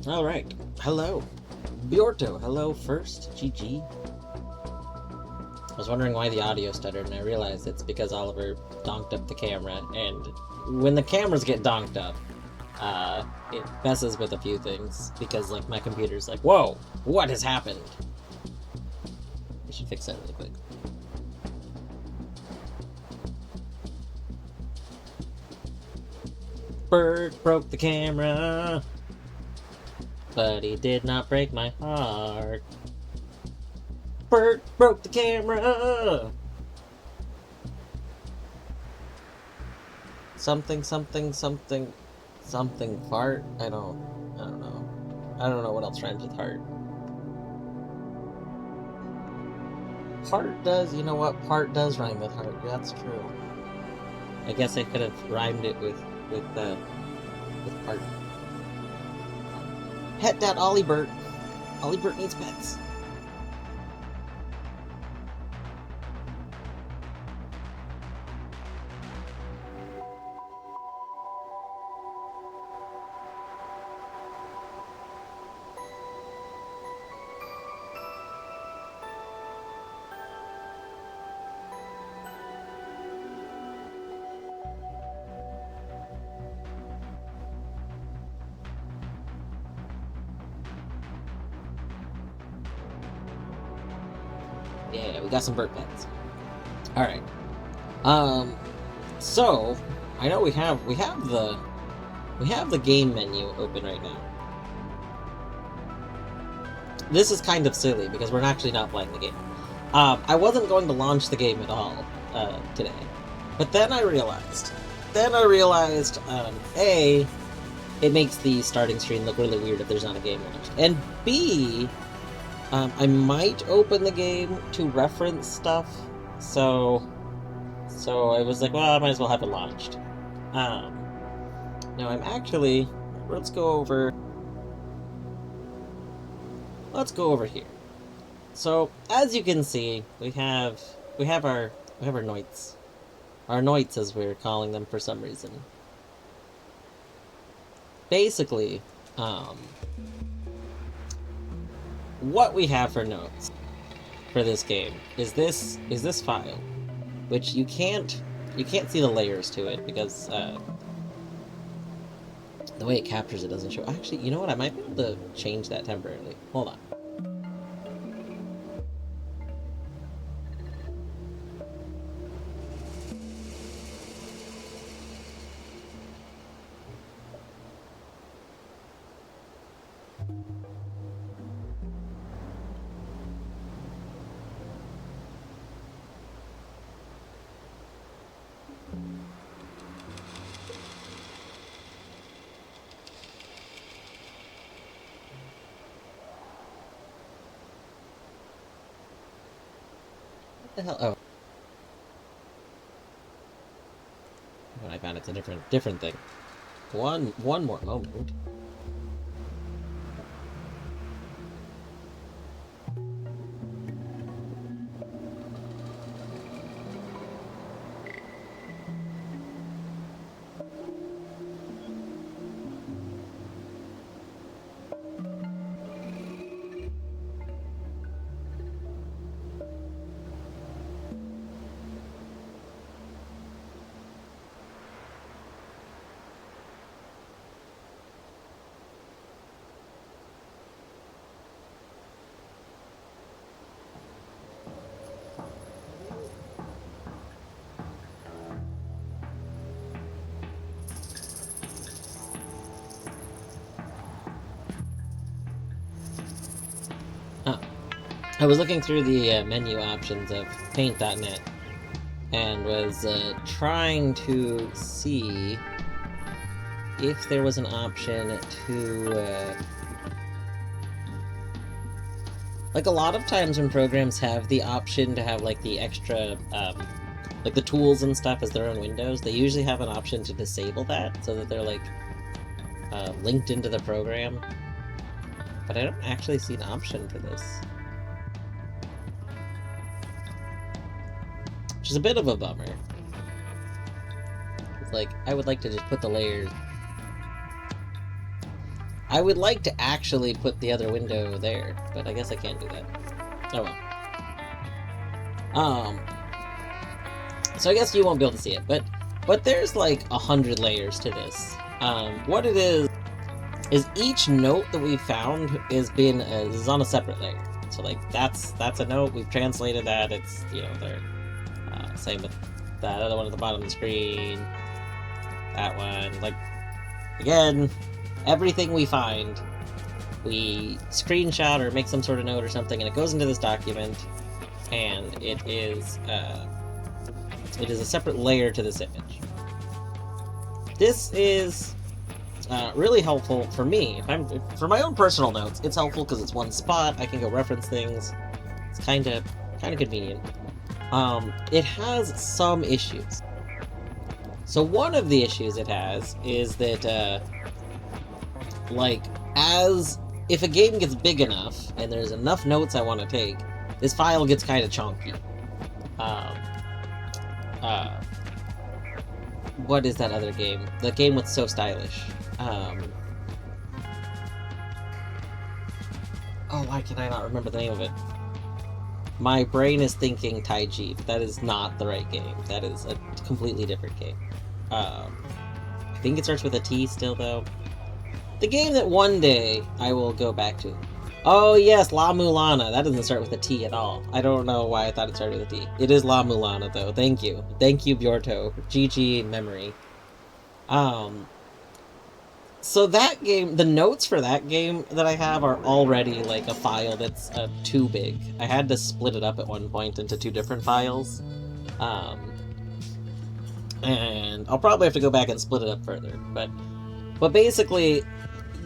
Alright, hello. Bjorto, hello first. GG. I was wondering why the audio stuttered, and I realized it's because Oliver donked up the camera, and when the cameras get donked up, it messes with a few things, because, like, my computer's like, whoa, what has happened? I should fix that really quick. Bird broke the camera, but he did not break my heart. Bird broke the camera! Something fart? I don't know. I don't know what else rhymes with heart. Part does, you know what? Part does rhyme with heart. That's true. I guess I could have rhymed it with part. Pet that Ollibert. Ollibert needs pets. Yeah, we got some bird pets. All right. So I know we have the game menu open right now. This is kind of silly because we're actually not playing the game. I wasn't going to launch the game at all today, but then I realized, A, it makes the starting screen look really weird if there's not a game launched, and B, I might open the game to reference stuff, so I was like, well, I might as well have it launched. Now I'm actually, let's go over here. So as you can see, we have our Noits. Our Noits, as we're calling them for some reason. Basically, what we have for notes for this game is this file, which you can't see the layers to it because the way it captures it doesn't show. Actually, you know what? I might be able to change that temporarily. Hold on. What the hell? Oh. When I found it's a different thing. One more moment. I was looking through the menu options of Paint.net and was trying to see if there was an option to... like, a lot of times when programs have the option to have, like, the extra, like, the tools and stuff as their own windows, they usually have an option to disable that so that they're, like, linked into the program. But I don't actually see an option for this. Which is a bit of a bummer. It's like, I would like to just put the layers... I would like to actually put the other window there, but I guess I can't do that. Oh well. So I guess you won't be able to see it, but there's like 100 layers to this. What it is each note that we found is on a separate layer. So like that's a note. We've translated that. It's there. Same with that other one at the bottom of the screen. That one. Like again, everything we find, we screenshot or make some sort of note or something, and it goes into this document, and it is a separate layer to this image. This is really helpful for me. For my own personal notes, it's helpful because it's one spot. I can go reference things. It's kind of convenient. It has some issues. So one of the issues it has is that, if a game gets big enough and there's enough notes I want to take, this file gets kind of chunky. What is that other game? The game with So Stylish. Why can I not remember the name of it? My brain is thinking Taiji, but that is not the right game. That is a completely different game. I think it starts with a T still, though. The game that one day I will go back to. Oh yes, La Mulana. That doesn't start with a T at all. I don't know why I thought it started with a T. It is La Mulana, though. Thank you. Thank you, Bjorto. GG memory. So that game, the notes for that game that I have are already like a file that's too big. I had to split it up at one point into 2 different files. And I'll probably have to go back and split it up further. But basically,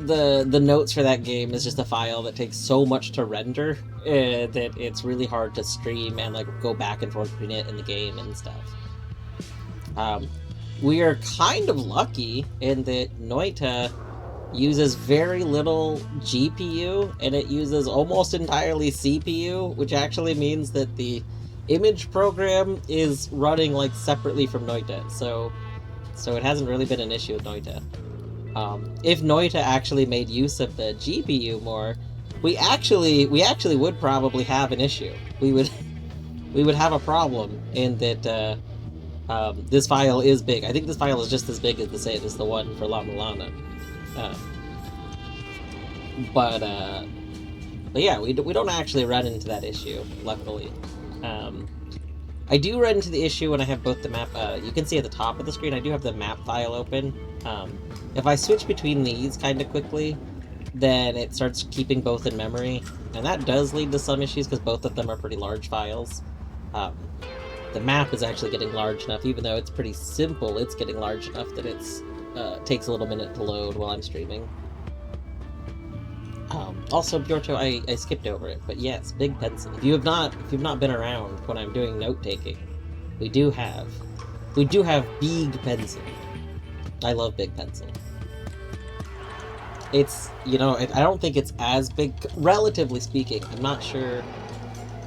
the notes for that game is just a file that takes so much to render that it's really hard to stream and like go back and forth between it and the game and stuff. We are kind of lucky in that Noita uses very little GPU, and it uses almost entirely CPU, which actually means that the image program is running like separately from Noita, so it hasn't really been an issue with Noita. If Noita actually made use of the GPU more, we actually would probably have an issue. We would have a problem in that. This file is big. I think this file is just as big as the one for La Mulana. But yeah, we don't actually run into that issue, luckily. I do run into the issue when I have both the map. You can see at the top of the screen, I do have the map file open. If I switch between these kind of quickly, then it starts keeping both in memory, and that does lead to some issues because both of them are pretty large files. The map is actually getting large enough, even though it's pretty simple, it's getting large enough that it's takes a little minute to load while I'm streaming. Also, Bjorto, I skipped over it, but yes, Big Pencil. If you've not been around when I'm doing note-taking, we do have Big Pencil. I love Big Pencil. It's, I don't think it's as big, relatively speaking. I'm not sure.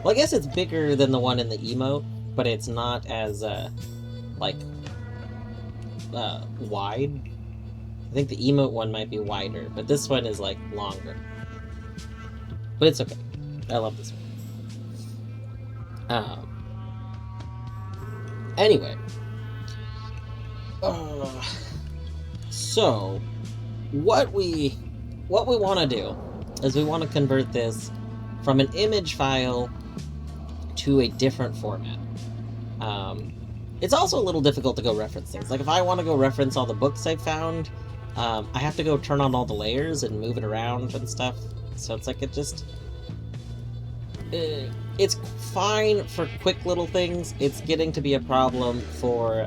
Well, I guess it's bigger than the one in the emote, but it's not as, wide. I think the emote one might be wider, but this one is, longer. But it's okay. I love this one. Anyway. So, what we want to do is we want to convert this from an image file to a different format. It's also a little difficult to go reference things. Like, if I want to go reference all the books I found, I have to go turn on all the layers and move it around and stuff. So it's like, it's fine for quick little things. It's getting to be a problem for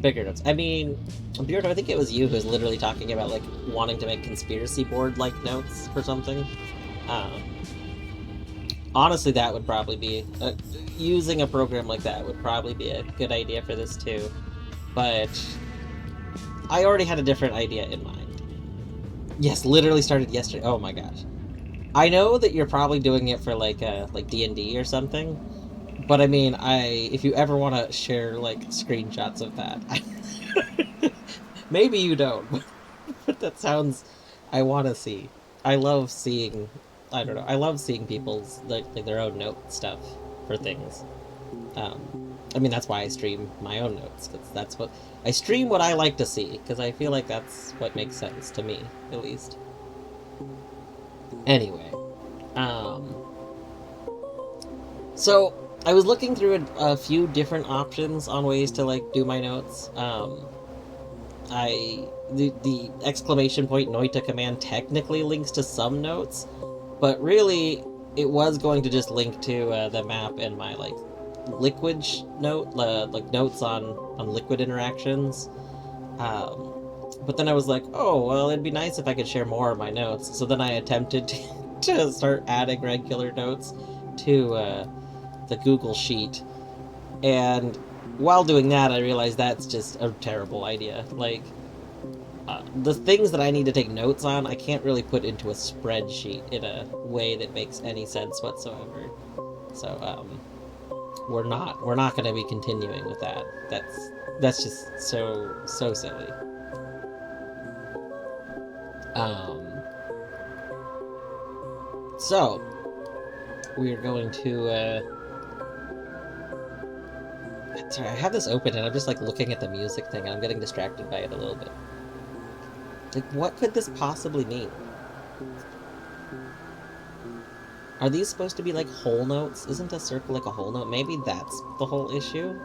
bigger notes. I mean, Beardo, I think it was you who was literally talking about, wanting to make conspiracy board-like notes for something. Honestly, that would probably be... using a program like that would probably be a good idea for this, too. But I already had a different idea in mind. Yes, literally started yesterday. Oh my gosh. I know that you're probably doing it for, D&D or something. But I mean, if you ever want to share, screenshots of that... maybe you don't. But that sounds I want to see. I love seeing. I don't know. I love seeing people's like their own note stuff for things. I mean, that's why I stream my own notes, because that's what I stream what I like to see, because I feel like that's what makes sense to me, at least. Anyway, um, so I was looking through a few different options on ways to like do my notes. The exclamation point Noita command technically links to some notes, but really it was going to just link to the map and my like liquid note, like notes on liquid interactions. But then I was like, oh well, it'd be nice if I could share more of my notes. So then I attempted to start adding regular notes to the Google Sheet, and while doing that, I realized that's just a terrible idea. Like, the things that I need to take notes on, I can't really put into a spreadsheet in a way that makes any sense whatsoever. So, we're not going to be continuing with that. That's just so silly. So we are going to. Sorry, I have this open and I'm just like looking at the music thing and I'm getting distracted by it a little bit. Like, what could this possibly mean? Are these supposed to be like whole notes? Isn't a circle like a whole note? Maybe that's the whole issue?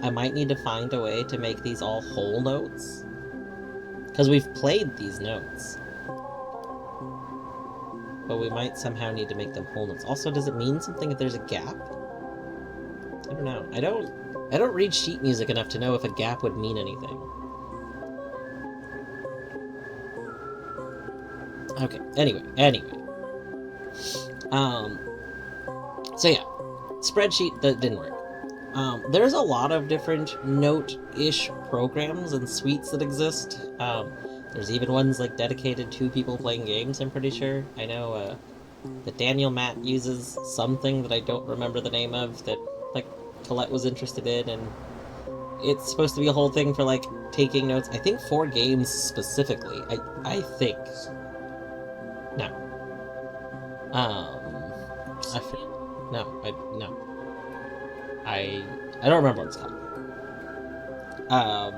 I might need to find a way to make these all whole notes. Because we've played these notes. But we might somehow need to make them whole notes. Also, does it mean something if there's a gap? I don't know. I don't read sheet music enough to know if a gap would mean anything. Okay, anyway. So yeah, spreadsheet, that didn't work. There's a lot of different note-ish programs and suites that exist. There's even ones like dedicated to people playing games, I'm pretty sure. I know that Daniel Matt uses something that I don't remember the name of that like Colette was interested in, and it's supposed to be a whole thing for like taking notes. I think for games specifically. I think. No. I don't remember what it's called. I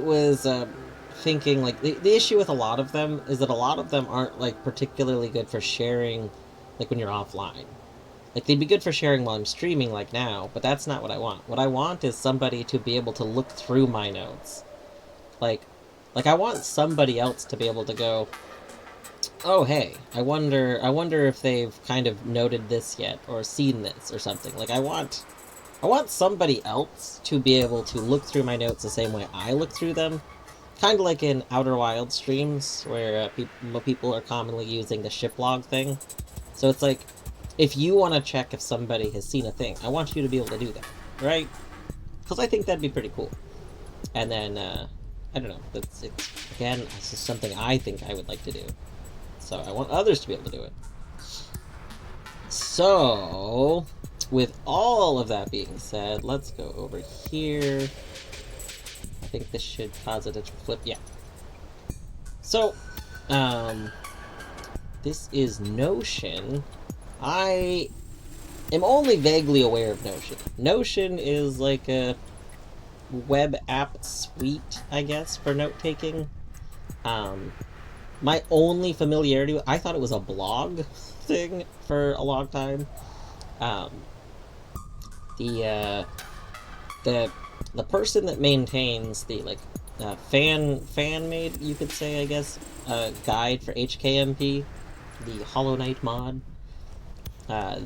was thinking like the issue with a lot of them is that a lot of them aren't like particularly good for sharing, like when you're offline. Like, they'd be good for sharing while I'm streaming like now, but that's not what I want. What I want is somebody to be able to look through my notes. Like I want somebody else to be able to go, oh hey, I wonder if they've kind of noted this yet or seen this or something. Like I want somebody else to be able to look through my notes the same way I look through them. Kind of like in Outer Wilds streams where people are commonly using the ship log thing. So it's like, if you want to check if somebody has seen a thing, I want you to be able to do that, right? Because I think that'd be pretty cool. And then, I don't know, it's just something I think I would like to do. So I want others to be able to do it. So, with all of that being said, let's go over here. I think this should cause it to flip, yeah. So, this is Notion. I am only vaguely aware of Notion. Notion is like a web app suite, I guess, for note-taking. My only familiarity, I thought it was a blog thing for a long time. The person that maintains the like fan-made, you could say, I guess, guide for HKMP, the Hollow Knight mod.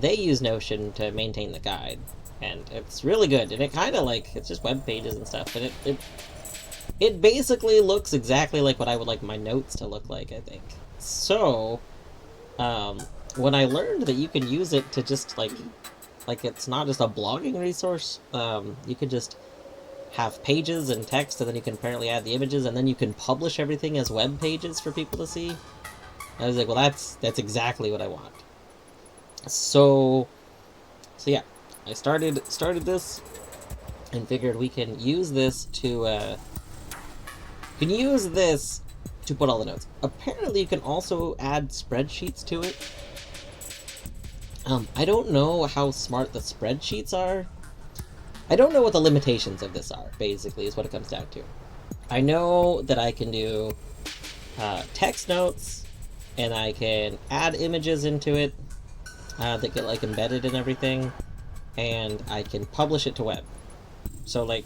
They use Notion to maintain the guide, and it's really good. And it kind of like, it's just web pages and stuff, but it basically looks exactly like what I would like my notes to look like, I think. So, when I learned that you can use it to just like it's not just a blogging resource, you could just have pages and text, and then you can apparently add the images, and then you can publish everything as web pages for people to see. I was like, well, that's exactly what I want. So yeah, I started this and figured we can use this to put all the notes. Apparently, you can also add spreadsheets to it. I don't know how smart the spreadsheets are. I don't know what the limitations of this are, basically, is what it comes down to. I know that I can do text notes, and I can add images into it that get like embedded and everything, and I can publish it to web. So like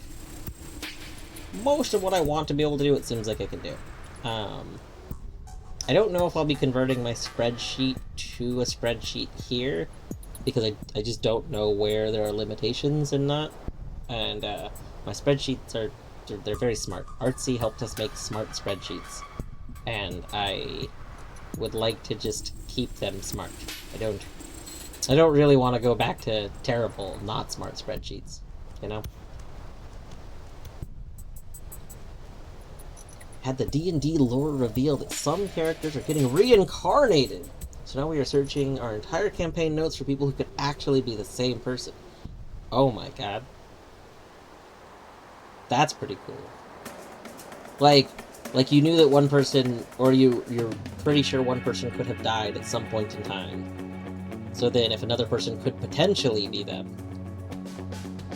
most of what I want to be able to do, it seems like I can do. I don't know if I'll be converting my spreadsheet to a spreadsheet here, because I just don't know where there are limitations and not. And my spreadsheets they're very smart. Artsy helped us make smart spreadsheets, and I would like to just keep them smart. I don't really want to go back to terrible, not smart spreadsheets, you know? Had the D&D lore reveal that some characters are getting reincarnated. So now we are searching our entire campaign notes for people who could actually be the same person. Oh my god. That's pretty cool. Like you knew that one person, or you're pretty sure one person could have died at some point in time. So then if another person could potentially be them,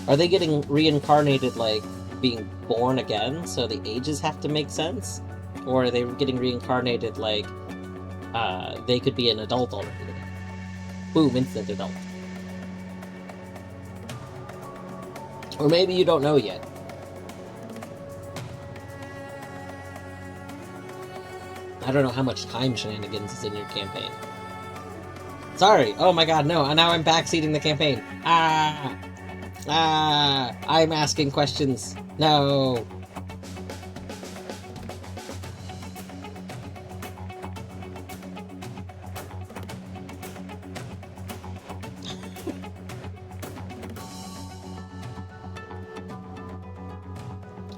are they getting reincarnated like being born again, so the ages have to make sense? Or are they getting reincarnated like they could be an adult already? Boom, instant adult. Or maybe you don't know yet. I don't know how much time shenanigans is in your campaign. Sorry! Oh my god, no, now I'm backseating the campaign. I'm asking questions. No!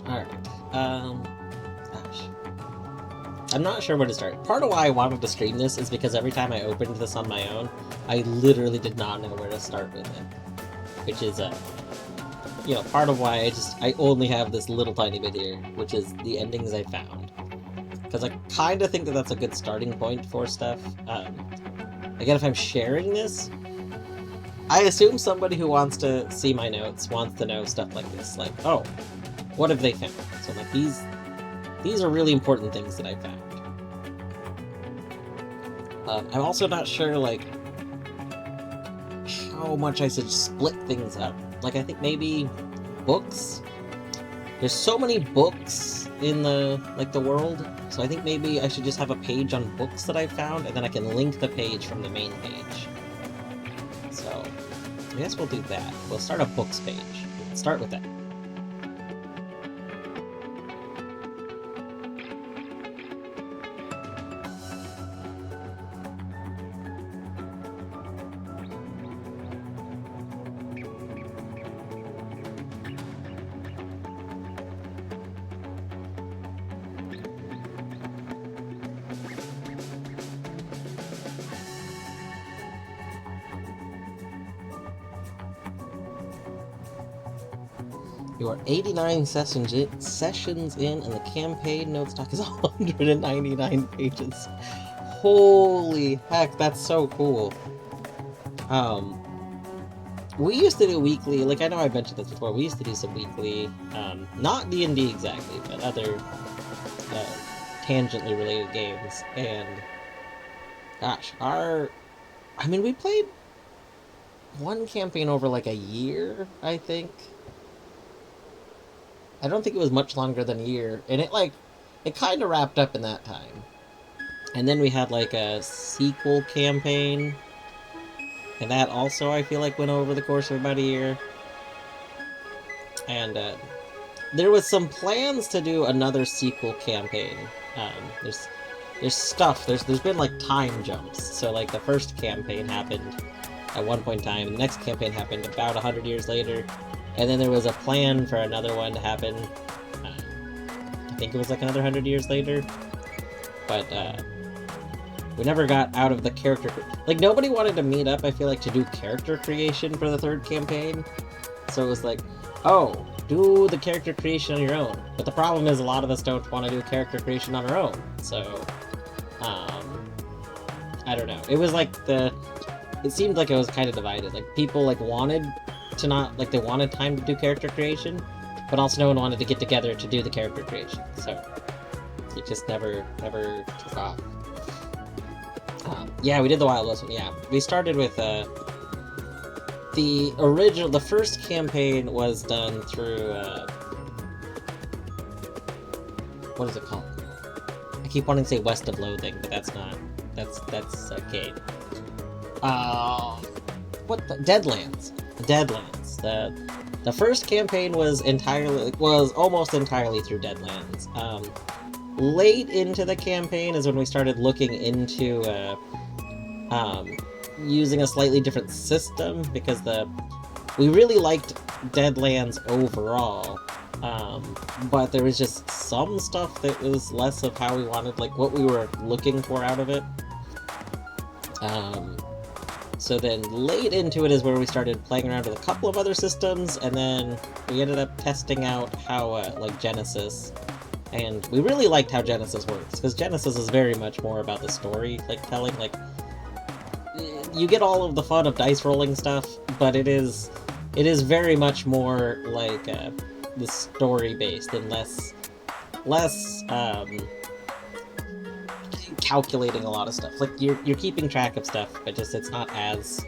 Alright, gosh. I'm not sure where to start. Part of why I wanted to stream this is because every time I opened this on my own, I literally did not know where to start with it. Which is, you know, part of why I only have this little tiny bit here, which is the endings I found. Because I kind of think that that's a good starting point for stuff. Again, if I'm sharing this, I assume somebody who wants to see my notes wants to know stuff like this. Like, oh, what have they found? So, like, these are really important things that I found. I'm also not sure, like, how much I should split things up. Like, I think maybe books? There's so many books in the world, so I think maybe I should just have a page on books that I found, and then I can link the page from the main page. So, I guess we'll do that. We'll start a books page. Start with that. You are 89 sessions in, and the campaign note stock is 199 pages. Holy heck, that's so cool. We used to do weekly, like, I know I mentioned this before, we used to do some weekly, not D&D exactly, but other, tangentially related games, and, gosh, we played one campaign over, like, a year, I think. I don't think it was much longer than a year, and it kind of wrapped up in that time. And then we had, like, a sequel campaign, and that also, I feel like, went over the course of about a year. And, there was some plans to do another sequel campaign. There's stuff, there's been, like, time jumps. So, like, the first campaign happened at one point in time, and the next campaign happened about 100 years later. And then there was a plan for another one to happen, I think it was like another 100 years later. But, We never got out of the character... Like, nobody wanted to meet up, I feel like, to do character creation for the third campaign. So it was like, oh, do the character creation on your own. But the problem is a lot of us don't want to do character creation on our own. So, I don't know. It was like it seemed like it was kind of divided. Like, people, like, wanted to not... Like, they wanted time to do character creation, but also no one wanted to get together to do the character creation. So, it just never took off. Yeah, we did the Wild West one. Yeah, we started with the first campaign was done through what is it called? I keep wanting to say West of Loathing, but that's not. That's Cade. What the Deadlands? Deadlands. The first campaign was almost entirely through Deadlands. Late into the campaign is when we started looking into using a slightly different system, because we really liked Deadlands overall, but there was just some stuff that was less of how we wanted, like what we were looking for out of it. So then late into it is where we started playing around with a couple of other systems, and then we ended up testing out how like Genesis. And we really liked how Genesis works, because Genesis is very much more about the story, like, telling, like, you get all of the fun of dice rolling stuff, but it is very much more, like, the story-based, and less, calculating a lot of stuff. Like, you're keeping track of stuff, but just, it's not as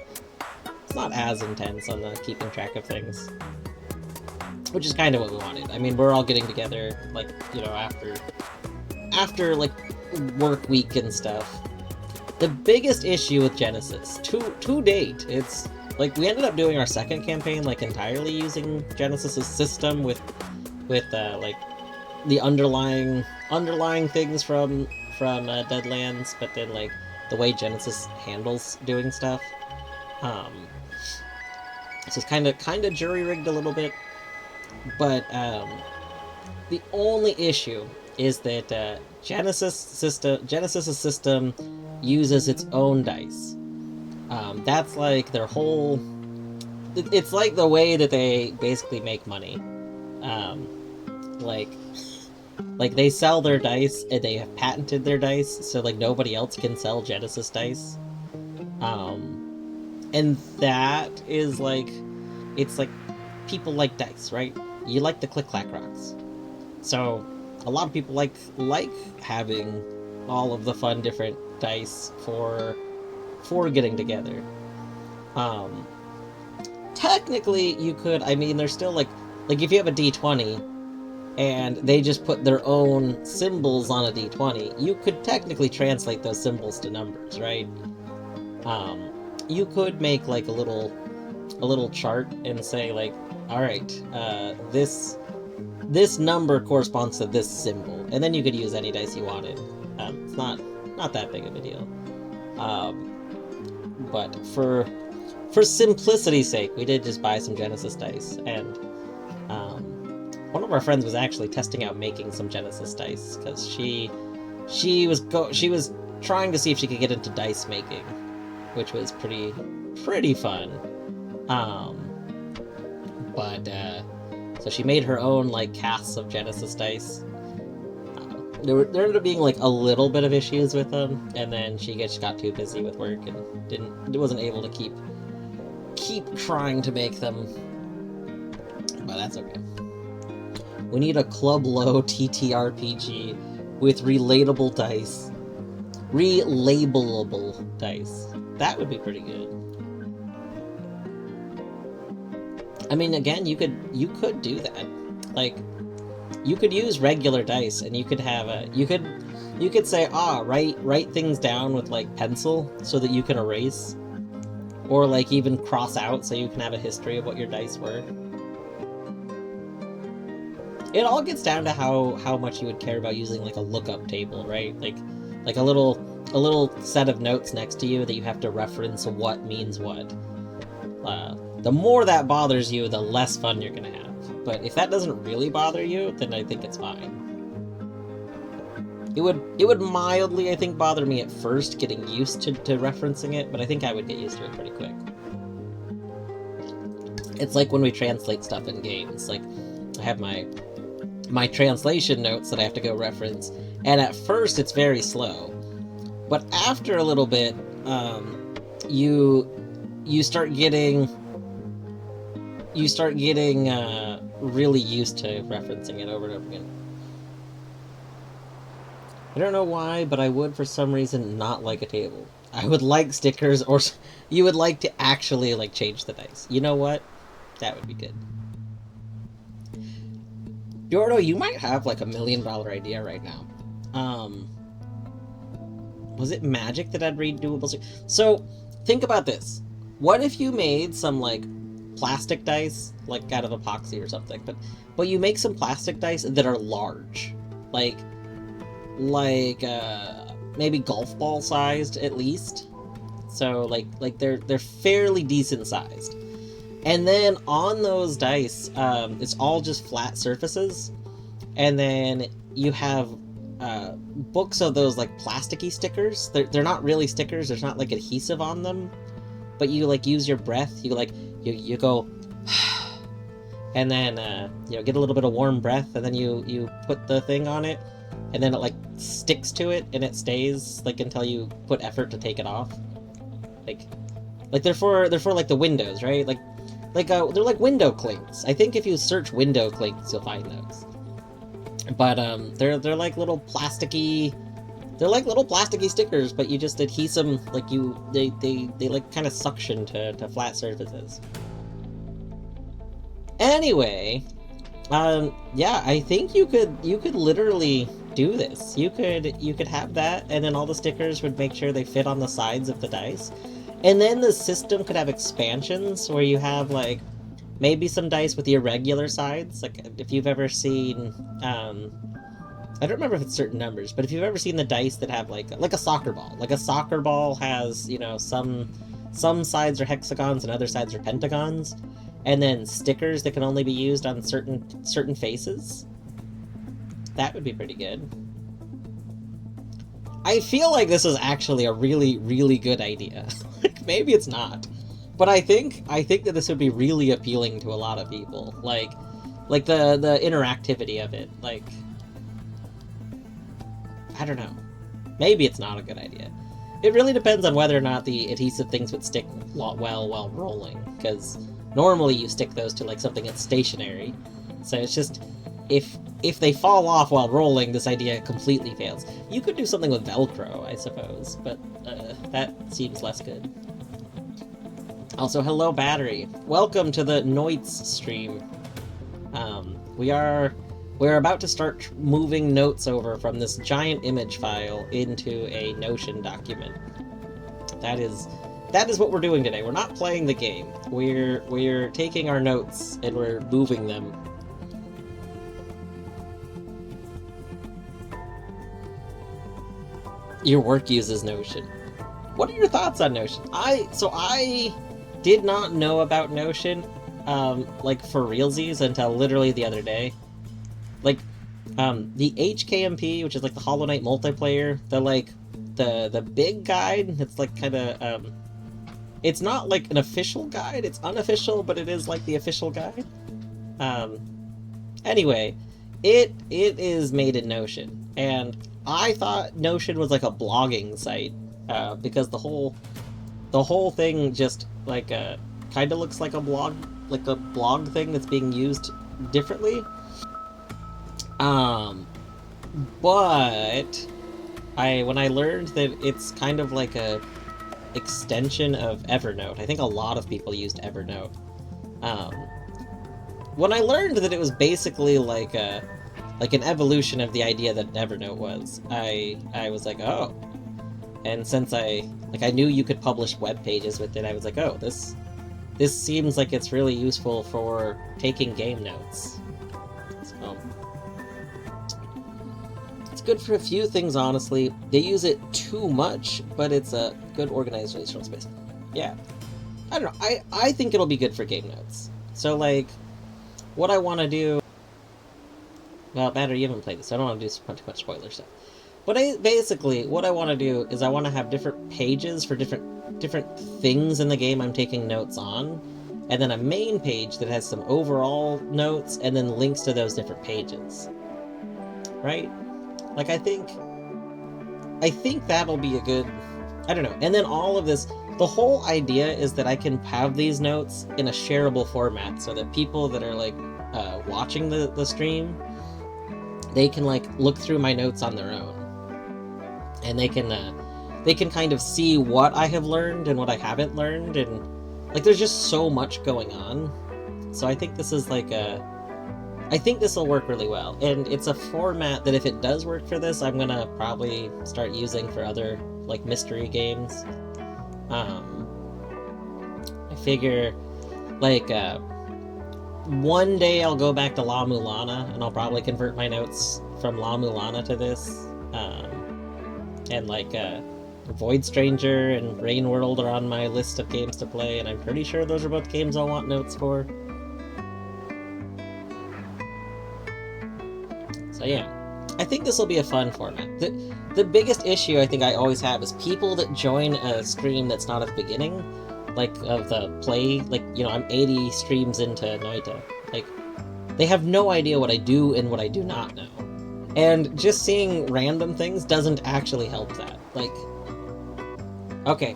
intense on the keeping track of things. Which is kind of what we wanted. I mean, we're all getting together, like, you know, after like, work week and stuff. The biggest issue with Genesis, to date, it's, like, we ended up doing our second campaign, like, entirely using Genesis' system with like, the underlying things from Deadlands, but then, like, the way Genesis handles doing stuff. So it's kind of jury-rigged a little bit. But the only issue is that Genesis' system uses its own dice. That's like their whole... It's like the way that they basically make money. Like they sell their dice, and they have patented their dice, so like nobody else can sell Genesis dice. And that is like... It's like, people like dice, right? You like the click-clack rocks. So, a lot of people like having all of the fun different dice for getting together. Technically, you could, I mean, there's still, like if you have a D20, and they just put their own symbols on a D20, you could technically translate those symbols to numbers, right? You could make, like, a little chart and say, like, alright, this number corresponds to this symbol, and then you could use any dice you wanted. It's not that big of a deal. But for simplicity's sake, we did just buy some Genesis dice, and one of our friends was actually testing out making some Genesis dice, because she was trying to see if she could get into dice making, which was pretty fun. So she made her own, like, casts of Genesis dice. There ended up being, like, a little bit of issues with them, and then she just got too busy with work and wasn't able to keep trying to make them. But that's okay. We need a club low TTRPG with relatable dice. Relabelable dice. That would be pretty good. I mean, again, you could do that. Like, you could use regular dice, and you could have you could say, write things down with, like, pencil so that you can erase, or, like, even cross out so you can have a history of what your dice were. It all gets down to how much you would care about using, like, a lookup table, right? Like a little set of notes next to you that you have to reference what means what. The more that bothers you, the less fun you're gonna have. But if that doesn't really bother you, then I think it's fine. It would mildly, I think, bother me at first getting used to referencing it, but I think I would get used to it pretty quick. It's like when we translate stuff in games. Like, I have my translation notes that I have to go reference, and at first it's very slow, but after a little bit, you start getting really used to referencing it over and over again. I don't know why, but I would for some reason not like a table. I would like stickers, or you would like to actually like change the dice. You know what? That would be good. Bjordo, you might have like $1 million idea right now. Was it magic that I'd read doable? So, think about this. What if you made some like plastic dice, like out of epoxy or something, but you make some plastic dice that are large, like maybe golf ball sized at least. So like they're fairly decent sized. And then on those dice, it's all just flat surfaces. And then you have books of those like plasticky stickers. They're not really stickers. There's not like adhesive on them. But you like use your breath. You like you go, and then get a little bit of warm breath, and then you put the thing on it, and then it like sticks to it, and it stays like until you put effort to take it off. Like they're for like the windows, right? They're like window clinks. I think if you search window clinks, you'll find those. But they're like little plasticky. They're like little plasticky stickers, but you just adhese them like they like kind of suction to flat surfaces. Anyway, yeah, I think you could literally do this. You could have that, and then all the stickers would make sure they fit on the sides of the dice. And then the system could have expansions where you have like maybe some dice with irregular sides. Like if you've ever seen, I don't remember if it's certain numbers, but if you've ever seen the dice that have like a soccer ball. Like a soccer ball has, some sides are hexagons and other sides are pentagons, and then stickers that can only be used on certain faces. That would be pretty good. I feel like this is actually a really, really good idea. Maybe it's not, but I think that this would be really appealing to a lot of people. Like the interactivity of it. Like, I don't know. Maybe it's not a good idea. It really depends on whether or not the adhesive things would stick well while rolling, because normally you stick those to like something that's stationary. So it's just, if they fall off while rolling, this idea completely fails. You could do something with Velcro, I suppose, but that seems less good. Also, hello, Battery. Welcome to the Noita stream. We're about to start moving notes over from this giant image file into a Notion document. That is what we're doing today. We're not playing the game. We're taking our notes and we're moving them. Your work uses Notion. What are your thoughts on Notion? I did not know about Notion, like for realsies until literally the other day. Like, the HKMP, which is like the Hollow Knight multiplayer, the big guide, it's like kind of, it's not like an official guide, it's unofficial, but it is like the official guide. Anyway, it is made in Notion, and I thought Notion was like a blogging site, because the whole thing just like kind of looks like a blog thing that's being used differently. But when I learned that it's kind of like a extension of Evernote, I think a lot of people used Evernote. When I learned that it was basically like an evolution of the idea that Evernote was, I was like, oh. And since I knew you could publish web pages with it, I was like, oh, this seems like it's really useful for taking game notes. So it's good for a few things, honestly. They use it too much, but it's a good organized relational space. Yeah. I don't know. I think it'll be good for game notes. So, like, what I want to do... Well, Matter, you haven't played this, so I don't want to do too much spoiler stuff. basically, what I want to do is I want to have different pages for different things in the game I'm taking notes on, and then a main page that has some overall notes, and then links to those different pages. Right? Like, I think that'll be a good... I don't know. And then all of this... The whole idea is that I can have these notes in a shareable format, so that people that are, like, watching the stream, they can, like, look through my notes on their own. And they can kind of see what I have learned and what I haven't learned, and, like, there's just so much going on. So I think this is, like, I think this will work really well, and it's a format that if it does work for this, I'm gonna probably start using for other, like, mystery games. I figure, like, one day I'll go back to La Mulana, and I'll probably convert my notes from La Mulana to this. And, like, Void Stranger and Rain World are on my list of games to play, and I'm pretty sure those are both games I'll want notes for. So yeah, I think this will be a fun format. The biggest issue I think I always have is people that join a stream that's not at the beginning, like, of the play, like, you know, I'm 80 streams into Noita. Like, they have no idea what I do and what I do not know. And just seeing random things doesn't actually help that. Like, okay,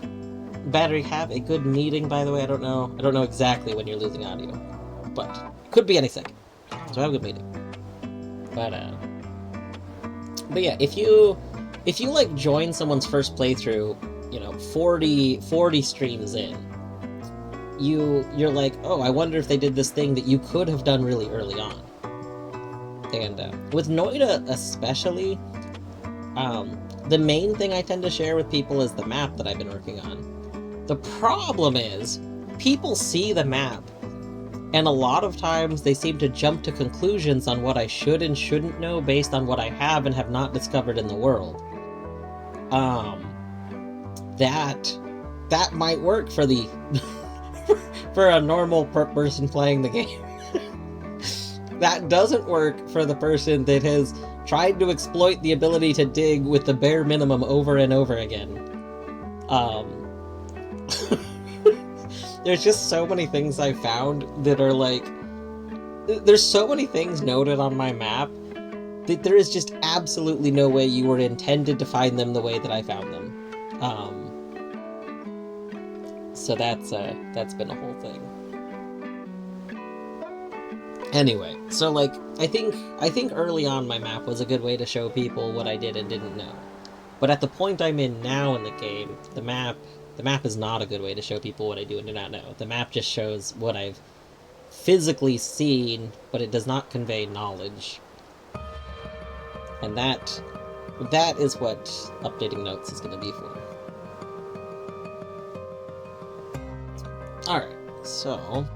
battery, have a good meeting, by the way. I don't know exactly when you're losing audio, but it could be any second. So have a good meeting. But yeah, if you like join someone's first playthrough, you know, 40 streams in, you're like, oh, I wonder if they did this thing that you could have done really early on. And with Noita especially, the main thing I tend to share with people is the map that I've been working on. The problem is, people see the map, and a lot of times they seem to jump to conclusions on what I should and shouldn't know based on what I have and have not discovered in the world. That might work for the for a normal person playing the game. That doesn't work for the person that has tried to exploit the ability to dig with the bare minimum over and over again. There's just so many things I found that are like... There's so many things noted on my map that there is just absolutely no way you were intended to find them the way that I found them. So that's been a whole thing. Anyway, so, like, I think early on my map was a good way to show people what I did and didn't know. But at the point I'm in now in the game, the map is not a good way to show people what I do and do not know. The map just shows what I've physically seen, but it does not convey knowledge. And that is what updating notes is going to be for. Alright, so...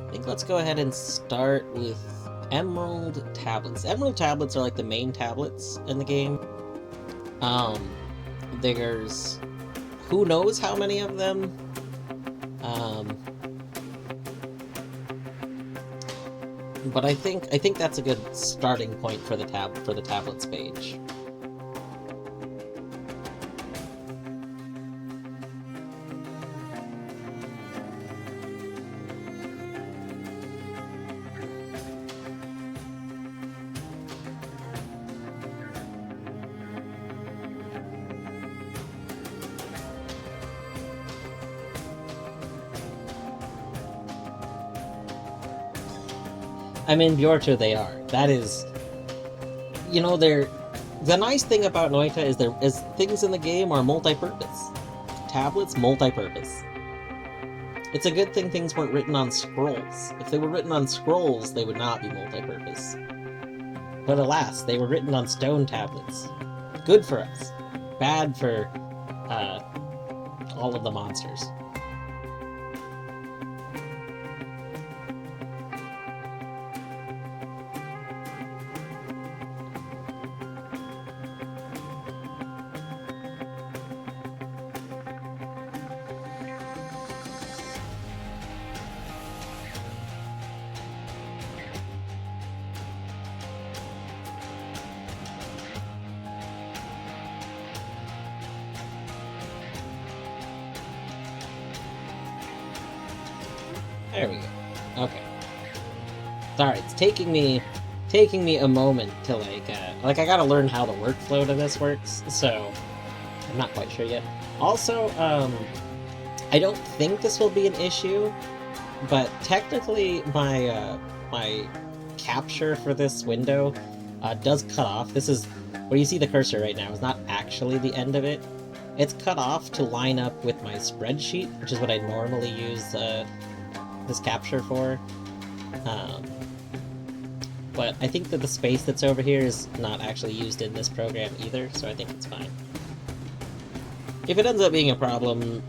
I think let's go ahead and start with Emerald tablets. Emerald tablets are like the main tablets in the game. There's who knows how many of them. But I think that's a good starting point for the tablets page. I mean, Bjorto they are. That is... You know, they're... The nice thing about Noita is things in the game are multi-purpose. Tablets, multi-purpose. It's a good thing things weren't written on scrolls. If they were written on scrolls, they would not be multi-purpose. But alas, they were written on stone tablets. Good for us. Bad for, all of the monsters. There we go. Okay. Sorry, it's taking me a moment to like I gotta learn how the workflow to this works, so I'm not quite sure yet. Also, I don't think this will be an issue, but technically my capture for this window does cut off. This is where you see the cursor right now is not actually the end of it. It's cut off to line up with my spreadsheet, which is what I normally use this capture for. But I think that the space that's over here is not actually used in this program either, so I think it's fine. If it ends up being a problem,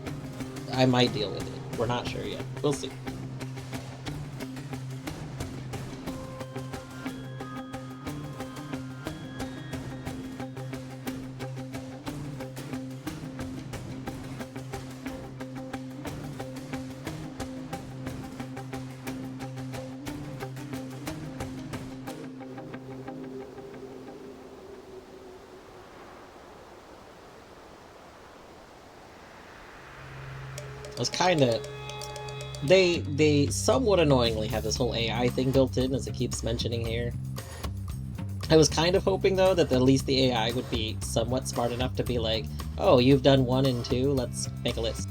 I might deal with it. We're not sure yet. We'll see. I was kinda... They somewhat annoyingly have this whole AI thing built in, as it keeps mentioning here. I was kind of hoping, though, that at least the AI would be somewhat smart enough to be like, oh, you've done 1 and 2, let's make a list.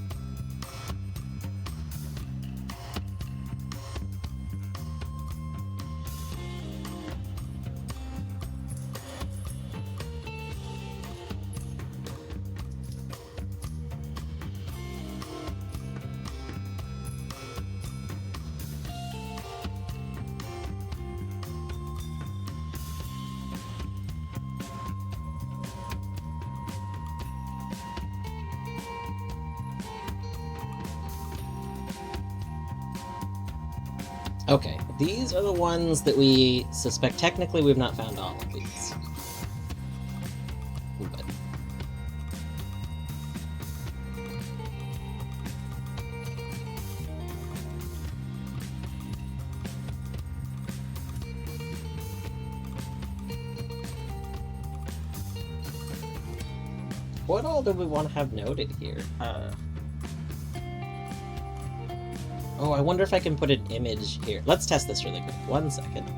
Okay, these are the ones that we suspect. Technically, we've not found all of these. But... what all do we want to have noted here? Oh, I wonder if I can put an image here. Let's test this really quick. 1 second.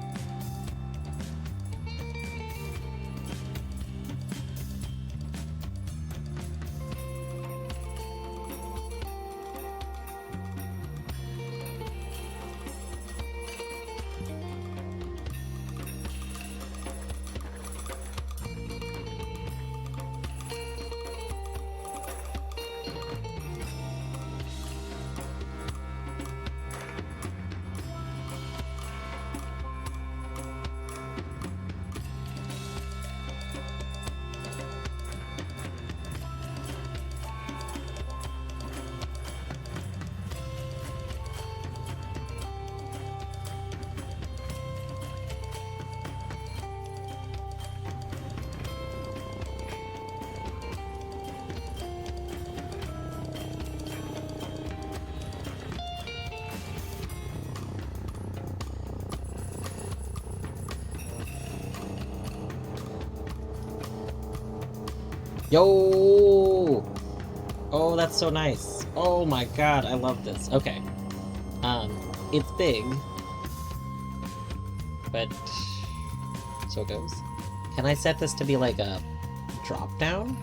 Yo! Oh, that's so nice. Oh my god, I love this. Okay. It's big. But... so it goes. Can I set this to be like a drop-down?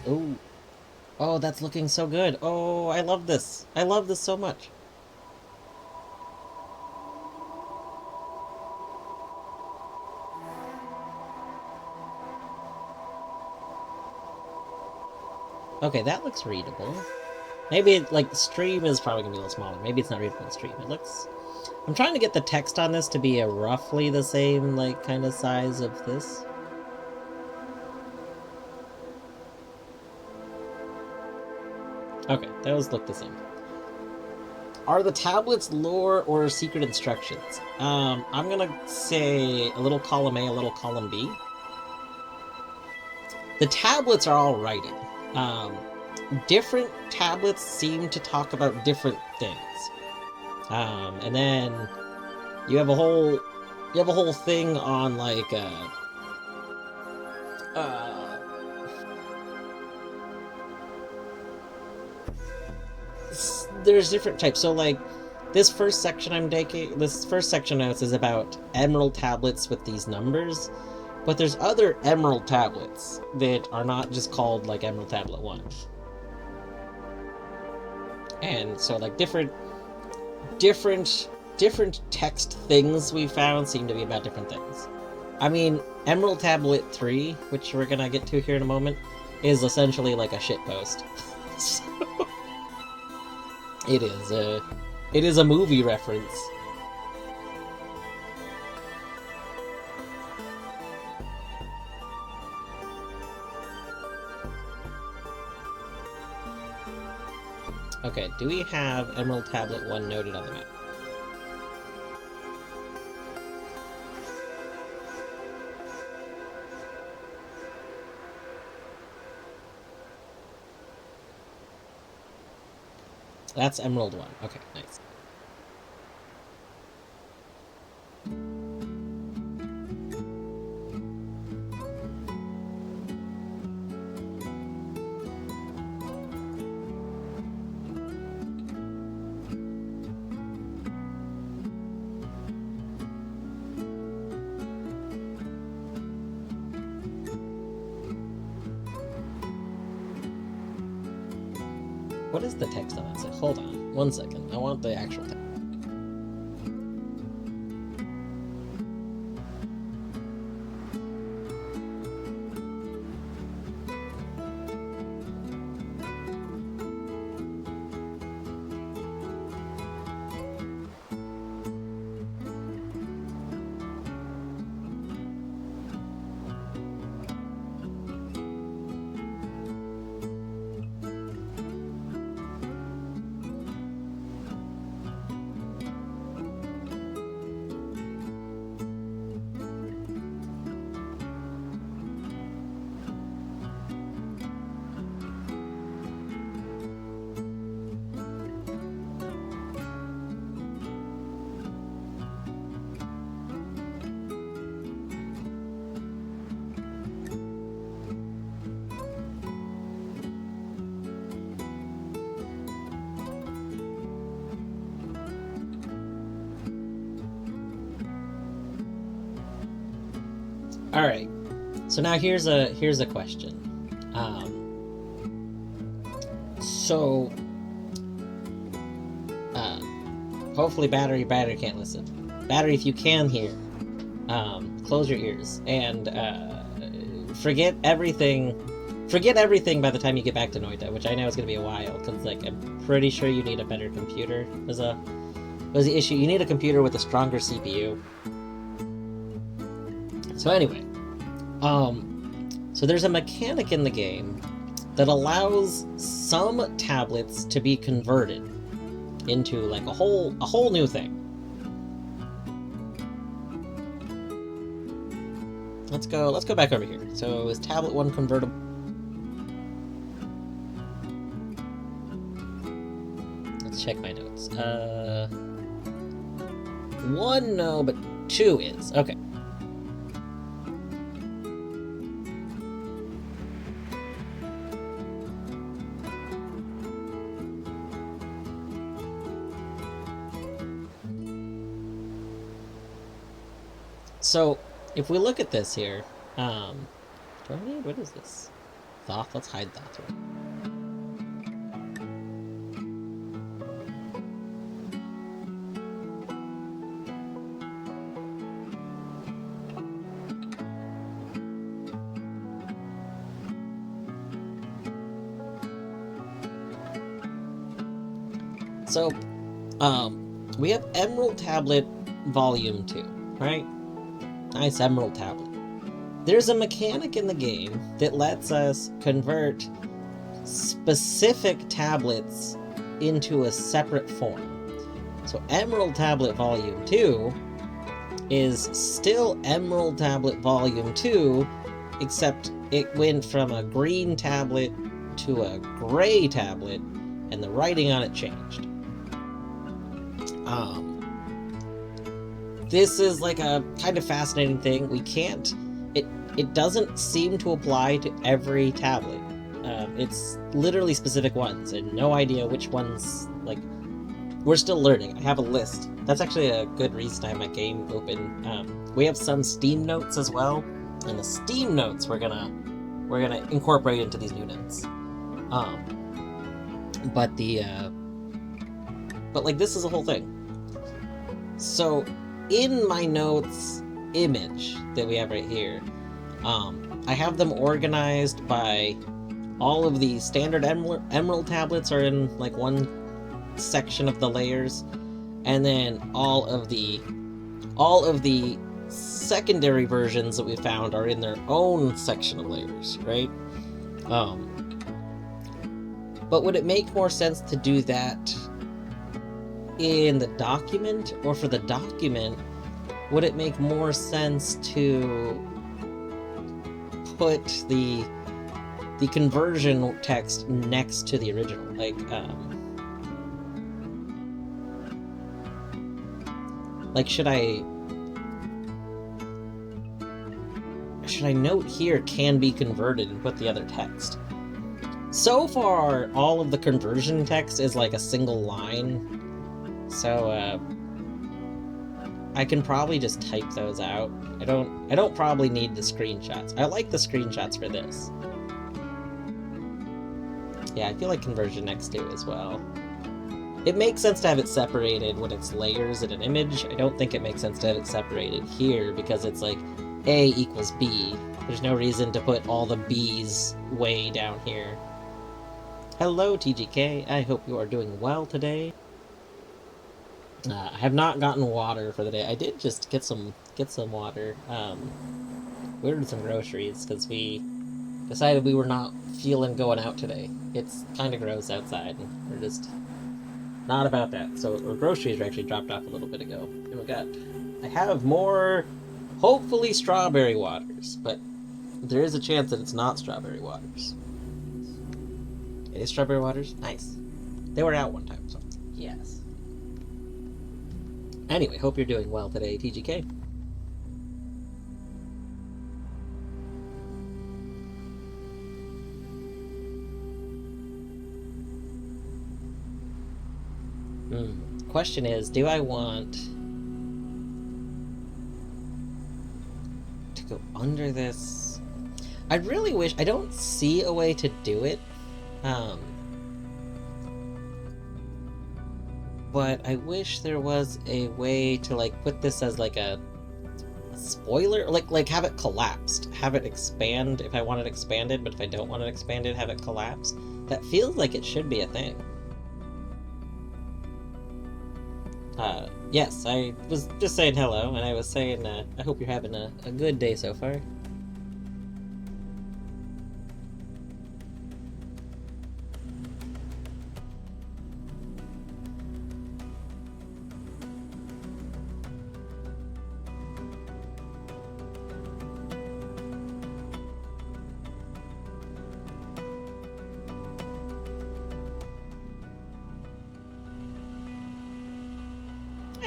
Oh, oh, that's looking so good. Oh, I love this. I love this so much. Okay, that looks readable. Maybe, like, the stream is probably gonna be a little smaller. Maybe it's not readable in stream. It looks... I'm trying to get the text on this to be a roughly the same, like, kind of size of this. Okay, those look the same. Are the tablets lore or secret instructions? I'm gonna say a little column A, a little column B. The tablets are all writing. Different tablets seem to talk about different things. And then you have a whole thing on like there's different types. So like this first section notes is about emerald tablets with these numbers, but there's other emerald tablets that are not just called like Emerald Tablet 1. And so like different text things we found seem to be about different things. I mean, Emerald Tablet 3, which we're gonna get to here in a moment, is essentially like a shitpost. So, it is a movie reference. Okay, do we have Emerald Tablet 1 noted on the map? That's Emerald 1. Okay, nice. What is the text on that side? Hold on, 1 second. I want the actual text. Alright, so now here's a question. Hopefully battery can't listen. Battery, if you can hear, close your ears and forget everything by the time you get back to Noita, which I know is going to be a while, because like I'm pretty sure you need a better computer. Was the issue. You need a computer with a stronger CPU. So anyway, so there's a mechanic in the game that allows some tablets to be converted into like a whole new thing. Let's go back over here. So is tablet 1 convertible? Let's check my notes. 1 no, but 2 is. Okay. So, if we look at this here, do I need, what is this? Thoth? Let's hide Thoth. So, we have Emerald Tablet Volume 2, right? Nice Emerald Tablet. There's a mechanic in the game that lets us convert specific tablets into a separate form. So Emerald Tablet Volume 2 is still Emerald Tablet Volume 2, except it went from a green tablet to a gray tablet, and the writing on it changed. This is like a kind of fascinating thing. We can't... It doesn't seem to apply to every tablet. It's literally specific ones, and no idea which ones, like... We're still learning. I have a list. That's actually a good reason I have my game open. We have some Steam notes as well, and the Steam notes we're gonna incorporate into these new notes. But like, this is a whole thing. So in my notes image that we have right here, I have them organized by all of the standard emerald tablets are in like one section of the layers, and then all of the secondary versions that we found are in their own section of layers, right? But would it make more sense to do that in the document, or for the document, would it make more sense to put the conversion text next to the original? Like, should I note here can be converted and put the other text? So far, all of the conversion text is like a single line, so I can probably just type those out. I don't probably need the screenshots. I like the screenshots for this. Yeah, I feel like conversion next to as well. It makes sense to have it separated when it's layers in an image. I don't think it makes sense to have it separated here because it's like A equals B. There's no reason to put all the B's way down here. Hello, TGK. I hope you are doing well today. I have not gotten water for the day. I did just get some water. We ordered some groceries because we decided we were not feeling going out today. It's kind of gross outside, and we're just not about that. So our groceries were actually dropped off a little bit ago. And I have more, hopefully, strawberry waters, but there is a chance that it's not strawberry waters. It is strawberry waters? Nice. They were out one time, so yes. Anyway, hope you're doing well today, TGK. Question is, do I want to go under this? I really wish... I don't see a way to do it. But I wish there was a way to, like, put this as, like, a spoiler? Like, have it collapsed. Have it expand if I want it expanded, but if I don't want it expanded, have it collapsed. That feels like it should be a thing. Yes, I was just saying hello, and I was saying, I hope you're having a good day so far.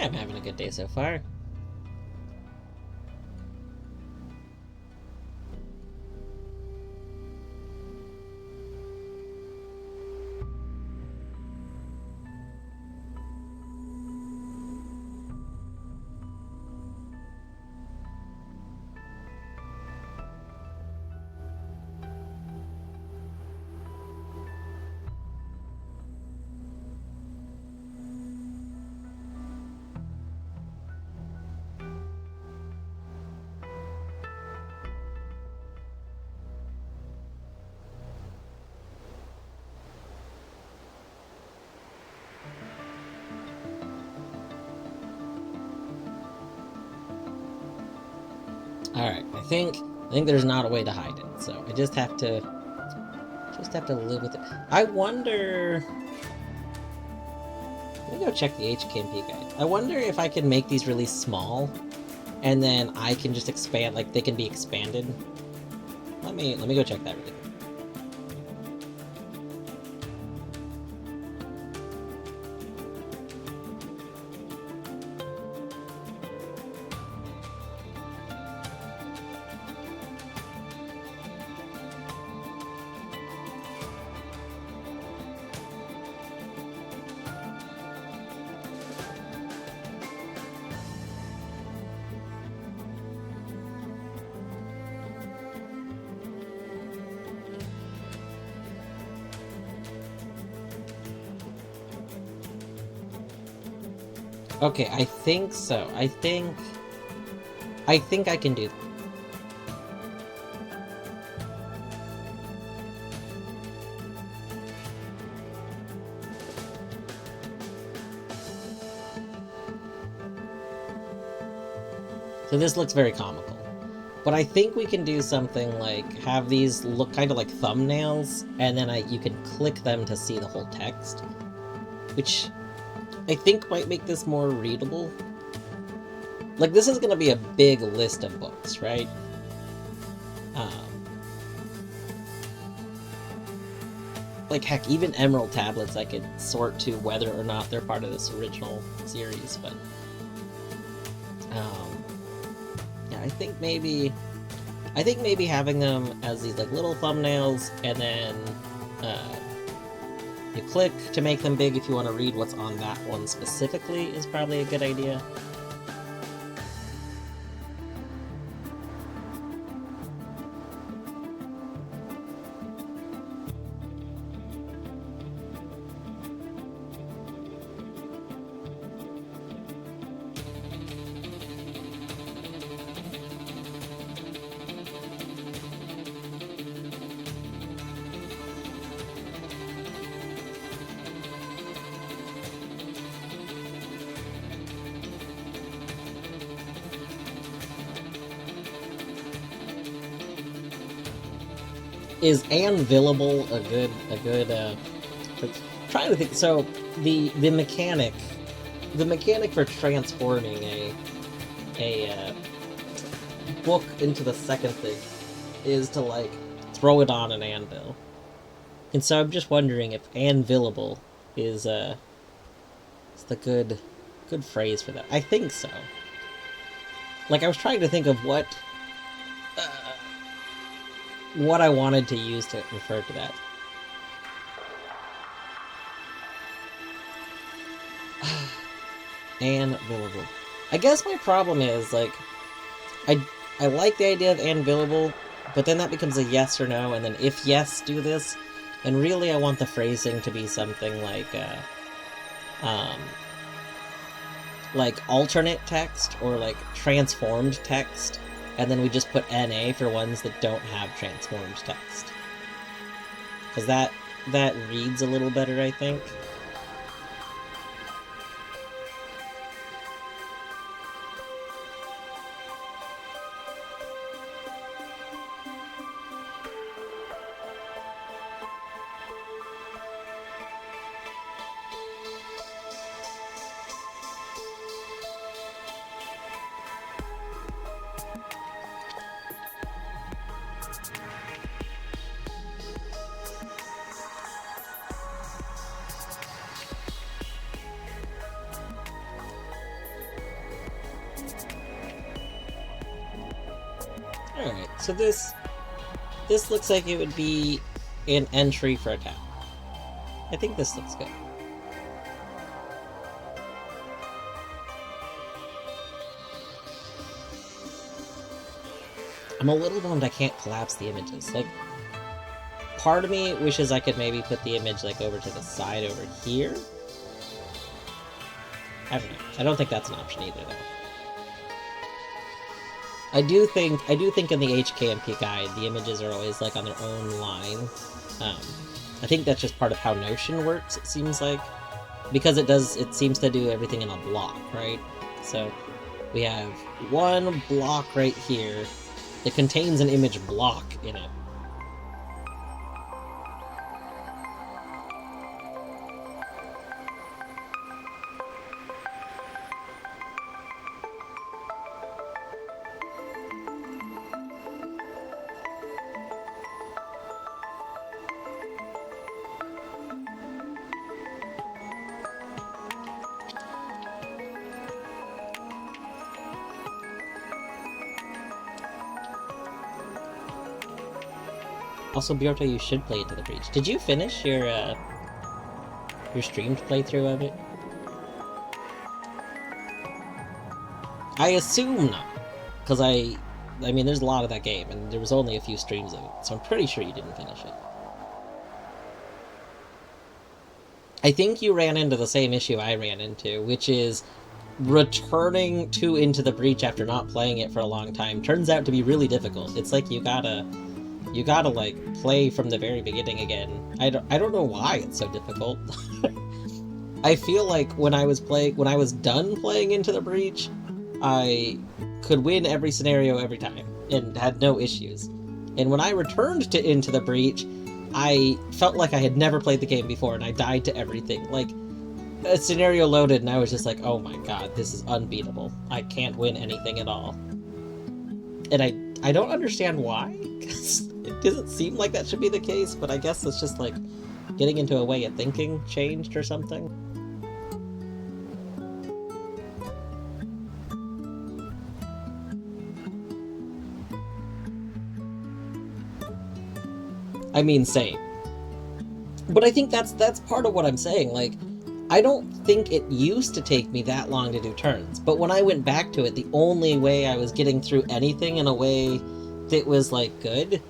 I'm having a good day so far. Alright, I think there's not a way to hide it, so I just have to live with it. I wonder. Let me go check the HKMP guide. I wonder if I can make these really small, and then I can just expand, like they can be expanded. Let me go check that really quick. Okay, I think so. I think I can do that. So this looks very comical. But I think we can do something like have these look kind of like thumbnails, and then you can click them to see the whole text, which I think might make this more readable. Like, this is going to be a big list of books, right? Like, heck, even Emerald Tablets I could sort to whether or not they're part of this original series, but yeah, I think maybe having them as these like little thumbnails, and then you click to make them big if you want to read what's on that one specifically is probably a good idea. Is Anvilable a good like, trying to think. So the mechanic for transforming a book into the second thing is to like throw it on an anvil, and so I'm just wondering if Anvilable is the good phrase for that. I think so. Like, I was trying to think of what I wanted to use to refer to that. Anvilable. I guess my problem is, like, I like the idea of Anvilable, but then that becomes a yes or no, and then if yes, do this. And really I want the phrasing to be something like alternate text, or like transformed text, and then we just put NA for ones that don't have transformed text. Because that reads a little better, I think. Alright, so this looks like it would be an entry for a tab. I think this looks good. I'm a little bummed I can't collapse the images. Like, part of me wishes I could maybe put the image like over to the side over here. I don't know. I don't think that's an option either, though. I do think in the HKMP guide, the images are always like on their own line. I think that's just part of how Notion works, it seems like. Because it seems to do everything in a block, right? So, We have one block right here that contains an image block in it. Also, Bjorto, you should play Into the Breach. Did you finish your streamed playthrough of it? I assume not, because I mean, there's a lot of that game, and there was only a few streams of it, so I'm pretty sure you didn't finish it. I think you ran into the same issue I ran into, which is returning to Into the Breach after not playing it for a long time turns out to be really difficult. It's like you gotta like play from the very beginning again. I don't know why it's so difficult. I feel like when I was done playing Into the Breach, I could win every scenario every time and had no issues. And when I returned to Into the Breach, I felt like I had never played the game before and I died to everything. Like, a scenario loaded and I was just like, oh my god, this is unbeatable. I can't win anything at all. And I don't understand why, because it doesn't seem like that should be the case, but I guess it's just like getting into a way of thinking changed or something. I mean, same. But I think that's part of what I'm saying. Like, I don't think it used to take me that long to do turns, but when I went back to it, the only way I was getting through anything in a way that was, like, good,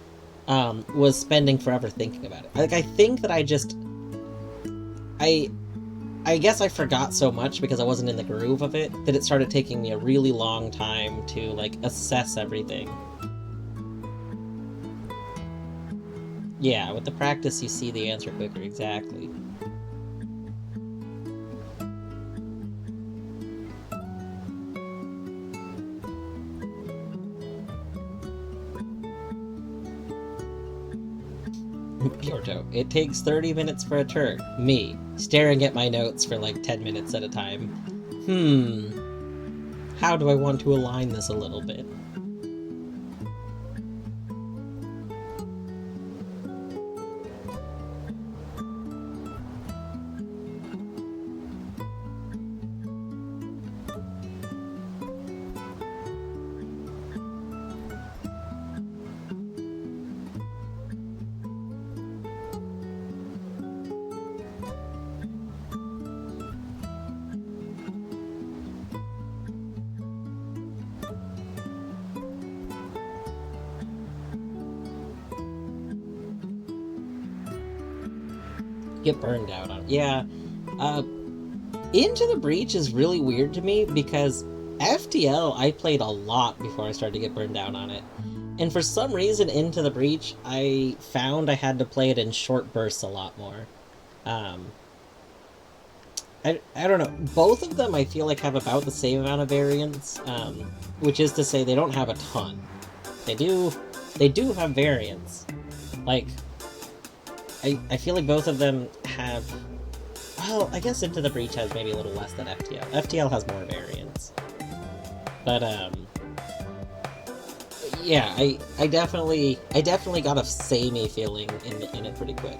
was spending forever thinking about it. Like, I think that I guess I forgot so much because I wasn't in the groove of it, that it started taking me a really long time to, like, assess everything. Yeah, with the practice you see the answer quicker, exactly. Bjorto, it takes 30 minutes for a turn. Me, staring at my notes for like 10 minutes at a time. How do I want to align this a little bit? Get burned out on. Yeah. Into the Breach is really weird to me because FTL I played a lot before I started to get burned out on it. And for some reason, Into the Breach, I found I had to play it in short bursts a lot more. I don't know. Both of them I feel like have about the same amount of variance, which is to say they don't have a ton. They do have variance. Like, I feel like both of them have... Well, I guess Into the Breach has maybe a little less than FTL. FTL has more variance. But, yeah, I definitely got a samey feeling in it pretty quick.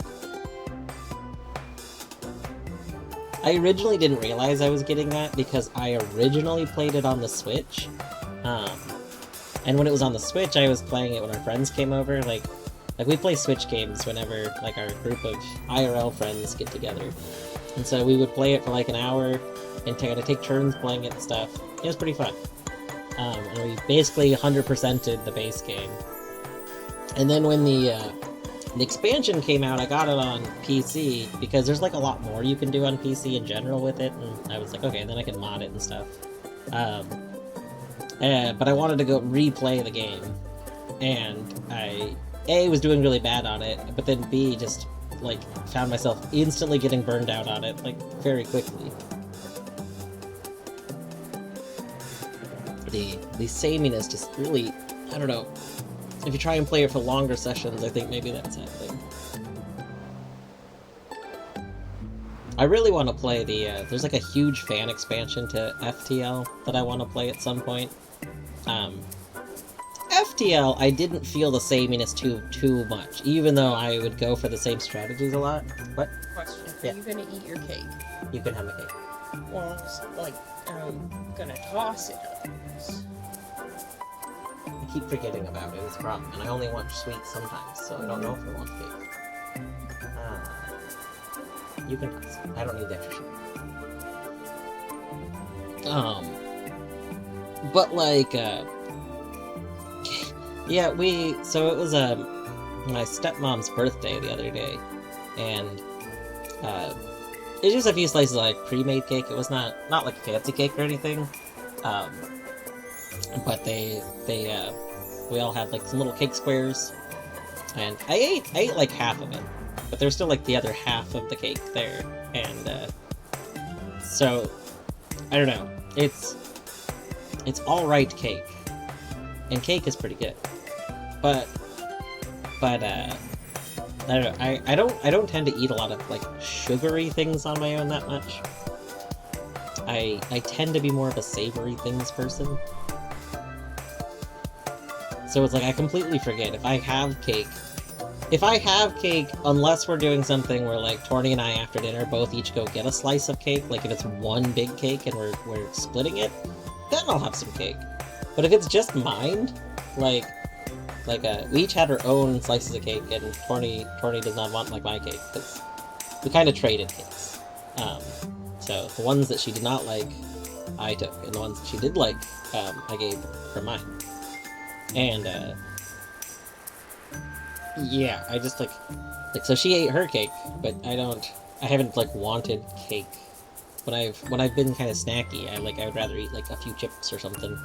I originally didn't realize I was getting that because I originally played it on the Switch. And when it was on the Switch, I was playing it when our friends came over. Like we play Switch games whenever, like, our group of IRL friends get together. And so we would play it for like an hour and kind of take turns playing it and stuff. It was pretty fun. And we basically 100%ed the base game. And then when the expansion came out, I got it on PC, because there's like a lot more you can do on PC in general with it, and I was like, okay, then I can mod it and stuff. But I wanted to go replay the game, and I, A, was doing really bad on it, but then B, just, like, found myself instantly getting burned out on it, like, very quickly. the saminess just really, I don't know. If you try and play it for longer sessions, I think maybe that's happening. I really want to play the, there's like a huge fan expansion to FTL that I want to play at some point. FTL, I didn't feel the saminess too much, even though I would go for the same strategies a lot. What? Question. Yeah. Are you gonna eat your cake? You can have a cake. Well, it's like, gonna toss it up. I keep forgetting about it, it's a problem, and I only want sweets sometimes, so I don't know if I want cake. You can toss it. I don't need the extra sugar. But like, yeah, so it was, my stepmom's birthday the other day, and, it's just a few slices of, like, pre-made cake. It was not like a fancy cake or anything, but we all had, like, some little cake squares, and I ate like half of it, but there's still, like, the other half of the cake there, and, so, I don't know, it's alright cake, and cake is pretty good, but, I don't know, I don't tend to eat a lot of, like, sugary things on my own that much. I tend to be more of a savory things person. So it's like, I completely forget, if I have cake, unless we're doing something where, like, Torny and I, after dinner, both each go get a slice of cake, like, if it's one big cake and we're splitting it, then I'll have some cake. But if it's just mine, like, we each had our own slices of cake, and Torny does not want, like, my cake, because we kind of traded cakes. So the ones that she did not like, I took, and the ones that she did like, I gave her mine. And, yeah, I just, like, so she ate her cake, but I haven't, like, wanted cake. When I've been kind of snacky, I would rather eat, like, a few chips or something.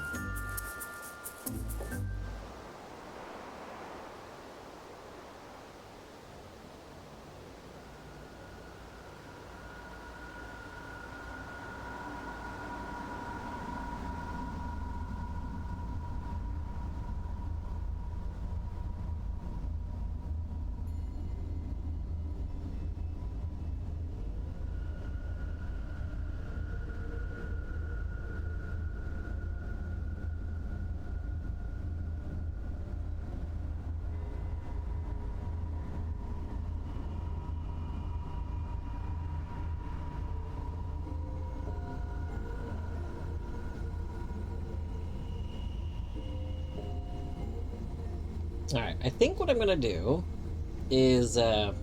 Alright, I think what I'm gonna do is, I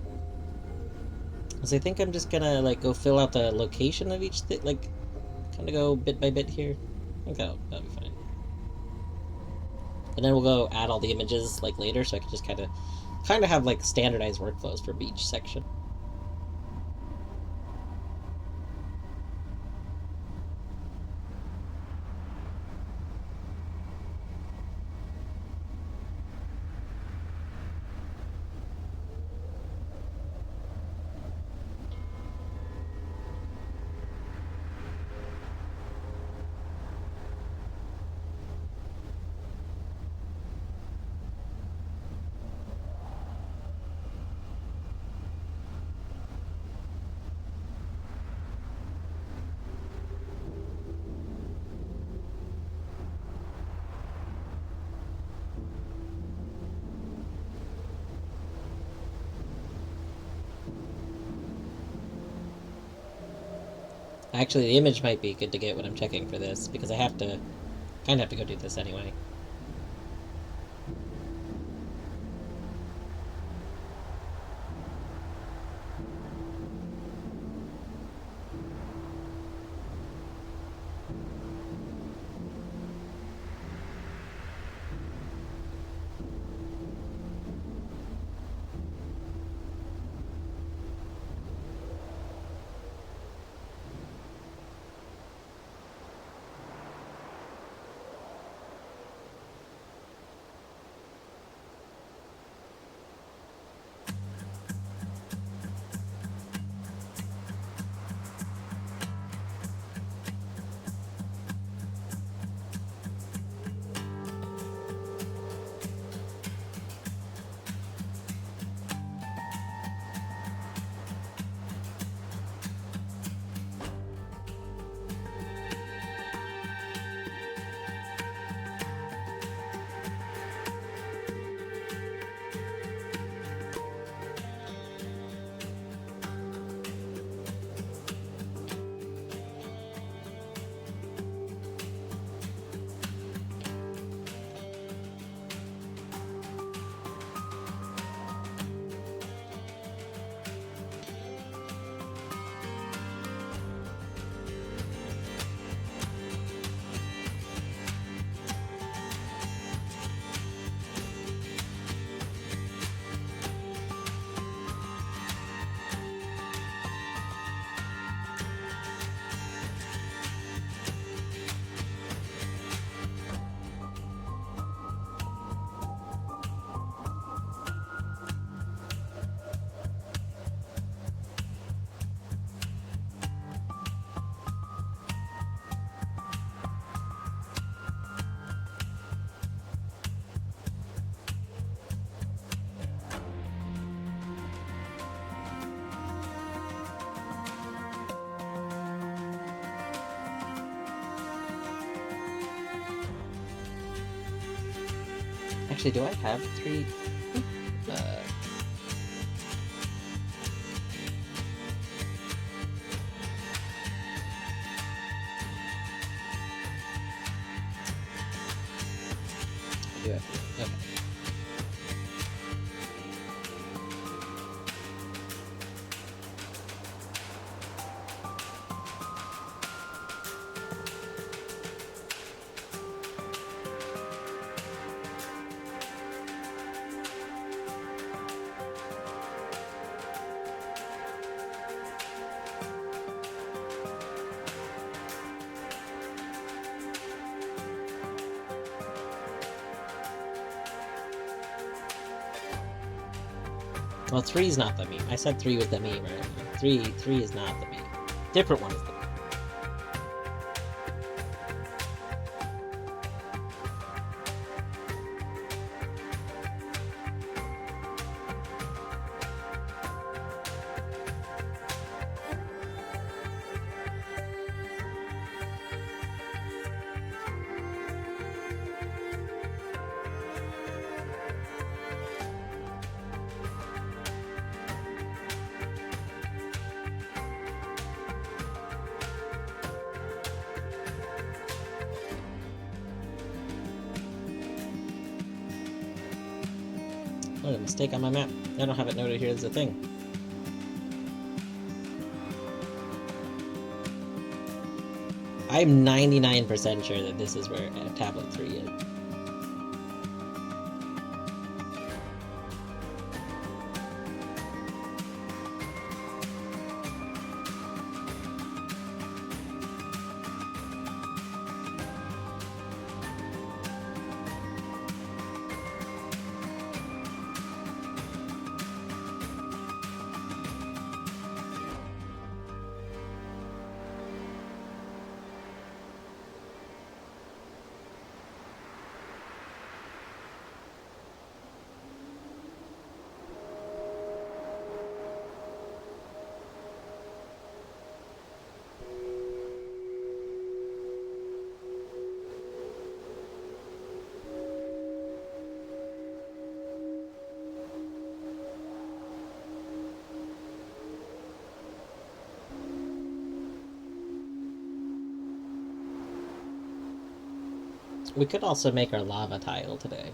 think I'm just gonna, like, go fill out the location of each thing, like, kind of go bit by bit here. I think that'll be fine. And then we'll go add all the images, like, later, so I can just kind of have, like, standardized workflows for each section. Actually, the image might be good to get when I'm checking for this, because I kind of have to go do this anyway. Actually, do I have 3? Uh, I do have 3. Okay. Well, 3 is not the meme. I said 3 was the meme earlier. 3 is not the meme. Different one is the meme. Oh, a mistake on my map. I don't have it noted here as a thing. I'm 99% sure that this is where tablet 3 is. We could also make our lava tile today.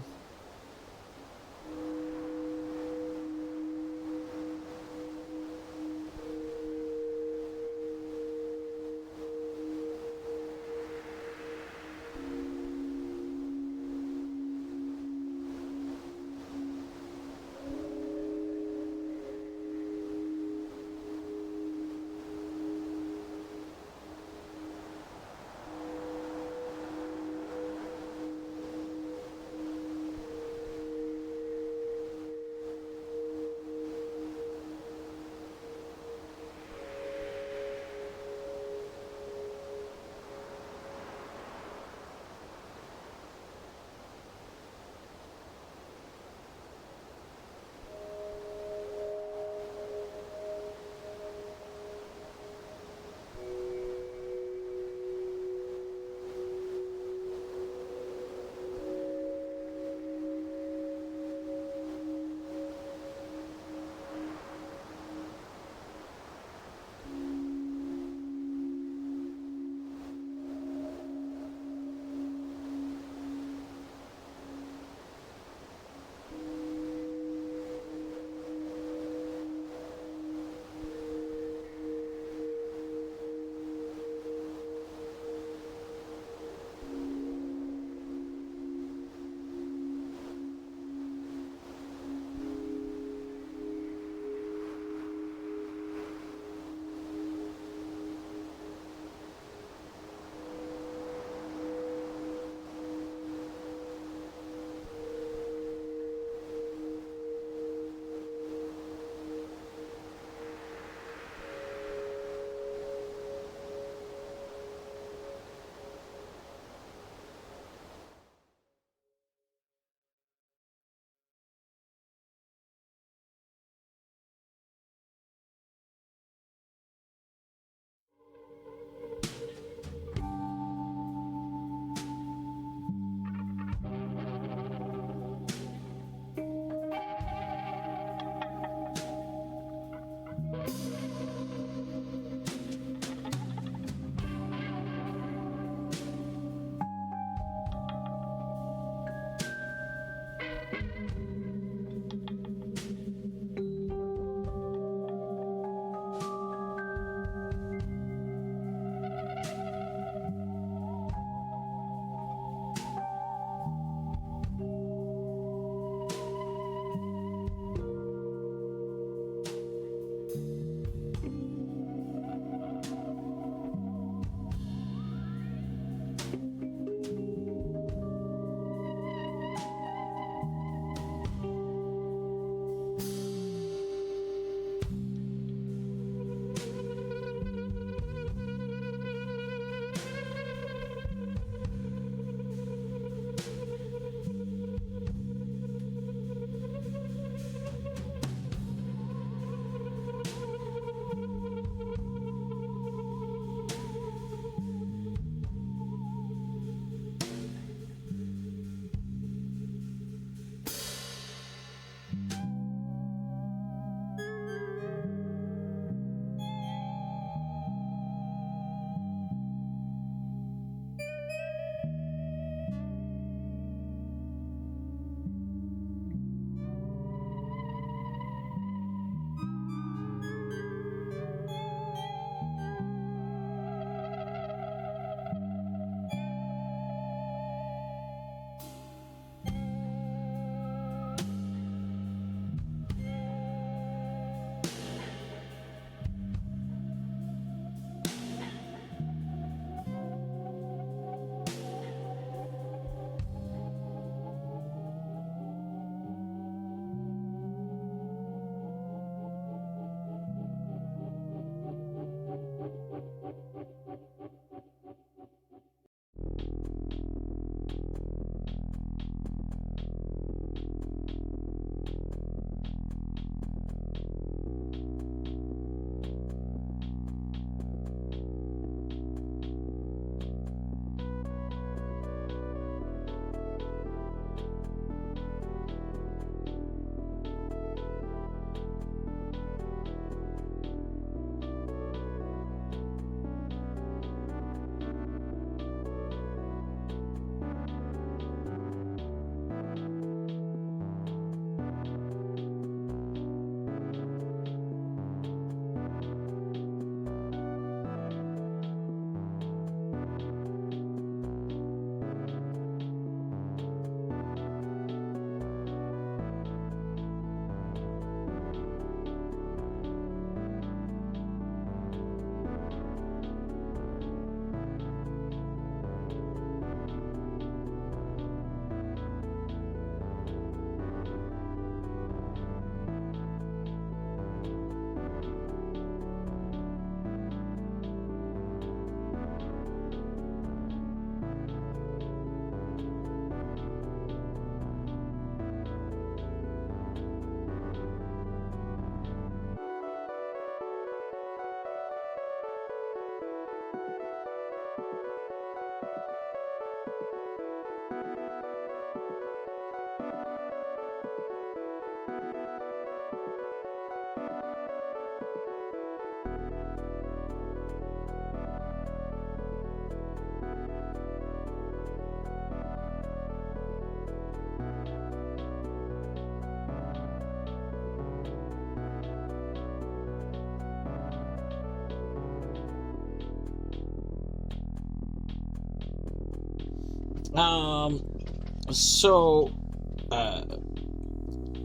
So,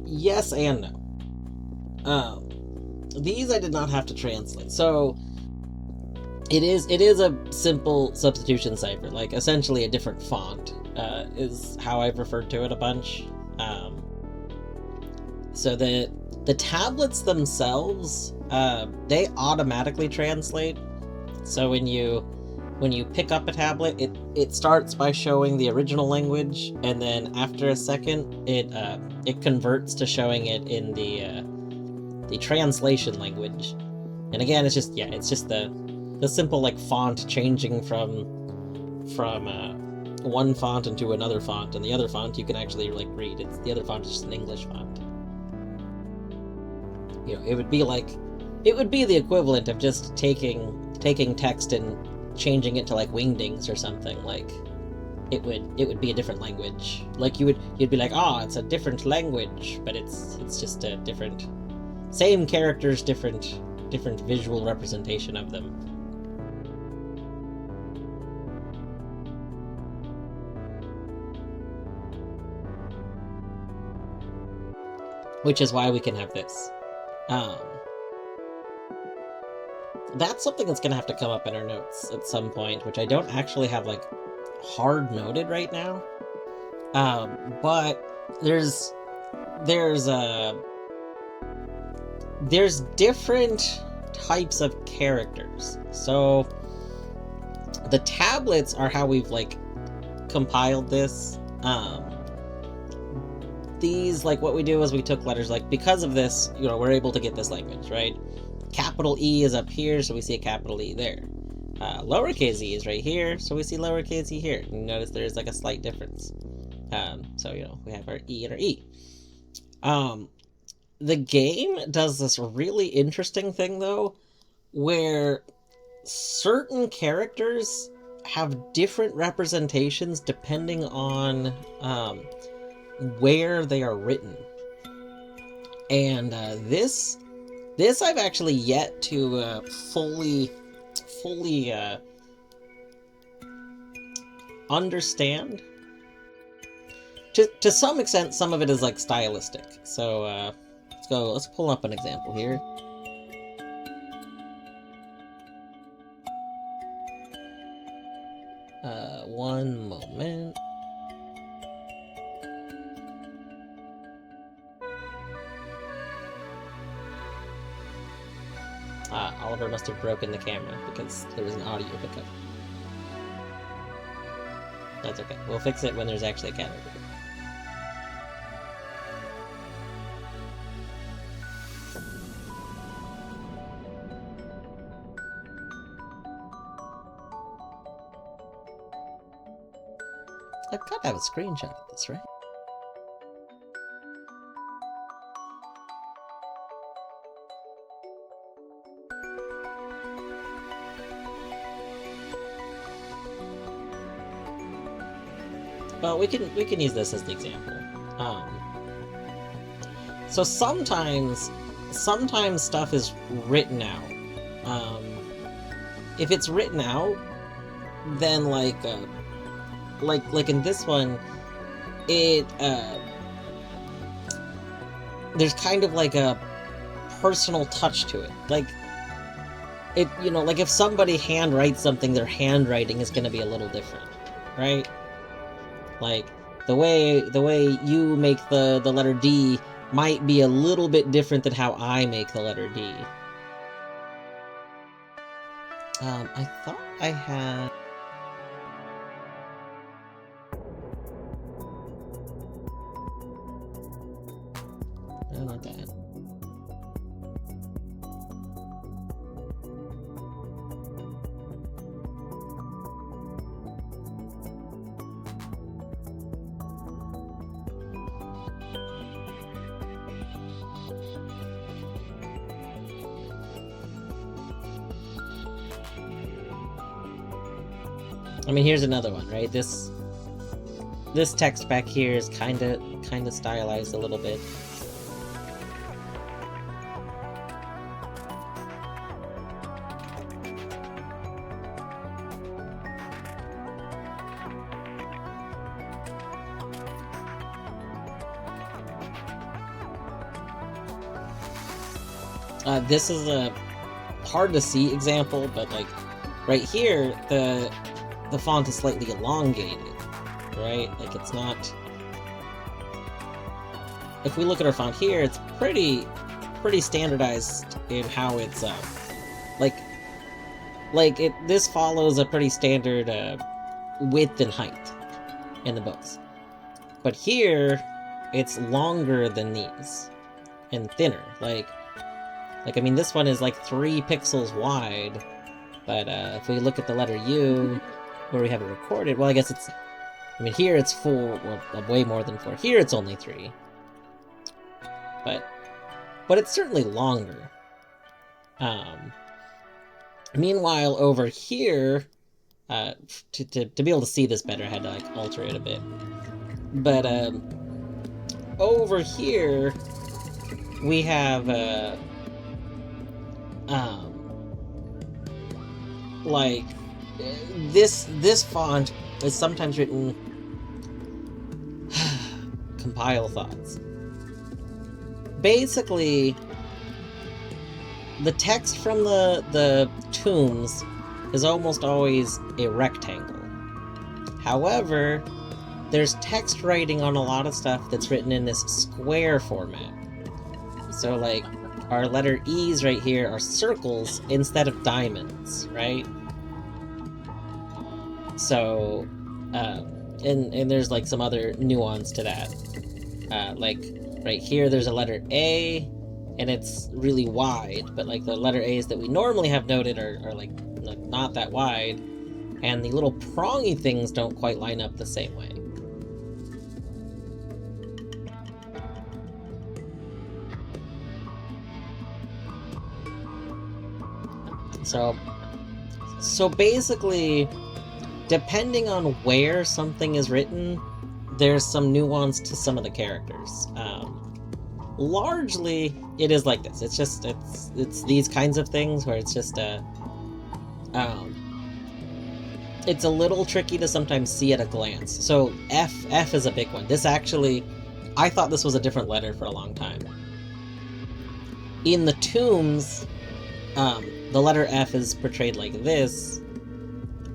yes and no. These I did not have to translate. So, it is a simple substitution cipher, like essentially a different font, is how I've referred to it a bunch. So the tablets themselves, they automatically translate. So when you pick up a tablet, it starts by showing the original language, and then after a second, it converts to showing it in the translation language. And again, it's just the simple like font changing from one font into another font, and the other font you can actually like read. It's the other font is just an English font. You know, it would be the equivalent of just taking text and changing it to like wingdings or something. Like it would be a different language. Like you'd be like, oh, it's a different language, but it's just a different, same characters, different visual representation of them. Which is why we can have this. That's something that's gonna have to come up in our notes at some point, which I don't actually have like hard noted right now. But there's different types of characters. So the tablets are how we've like compiled this. These, like, what we do is we took letters, like, because of this, you know, we're able to get this language, right? Capital E is up here, so we see a capital E there. Lowercase e is right here, so we see lowercase e here. You notice there's like a slight difference. So, you know, we have our E and our E. The game does this really interesting thing, though, where certain characters have different representations depending on where they are written. And this I've actually yet to fully understand. To some extent, some of it is like stylistic. So let's pull up an example here. One moment. Oliver must have broken the camera because there was an audio pickup. That's okay. We'll fix it when there's actually a camera pickup. I've got to have a screenshot of this, right? Well, we can use this as the example. So sometimes stuff is written out. If it's written out, then like in this one, it there's kind of like a personal touch to it. Like it, you know, like if somebody handwrites something, their handwriting is going to be a little different, right? Like the way you make the letter D might be a little bit different than how I make the letter D. I thought I had. I don't know that. I mean, here's another one, right? This text back here is kind of stylized a little bit. This is a hard to see example, but like right here, the font is slightly elongated, right? Like it's not. If we look at our font here, it's pretty standardized in how it's this follows a pretty standard width and height in the books. But here, it's longer than these and thinner. Like I mean, this one is like 3 pixels wide, but if we look at the letter U, where we have it recorded, well, I guess it's. I mean, here it's 4, well, way more than 4. Here it's only 3. But it's certainly longer. Meanwhile, over here, to be able to see this better, I had to like alter it a bit. But over here, we have like this font is sometimes written compile thoughts. Basically, the text from the tombs is almost always a rectangle. However, there's text writing on a lot of stuff that's written in this square format. So like, our letter E's right here are circles instead of diamonds, right? So, and there's like some other nuance to that. Like, right here there's a letter A, and it's really wide, but like the letter A's that we normally have noted are like not that wide, and the little prongy things don't quite line up the same way. So basically, depending on where something is written, there's some nuance to some of the characters. Largely, it is like this. It's just it's these kinds of things where it's just it's a little tricky to sometimes see at a glance. So F is a big one. This actually, I thought this was a different letter for a long time. In the tombs, the letter F is portrayed like this,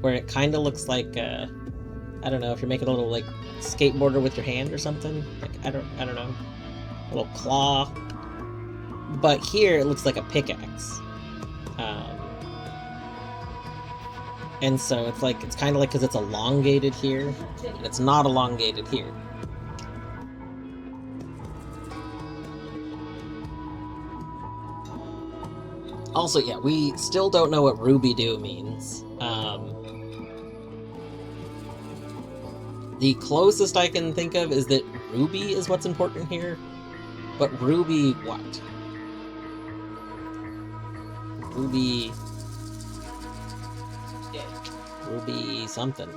where it kind of looks like I don't know, if you're making a little like skateboarder with your hand or something. Like I don't know, a little claw. But here it looks like a pickaxe. And so it's like, it's kind of like, because it's elongated here, and it's not elongated here. Also, yeah, we still don't know what Ruby-Doo means. The closest I can think of is that Ruby is what's important here, but Ruby what? Ruby something.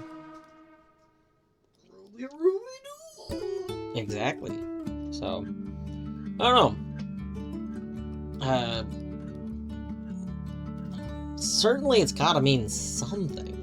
Ruby-Doo! Exactly. So, I don't know. Certainly it's gotta mean something.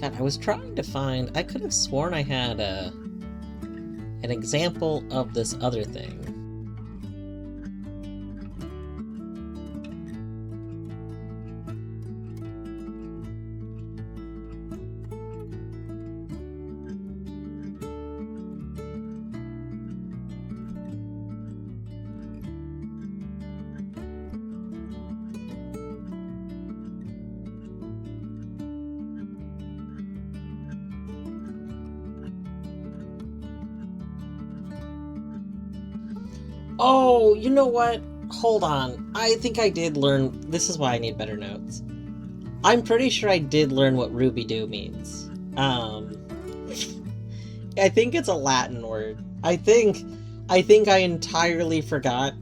God, I was trying to find... I could have sworn I had an example of this other thing. Oh, you know what? Hold on. I think I did learn... This is why I need better notes. I'm pretty sure I did learn what Ruby-Doo means. I think it's a Latin word. I think I entirely forgot.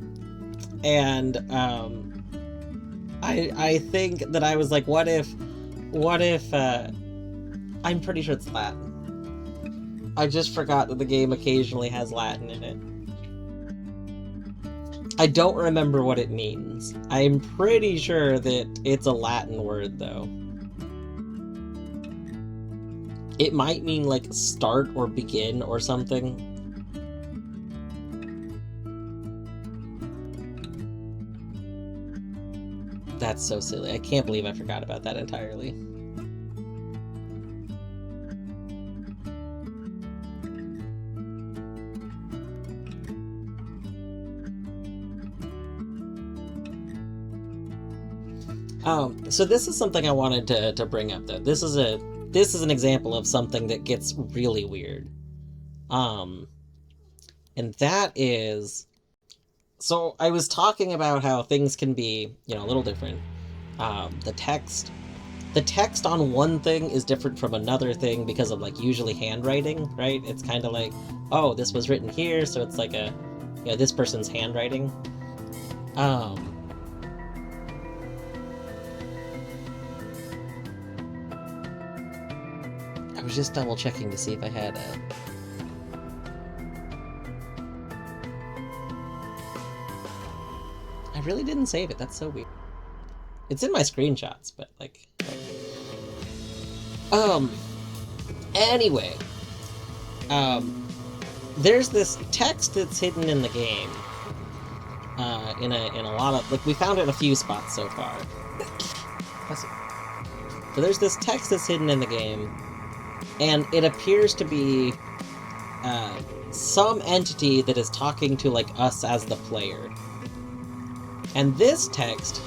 And, I think that I was like, what if What if, I'm pretty sure it's Latin. I just forgot that the game occasionally has Latin in it. I don't remember what it means. I'm pretty sure that it's a Latin word, though. It might mean, like, start or begin or something. That's so silly. I can't believe I forgot about that entirely. So this is something I wanted to bring up, though. This is an example of something that gets really weird. And that is... So I was talking about how things can be, you know, a little different. The text on one thing is different from another thing because of, like, usually handwriting, right? It's kind of like, oh, this was written here, so it's like a, you know, this person's handwriting. I was just double checking to see if I had a... I really didn't save it. That's so weird. It's in my screenshots, but, like... Anyway. There's this text that's hidden in the game. In a lot of... Like, we found it in a few spots so far. So there's this text that's hidden in the game, and it appears to be some entity that is talking to, like, us as the player. And this text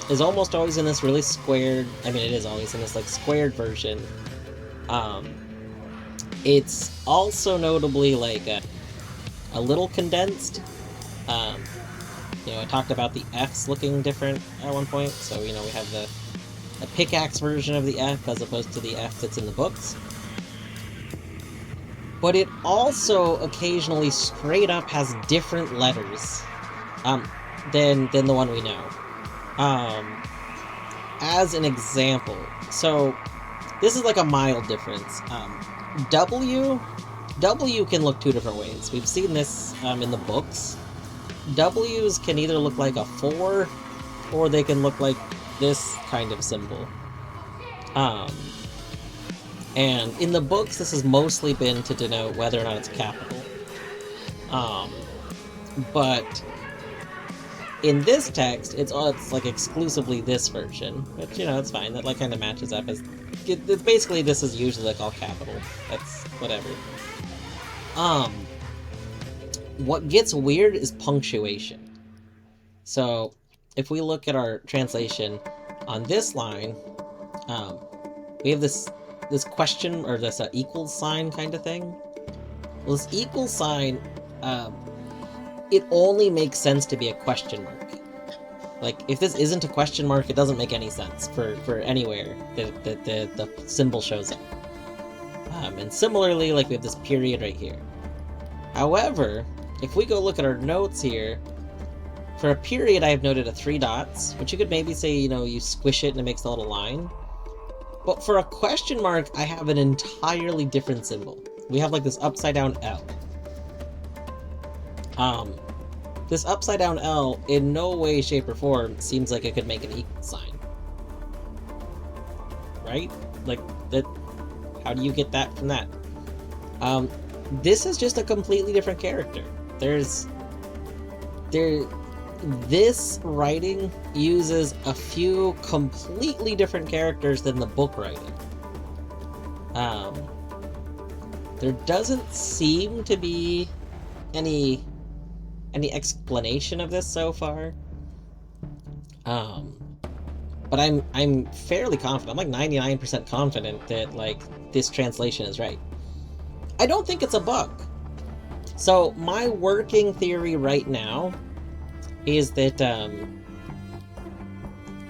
is almost always in this really squared... I mean, it is always in this, like, squared version. It's also notably, like, a little condensed. You know, I talked about the F's looking different at one point, so, you know, we have the pickaxe version of the F as opposed to the F that's in the books. But it also occasionally straight up has different letters than the one we know. As an example, so this is like a mild difference. W can look two different ways. We've seen this in the books. W's can either look like a 4, or they can look like this kind of symbol. And in the books, this has mostly been to denote whether or not it's a capital. But in this text, it's like exclusively this version, which, you know, it's fine. That, like, kind of matches up as... It's basically, this is usually, like, all capital. That's whatever. What gets weird is punctuation. So, if we look at our translation on this line, we have this question, or this equals sign kind of thing. Well, this equals sign, it only makes sense to be a question mark. Like, if this isn't a question mark, it doesn't make any sense for anywhere that the symbol shows up. And similarly, like, we have this period right here. However, if we go look at our notes here, for a period I have noted 3 dots, which you could maybe say, you know, you squish it and it makes a little line. But for a question mark, I have an entirely different symbol. We have, like, this upside down L. This upside down L, in no way, shape, or form, seems like it could make an equal sign. Right? Like, that... How do you get that from that? This is just a completely different character. This writing uses a few completely different characters than the book writing. There doesn't seem to be any explanation of this so far. But I'm fairly confident. I'm like 99% confident that, like, this translation is right. I don't think it's a bug. So my working theory right now is that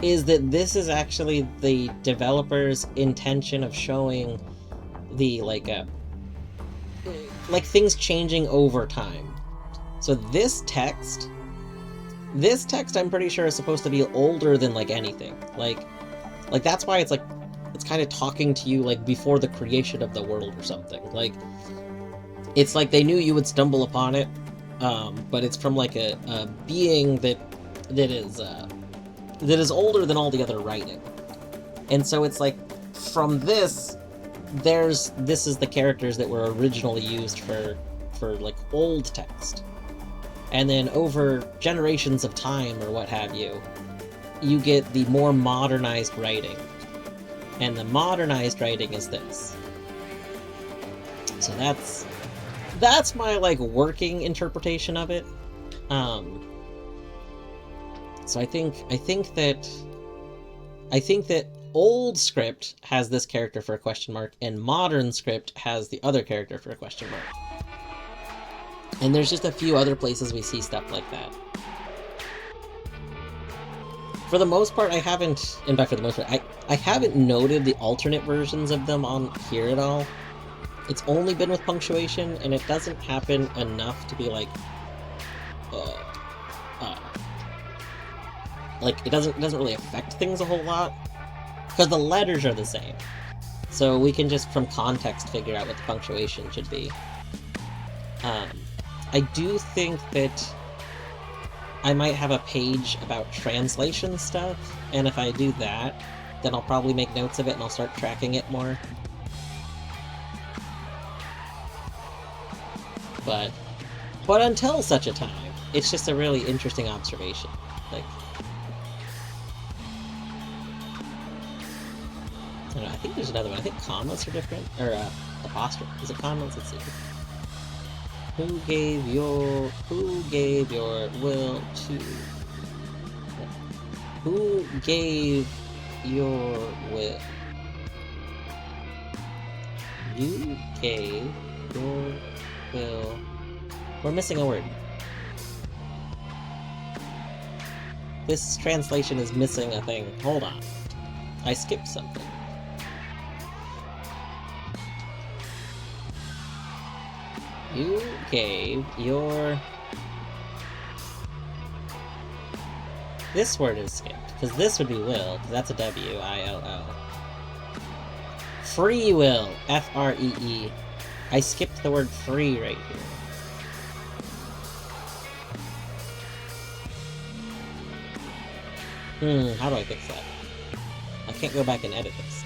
this is actually the developer's intention of showing the like things changing over time. So this text I'm pretty sure is supposed to be older than, like, anything. Like that's why it's like it's kind of talking to you like before the creation of the world or something. Like, it's like they knew you would stumble upon it, but it's from like a being that is older than all the other writing. And so it's like, from this is the characters that were originally used for like old text. And then over generations of time or what have you, you get the more modernized writing. And the modernized writing is this. So that's my like working interpretation of it. So I think that old script has this character for a question mark, and modern script has the other character for a question mark. And there's just a few other places we see stuff like that. For the most part, I haven't noted the alternate versions of them on here at all. It's only been with punctuation, and it doesn't happen enough to be like, it doesn't really affect things a whole lot, because the letters are the same. So we can just, from context, figure out what the punctuation should be. I do think that I might have a page about translation stuff, and if I do that, then I'll probably make notes of it and I'll start tracking it more. But until such a time, it's just a really interesting observation. Like, I don't know, I think there's another one. I think commas are different, or apostrophe. Is it commas? Let's see. Who gave your will to? Who gave your will? You gave your will. We're missing a word. This translation is missing a thing. Hold on. I skipped something. You gave your... This word is skipped, because this would be will, because that's a W-I-L-L. Free will, F-R-E-E. I skipped the word free right here. How do I fix that? I can't go back and edit this.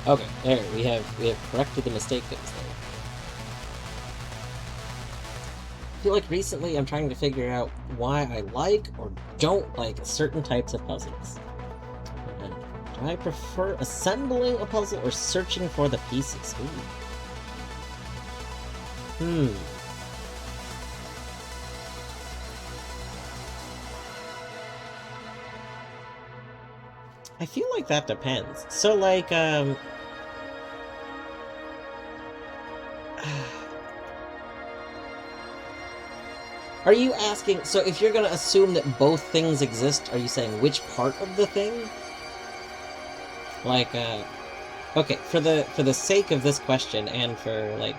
Okay, there, we have corrected the mistake that was there. I feel like recently I'm trying to figure out why I like or don't like certain types of puzzles. And do I prefer assembling a puzzle or searching for the pieces? Ooh. I feel like that depends. So, like, are you asking, so if you're gonna assume that both things exist, are you saying which part of the thing? Like, okay, for the sake of this question and for, like,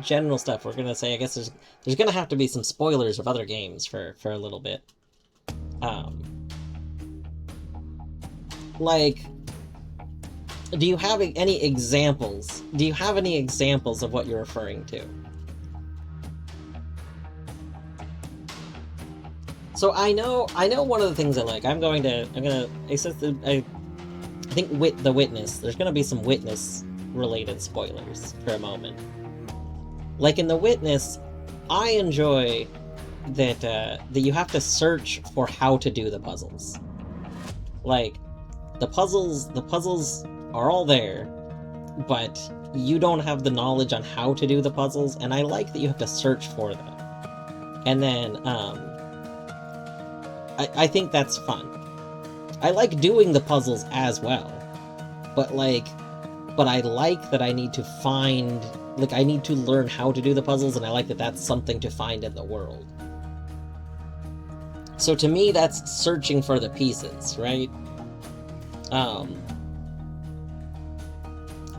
general stuff, we're gonna say, I guess there's gonna have to be some spoilers of other games for a little bit. Like, do you have any examples? Do you have any examples of what you're referring to? So I know one of the things I like. I think the Witness. There's gonna be some Witness related spoilers for a moment. Like in the Witness, I enjoy that you have to search for how to do the puzzles. Like the puzzles are all there, but you don't have the knowledge on how to do the puzzles, and I like that you have to search for them. And then I think that's fun. I like doing the puzzles as well, but I like that I need to find, like, I need to learn how to do the puzzles, and I like that that's something to find in the world. So to me, that's searching for the pieces, right?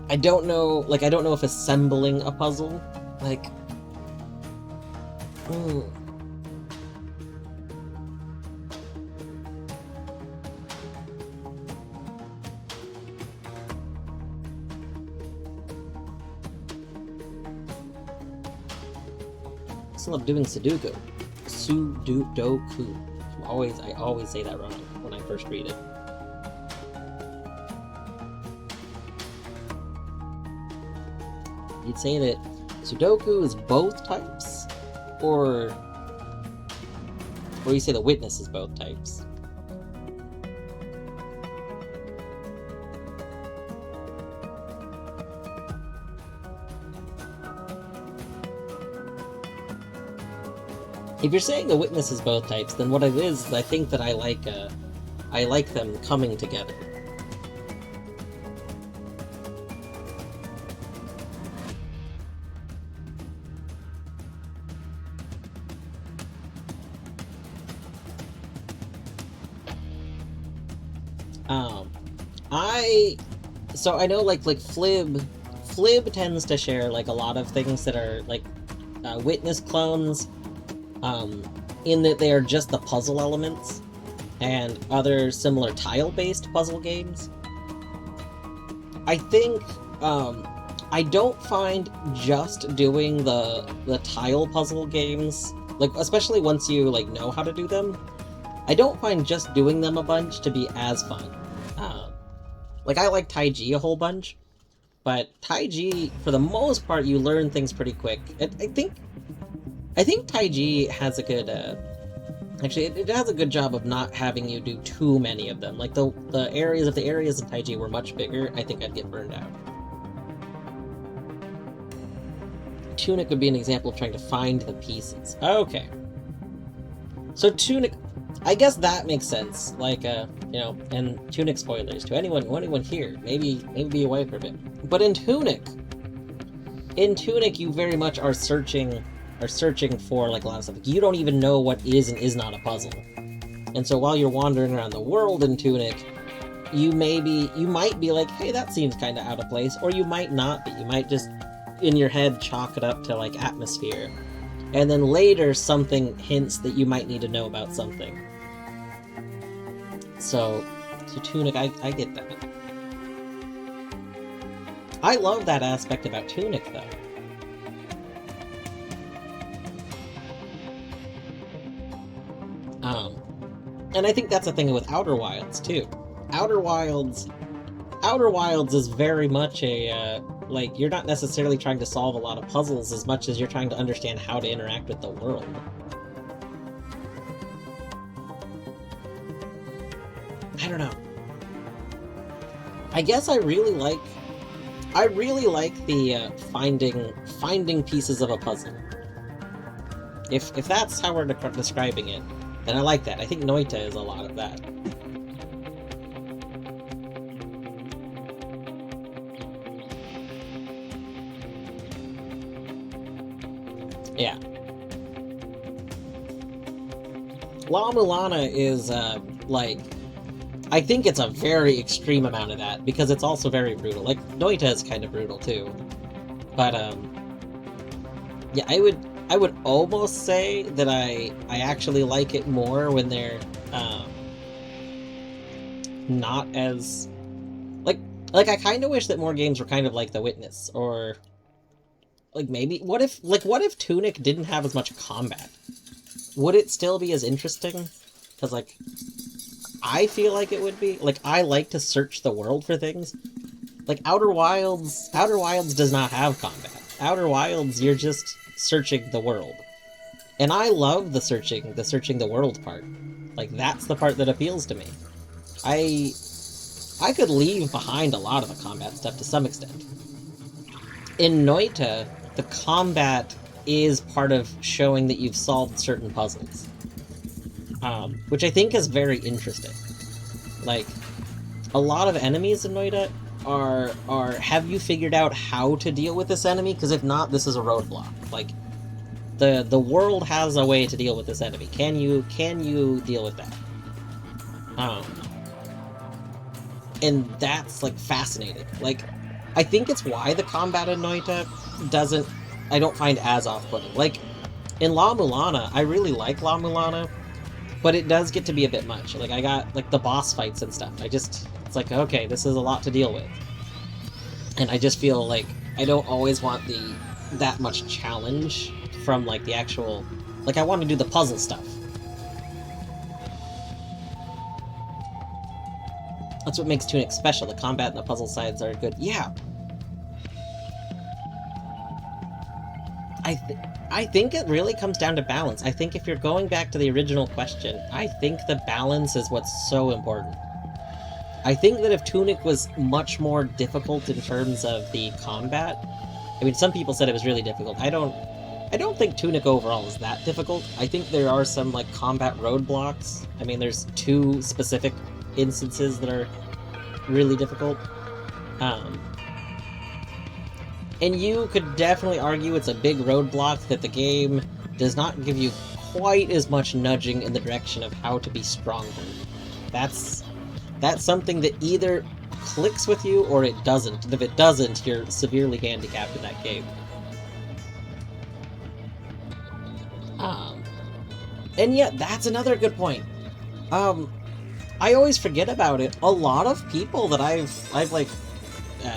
I don't know if assembling a puzzle, like, I still love doing Sudoku. Sudoku. I always say that wrong when I first read it. You'd say that Sudoku is both types, or you say the Witness is both types. If you're saying the Witness is both types, then what it is I think that I like them coming together. So I know like Flib tends to share like a lot of things that are like Witness clones, in that they are just the puzzle elements, and other similar tile-based puzzle games. I think I don't find just doing the tile puzzle games, like especially once you like know how to do them, I don't find just doing them a bunch to be as fun. Like, I like Taiji a whole bunch, but Taiji, for the most part, you learn things pretty quick. I think Taiji has a good, actually, it has a good job of not having you do too many of them. Like, if the areas in Taiji were much bigger, I think I'd get burned out. Tunic would be an example of trying to find the pieces. Okay. So Tunic, I guess that makes sense. Like, you know, and Tunic spoilers to anyone here. Maybe be away for a bit. But in Tunic, you very much are searching for like a lot of stuff. You don't even know what is and is not a puzzle. And so while you're wandering around the world in Tunic, you might be like, hey, that seems kind of out of place, or you might not be. You might just in your head chalk it up to like atmosphere. And then later something hints that you might need to know about something. So Tunic, I get that. I love that aspect about Tunic, though. And I think that's a thing with Outer Wilds, too. Outer Wilds Outer Wilds is very much a, like, you're not necessarily trying to solve a lot of puzzles as much as you're trying to understand how to interact with the world. I don't know. I guess I really like the finding pieces of a puzzle. If that's how we're describing it, then I like that. I think Noita is a lot of that. Yeah. La Mulana is, like, I think it's a very extreme amount of that, because it's also very brutal. Like, Noita is kind of brutal, too. But, yeah, I would almost say that I actually like it more when they're, not as... Like, I kind of wish that more games were kind of like The Witness, or... Like, maybe... what if Tunic didn't have as much combat? Would it still be as interesting? Because, like, I feel like it would be. Like, I like to search the world for things. Like, Outer Wilds does not have combat. Outer Wilds, you're just searching the world. And I love the searching the world part. Like, that's the part that appeals to me. I could leave behind a lot of the combat stuff to some extent. In Noita, the combat is part of showing that you've solved certain puzzles. Which I think is very interesting. Like, a lot of enemies in Noita are have you figured out how to deal with this enemy? Because if not, this is a roadblock. Like, the world has a way to deal with this enemy. Can you deal with that? And that's, like, fascinating. Like, I think it's why the combat in Noita I don't find as off-putting. Like, in La Mulana, I really like La Mulana, but it does get to be a bit much. Like, I got, like, the boss fights and stuff. It's like, okay, this is a lot to deal with. And I just feel like I don't always want that much challenge from, like, the actual... Like, I want to do the puzzle stuff. That's what makes Tunic special. The combat and the puzzle sides are good. Yeah. I think it really comes down to balance. I think if you're going back to the original question, I think the balance is what's so important. I think that if Tunic was much more difficult in terms of the combat... I mean, some people said it was really difficult. I don't think Tunic overall is that difficult. I think there are some, like, combat roadblocks. I mean, there's 2 specific instances that are really difficult. And you could definitely argue it's a big roadblock that the game does not give you quite as much nudging in the direction of how to be stronger. That's something that either clicks with you or it doesn't. And if it doesn't, you're severely handicapped in that game. And yeah, that's another good point. I always forget about it. A lot of people that I've like,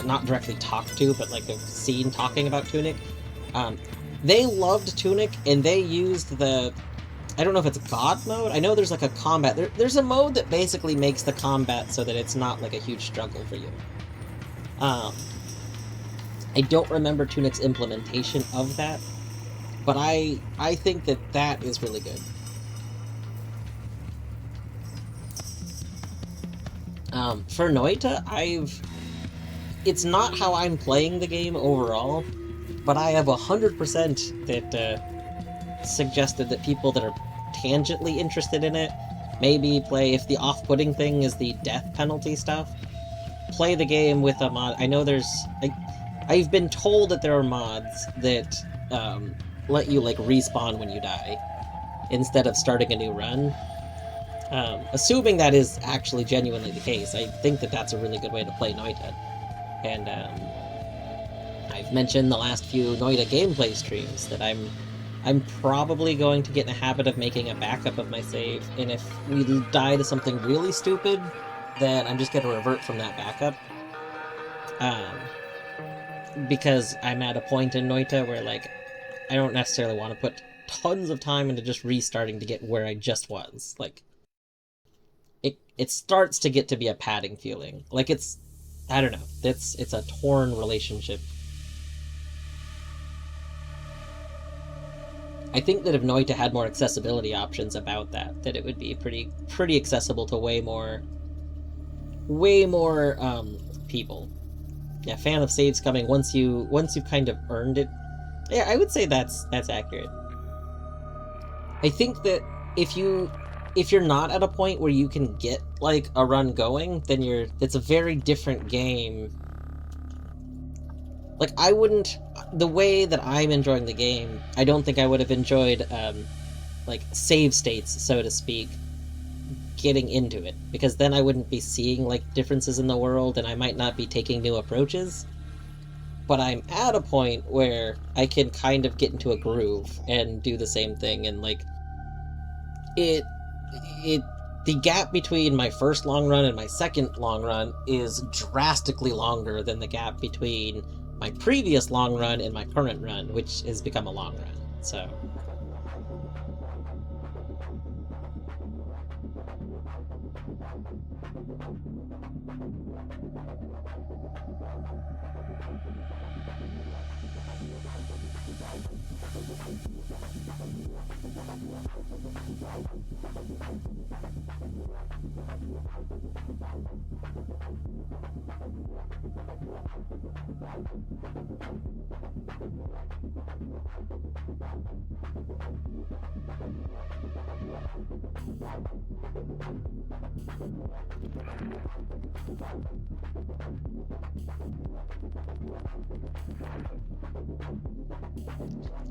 not directly talked to, but, like, I've seen talking about Tunic, they loved Tunic, and they used the... I don't know if it's God mode? I know there's, like, a combat... There's a mode that basically makes the combat so that it's not, like, a huge struggle for you. I don't remember Tunic's implementation of that, but I think that is really good. For Noita, it's not how I'm playing the game overall, but I have 100% that suggested that people that are tangentially interested in it maybe play, if the off-putting thing is the death penalty stuff, play the game with a mod. I know I've been told that there are mods that let you, like, respawn when you die instead of starting a new run. Assuming that is actually genuinely the case, I think that that's a really good way to play Noita. And I've mentioned the last few Noita gameplay streams that I'm probably going to get in the habit of making a backup of my save, and if we die to something really stupid, then I'm just going to revert from that backup. Because I'm at a point in Noita where, like, I don't necessarily want to put tons of time into just restarting to get where I just was. Like, it starts to get to be a padding feeling. Like, it's I don't know. It's a torn relationship. I think that if Noita had more accessibility options about that it would be pretty accessible to way more people. Yeah, fan of saves coming once you've kind of earned it. Yeah, I would say that's accurate. I think that if you're not at a point where you can get like a run going, then it's a very different game. Like I wouldn't the way that I'm enjoying the game, I don't think I would have enjoyed like save states, so to speak, getting into it, because then I wouldn't be seeing like differences in the world and I might not be taking new approaches. But I'm at a point where I can kind of get into a groove and do the same thing, and like it it the gap between my first long run and my second long run is drastically longer than the gap between my previous long run and my current run, which has become a long run. So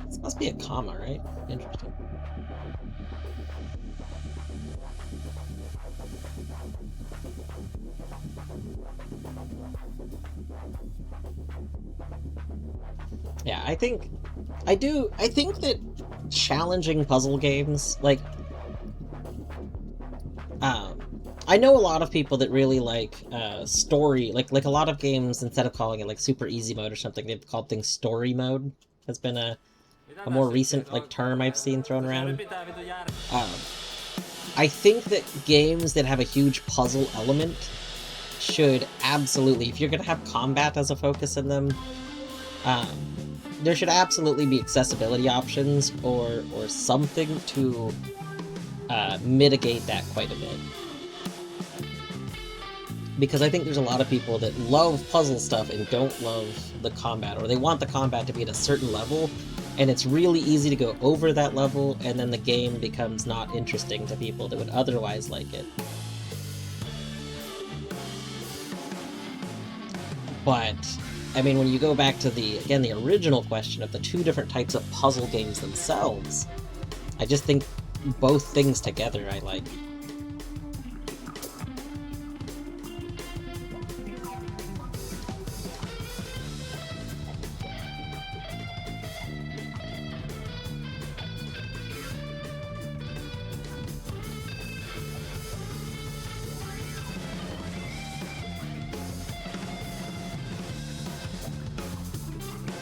this must be a comma, right? Interesting. Yeah, I think that challenging puzzle games, like I know a lot of people that really like story, like a lot of games, instead of calling it like super easy mode or something, they've called things story mode. Has been a more recent like term I've seen thrown around. I think that games that have a huge puzzle element should absolutely, if you're going to have combat as a focus in them, there should absolutely be accessibility options or something to mitigate that quite a bit. Because I think there's a lot of people that love puzzle stuff and don't love the combat, or they want the combat to be at a certain level, and it's really easy to go over that level, and then the game becomes not interesting to people that would otherwise like it. But, I mean, when you go back to the original question of the two different types of puzzle games themselves, I just think both things together I like.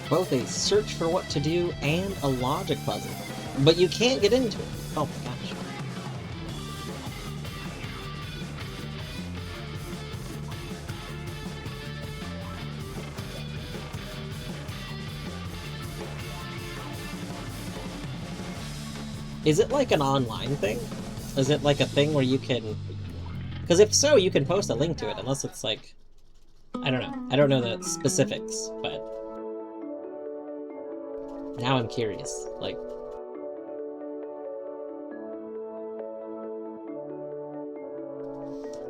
Both a search for what to do and a logic puzzle. But you can't get into it. Oh my gosh. Is it like an online thing? Is it like a thing where you can... Because if so, you can post a link to it, unless it's like... I don't know. I don't know the specifics, but... Now I'm curious, like...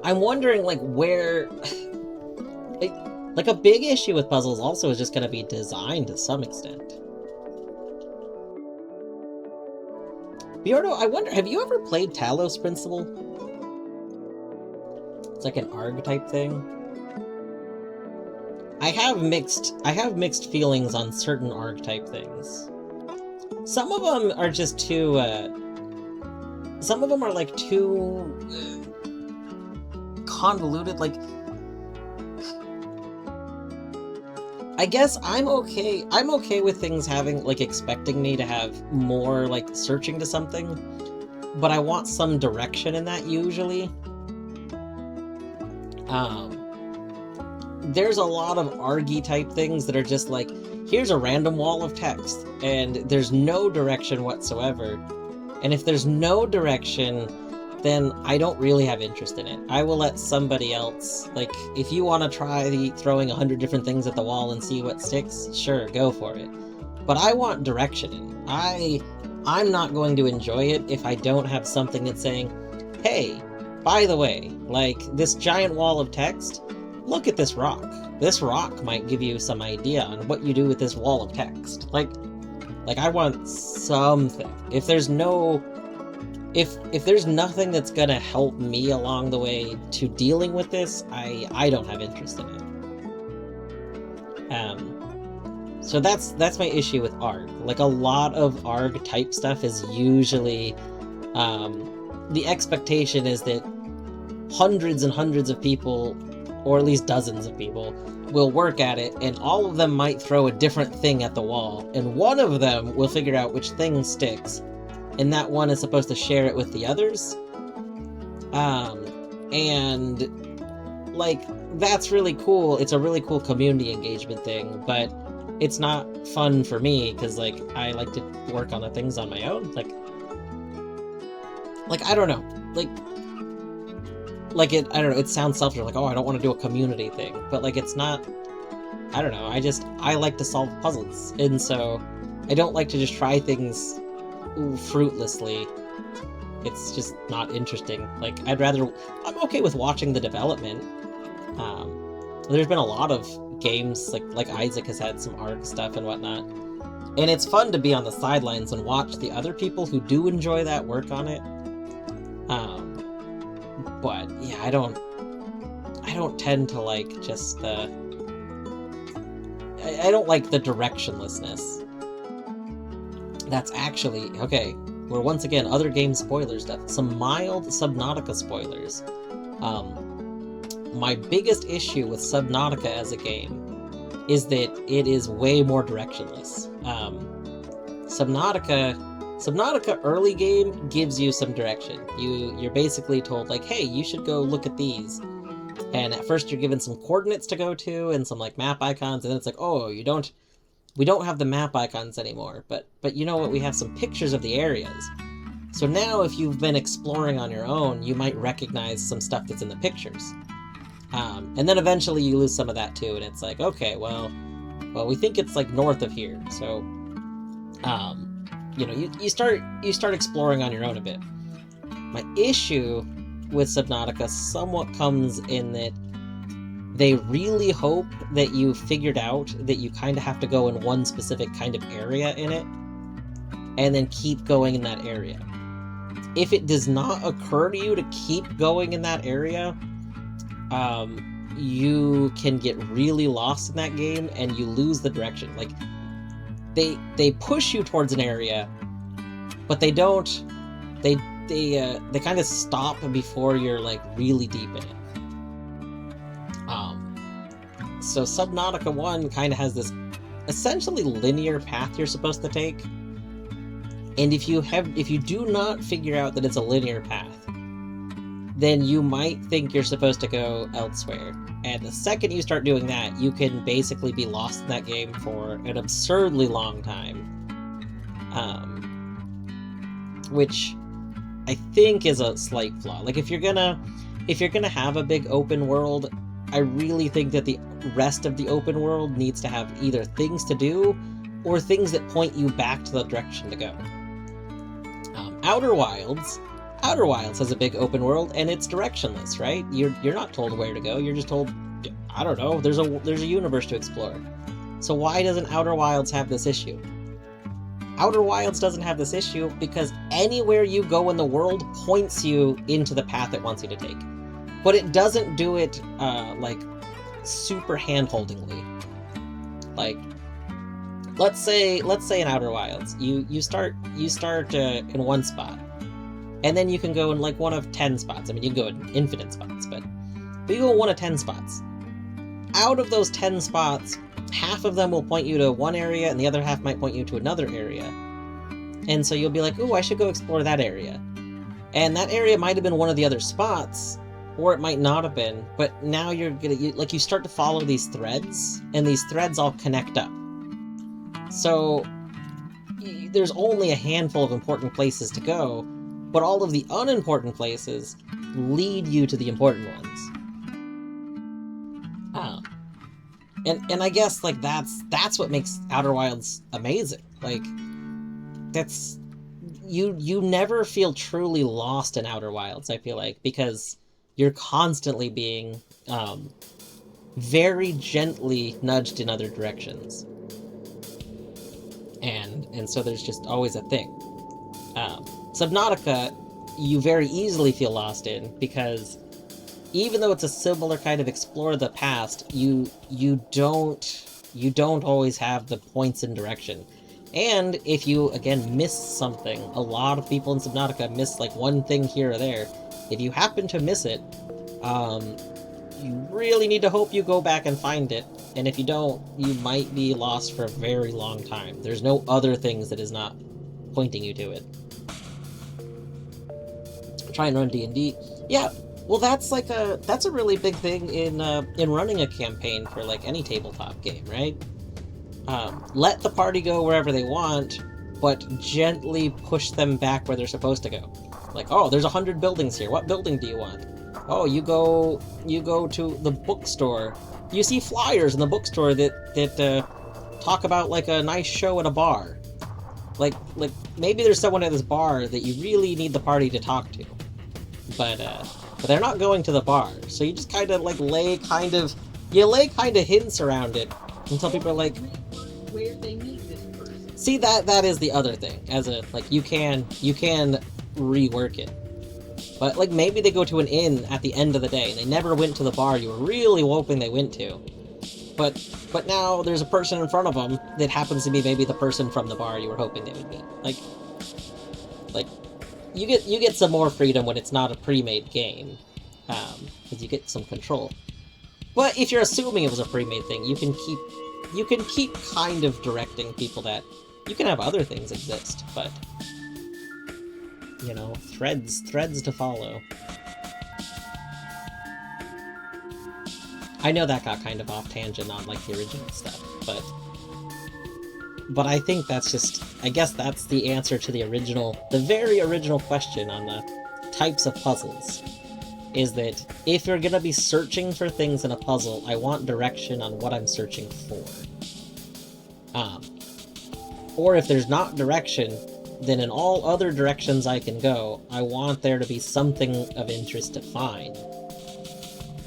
I'm wondering, like, where... like, a big issue with puzzles also is just gonna be design to some extent. Bjordo, I wonder, have you ever played Talos Principle? It's like an ARG type thing. I have mixed feelings on certain ARG type things. Some of them are just too, some of them are like too convoluted, like... I guess I'm okay with things having, like, expecting me to have more, like, searching to something, but I want some direction in that, usually. there's a lot of argy type things that are just like, here's a random wall of text, and there's no direction whatsoever. And if there's no direction, then I don't really have interest in it. I will let somebody else, like, if you want to try throwing 100 different things at the wall and see what sticks, sure, go for it. But I want direction in it. I'm not going to enjoy it if I don't have something that's saying, hey, by the way, like, this giant wall of text, look at this rock. This rock might give you some idea on what you do with this wall of text. Like I want something. If there's nothing that's gonna help me along the way to dealing with this, I don't have interest in it. So that's my issue with ARG. Like, a lot of ARG type stuff is usually, the expectation is that hundreds and hundreds of people, or at least dozens of people, will work at it, and all of them might throw a different thing at the wall, and one of them will figure out which thing sticks, and that one is supposed to share it with the others. And, like, that's really cool. It's a really cool community engagement thing, but it's not fun for me, because, like, I like to work on the things on my own. Like, I don't know. I don't know, it sounds selfish, like, oh, I don't want to do a community thing, but, like, it's not, I don't know, I like to solve puzzles, and so I don't like to just try things fruitlessly. It's just not interesting. Like, I'm okay with watching the development. There's been a lot of games, like Isaac has had some ARG stuff and whatnot, and it's fun to be on the sidelines and watch the other people who do enjoy that work on it. But yeah, I don't tend to like just I don't like the directionlessness. That's actually okay. We're once again other game spoiler stuff. Some mild Subnautica spoilers. My biggest issue with Subnautica as a game is that it is way more directionless. Subnautica early game gives you some direction. You're basically told, like, hey, you should go look at these. And at first you're given some coordinates to go to and some like map icons, and then it's like, oh, we don't have the map icons anymore, but you know what, we have some pictures of the areas. So now if you've been exploring on your own, you might recognize some stuff that's in the pictures. And then eventually you lose some of that too, and it's like, okay, well, we think it's like north of here, so you know, you start exploring on your own a bit. My issue with Subnautica somewhat comes in that they really hope that you figured out that you kind of have to go in one specific kind of area in it, and then keep going in that area. If it does not occur to you to keep going in that area, you can get really lost in that game and you lose the direction. Like, they push you towards an area, but they don't. They kind of stop before you're like really deep in it. So Subnautica 1 kind of has this essentially linear path you're supposed to take, and if you do not figure out that it's a linear path, then you might think you're supposed to go elsewhere. And the second you start doing that, you can basically be lost in that game for an absurdly long time. Which I think is a slight flaw. Like, if you're gonna have a big open world, I really think that the rest of the open world needs to have either things to do or things that point you back to the direction to go. Outer Wilds has a big open world, and it's directionless, right? You're not told where to go. You're just told, I don't know, there's a universe to explore. So why doesn't Outer Wilds have this issue? Outer Wilds doesn't have this issue because anywhere you go in the world points you into the path it wants you to take. But it doesn't do it, like, super hand-holdingly. Like, let's say in Outer Wilds, you start in one spot, and then you can go in like one of 10 spots. I mean, you can go in infinite spots, but you go in one of 10 spots. Out of those 10 spots, half of them will point you to one area, and the other half might point you to another area. And so you'll be like, ooh, I should go explore that area. And that area might have been one of the other spots, or it might not have been, but now you're gonna, you start to follow these threads, and these threads all connect up. So there's only a handful of important places to go, but all of the unimportant places lead you to the important ones. Oh. And I guess, like, that's what makes Outer Wilds amazing. Like, that's... you never feel truly lost in Outer Wilds, I feel like, because you're constantly being very gently nudged in other directions. And so there's just always a thing. Subnautica, you very easily feel lost in, because even though it's a similar kind of explore the past, you don't always have the points and direction. And if you, again, miss something, a lot of people in Subnautica miss, like, one thing here or there. If you happen to miss it, you really need to hope you go back and find it. And if you don't, you might be lost for a very long time. There's no other things that is not pointing you to it. Try and run D&D. Yeah, well, that's a really big thing in running a campaign for, like, any tabletop game, right? Let the party go wherever they want, but gently push them back where they're supposed to go. Like, oh, there's 100 buildings here. What building do you want? Oh, you go to the bookstore. You see flyers in the bookstore that talk about, like, a nice show at a bar. Like maybe there's someone at this bar that you really need the party to talk to, but they're not going to the bar. So you just kind of, like, lay kind of hints around it until people are like, where they meet this person. see, that is the other thing. As a, like, you can rework it. But, like, maybe they go to an inn at the end of the day, and they never went to the bar you were really hoping they went to. But now there's a person in front of them that happens to be maybe the person from the bar you were hoping they would meet. Like, you get some more freedom when it's not a pre-made game, because you get some control. But if you're assuming it was a pre-made thing, you can keep kind of directing people that you can have other things exist, but, you know, threads to follow. I know that got kind of off tangent on, like, the original stuff, but I think that's just, I guess that's the answer to the very original question on the types of puzzles, is that if you're gonna be searching for things in a puzzle, I want direction on what I'm searching for. Or if there's not direction, then in all other directions I can go, I want there to be something of interest to find.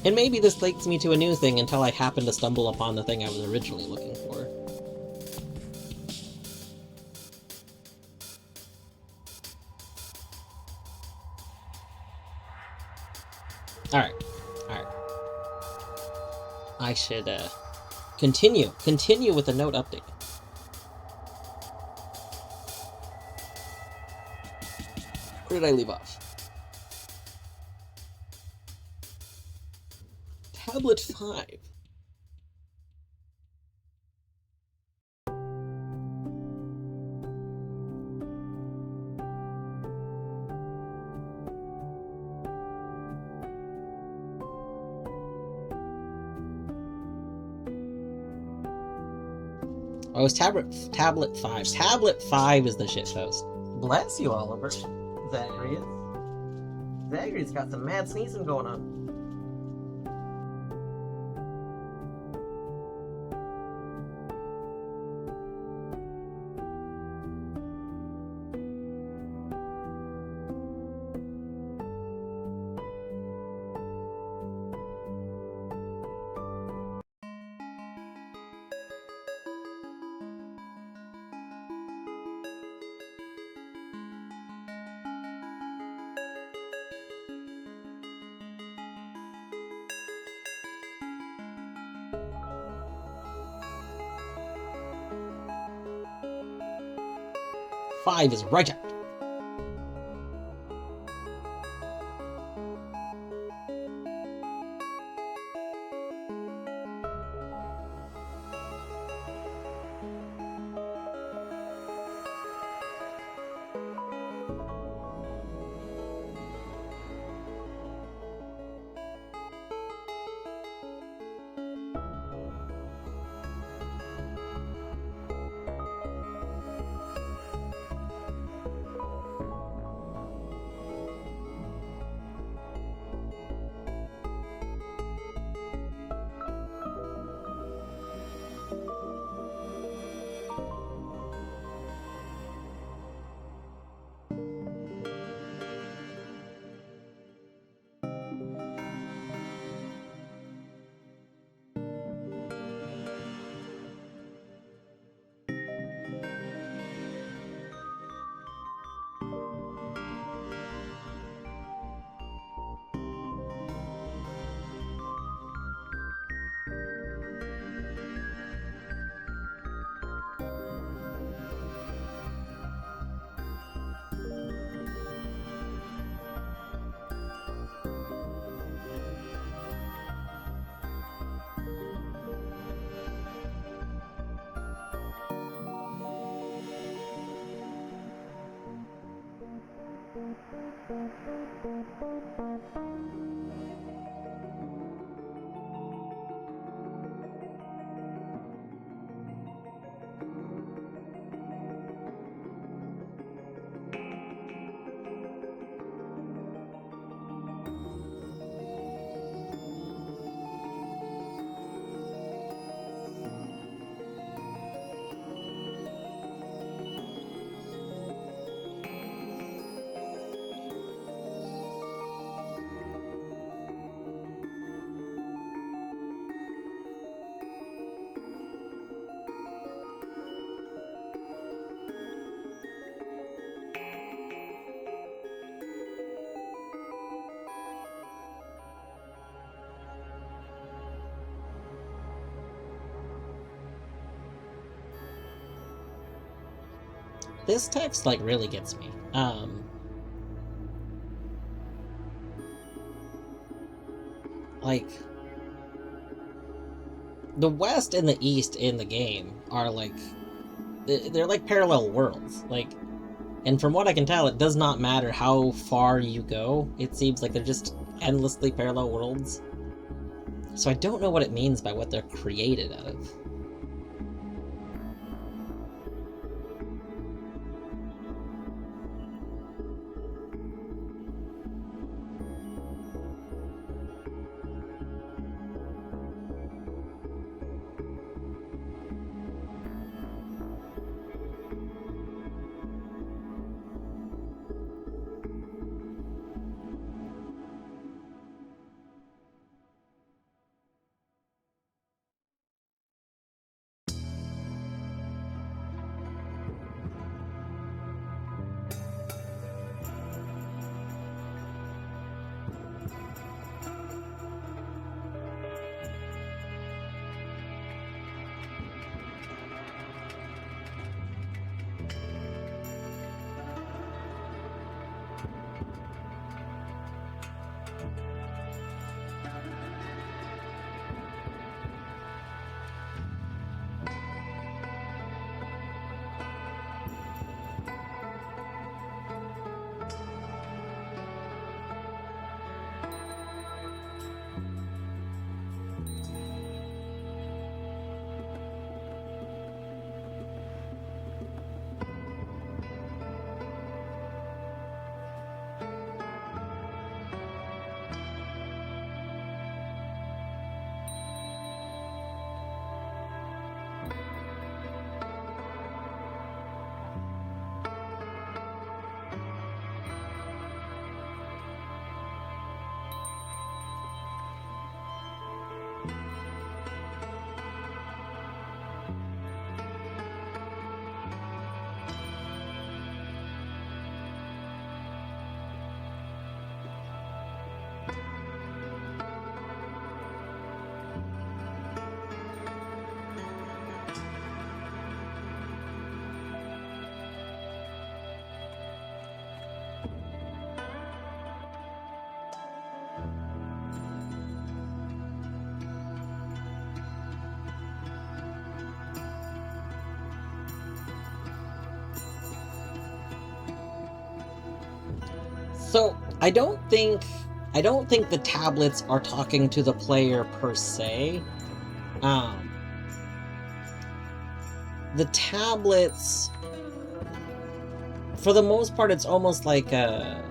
And maybe this takes me to a new thing until I happen to stumble upon the thing I was originally looking for. Alright. I should, continue with the note update. Where did I leave off? Tablet 5. Oh, it was Tablet 5. Tablet 5 is the shitpost. Bless you, Oliver. Zacharias got some mad sneezing going on. Five is right out. This text, like, really gets me. Like, the West and the East in the game are, like, they're like parallel worlds. Like, and from what I can tell, it does not matter how far you go. It seems like they're just endlessly parallel worlds. So I don't know what it means by what they're created out of. So I don't think the tablets are talking to the player per se. The tablets, for the most part, it's almost like I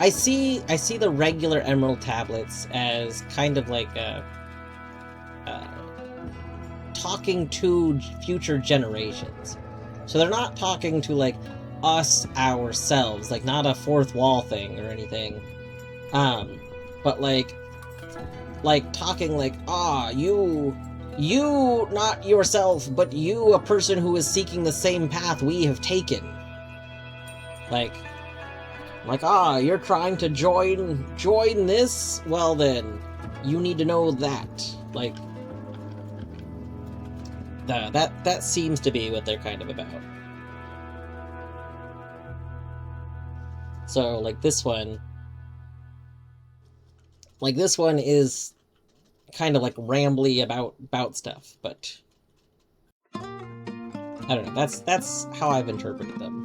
see the regular Emerald tablets as kind of like talking to future generations. So they're not talking to like us ourselves, like not a fourth wall thing or anything. But like talking like, you not yourself, but you, a person who is seeking the same path we have taken. Like, you're trying to join this? Well then, you need to know that. Like, that seems to be what they're kind of about. So, like, this one is kind of like rambly about stuff, but I don't know. That's how I've interpreted them.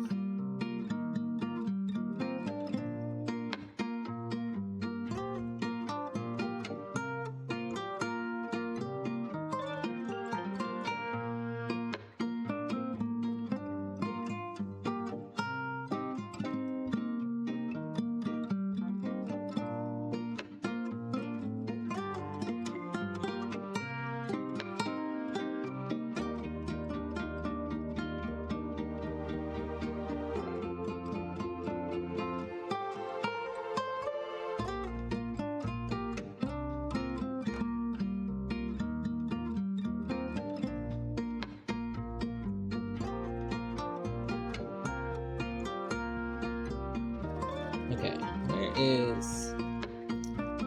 Okay,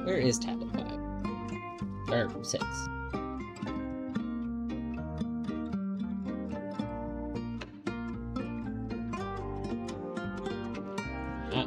where is tablet 5? Or 6? Ah.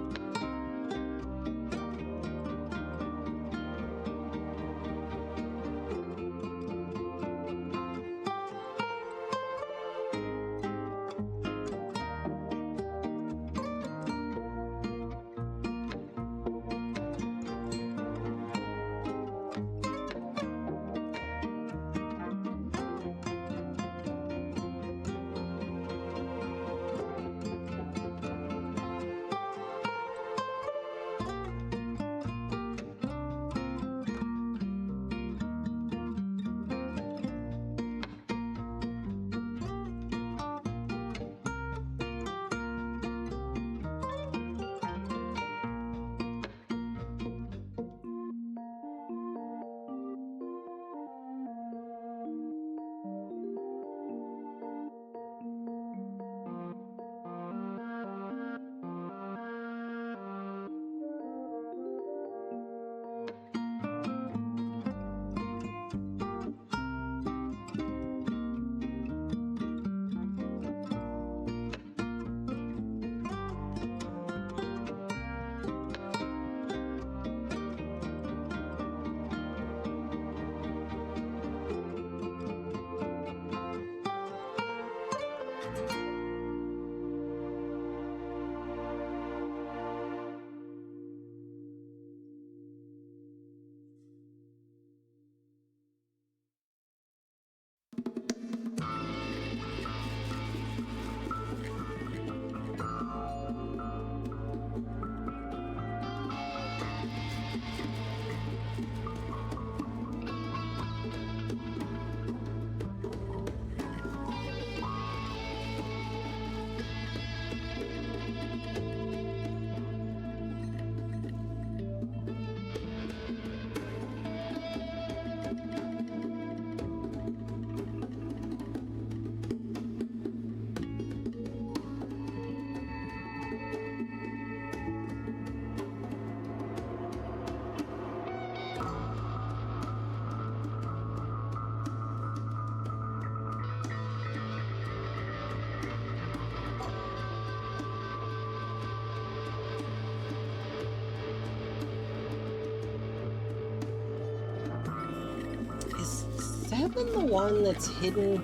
Is 7 the one that's hidden?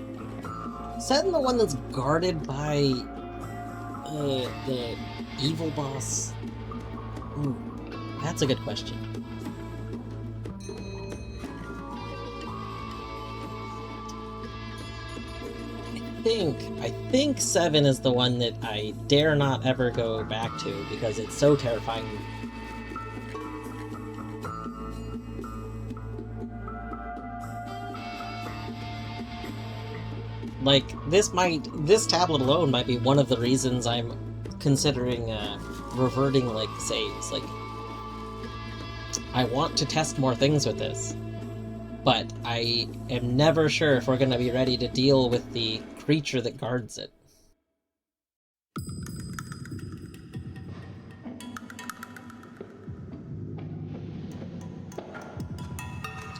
7 the one that's guarded by the evil boss? Ooh, that's a good question. I think 7 is the one that I dare not ever go back to because it's so terrifying. Like, this tablet alone might be one of the reasons I'm considering reverting, like, saves. Like, I want to test more things with this, but I am never sure if we're going to be ready to deal with the creature that guards it.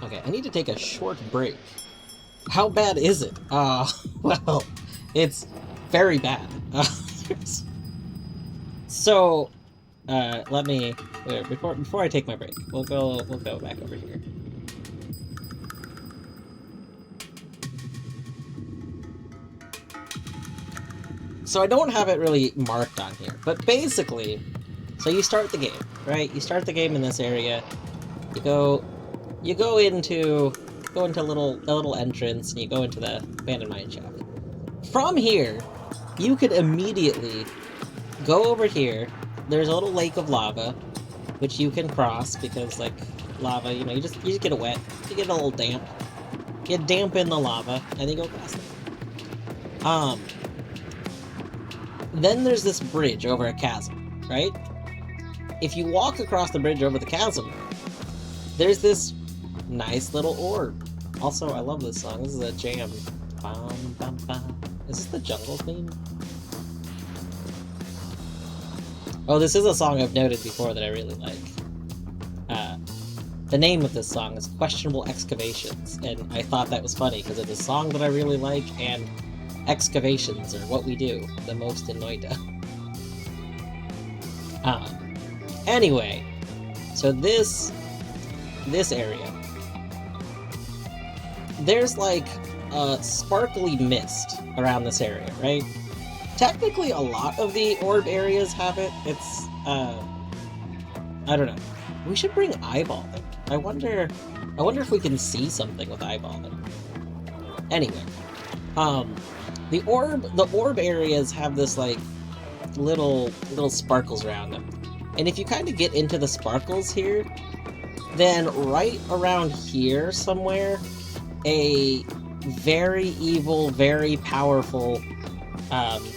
Okay, I need to take a short break. How bad is it? Well, it's very bad. So, let me before I take my break, we'll go back over here. So I don't have it really marked on here, but basically, so you start the game, right? You start the game in this area. You go into a little entrance, and you go into the abandoned mine shaft. From here, you could immediately go over here. There's a little lake of lava, which you can cross because, like, lava, you just get it wet. You get a little damp. You dampen the lava, and you go across it. Then there's this bridge over a chasm, right? If you walk across the bridge over the chasm, there's this nice little orb. Also, I love this song. This is a jam. Bum, bum, bum. Is this the jungle theme? Oh, this is a song I've noted before that I really like. The name of this song is Questionable Excavations, and I thought that was funny because it's a song that I really like, and excavations are what we do the most in Noita. Anyway, so this area, there's like a sparkly mist around this area, right? Technically, a lot of the orb areas have it. It's, I don't know. We should bring eyeballing. I wonder if we can see something with eyeballing. Anyway, the orb areas have this like little sparkles around them, and if you kind of get into the sparkles here, then right around here somewhere, a very evil, very powerful,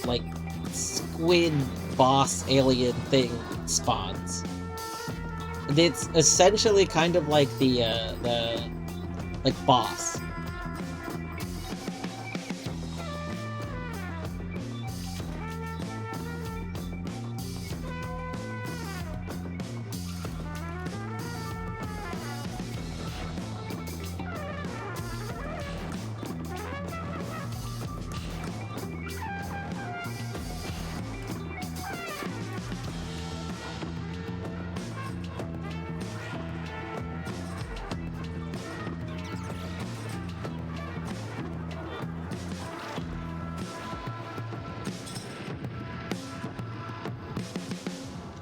like squid boss alien thing spawns. It's essentially kind of like the like boss.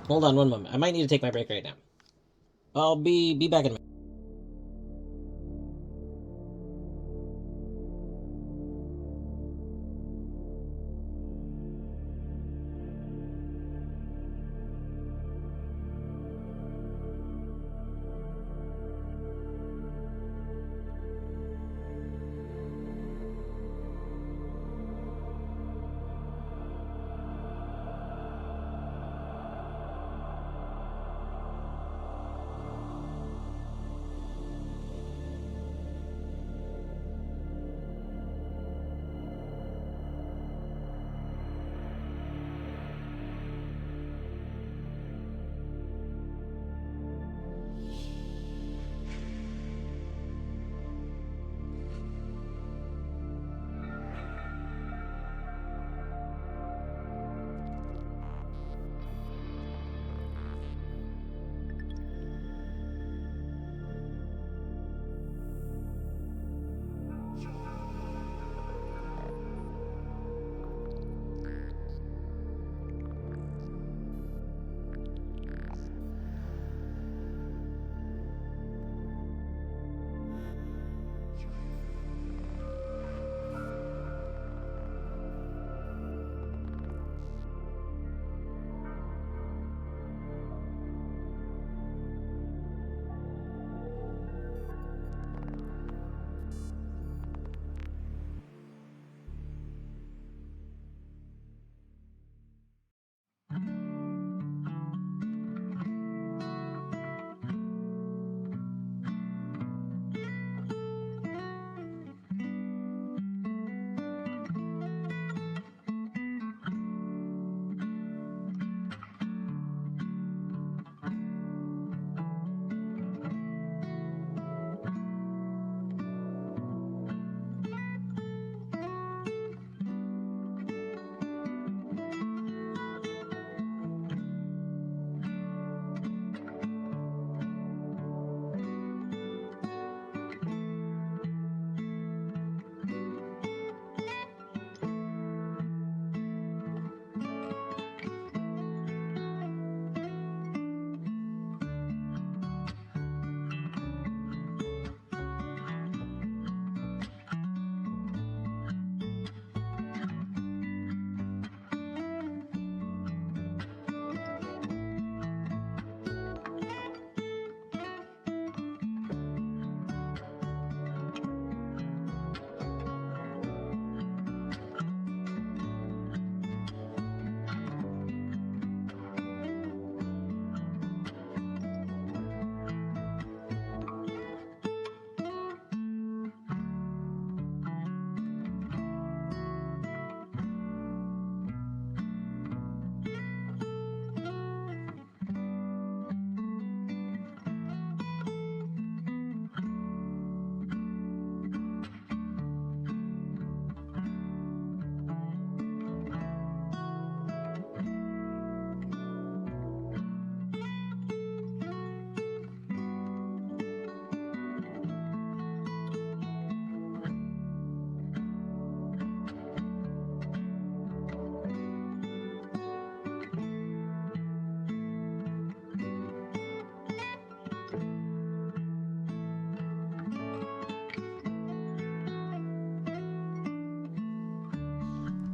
Hold on one moment. I might need to take my break right now. I'll be back in a minute.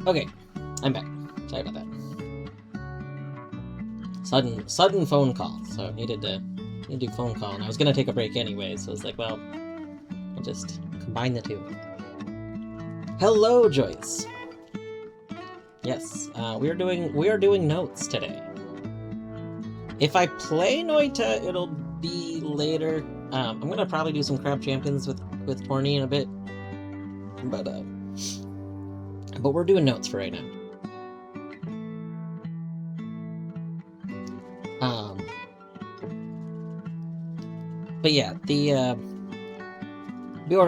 Okay, I'm back. Sorry about that. Sudden phone call, so needed to do phone call, and I was gonna take a break anyway, so I was like, well, I'll just combine the two. Hello, Joyce. Yes, we are doing notes today. If I play Noita, it'll be later. I'm gonna probably do some Crab Champions with Corny in a bit, but we're doing notes for right now. But yeah, Bjorn,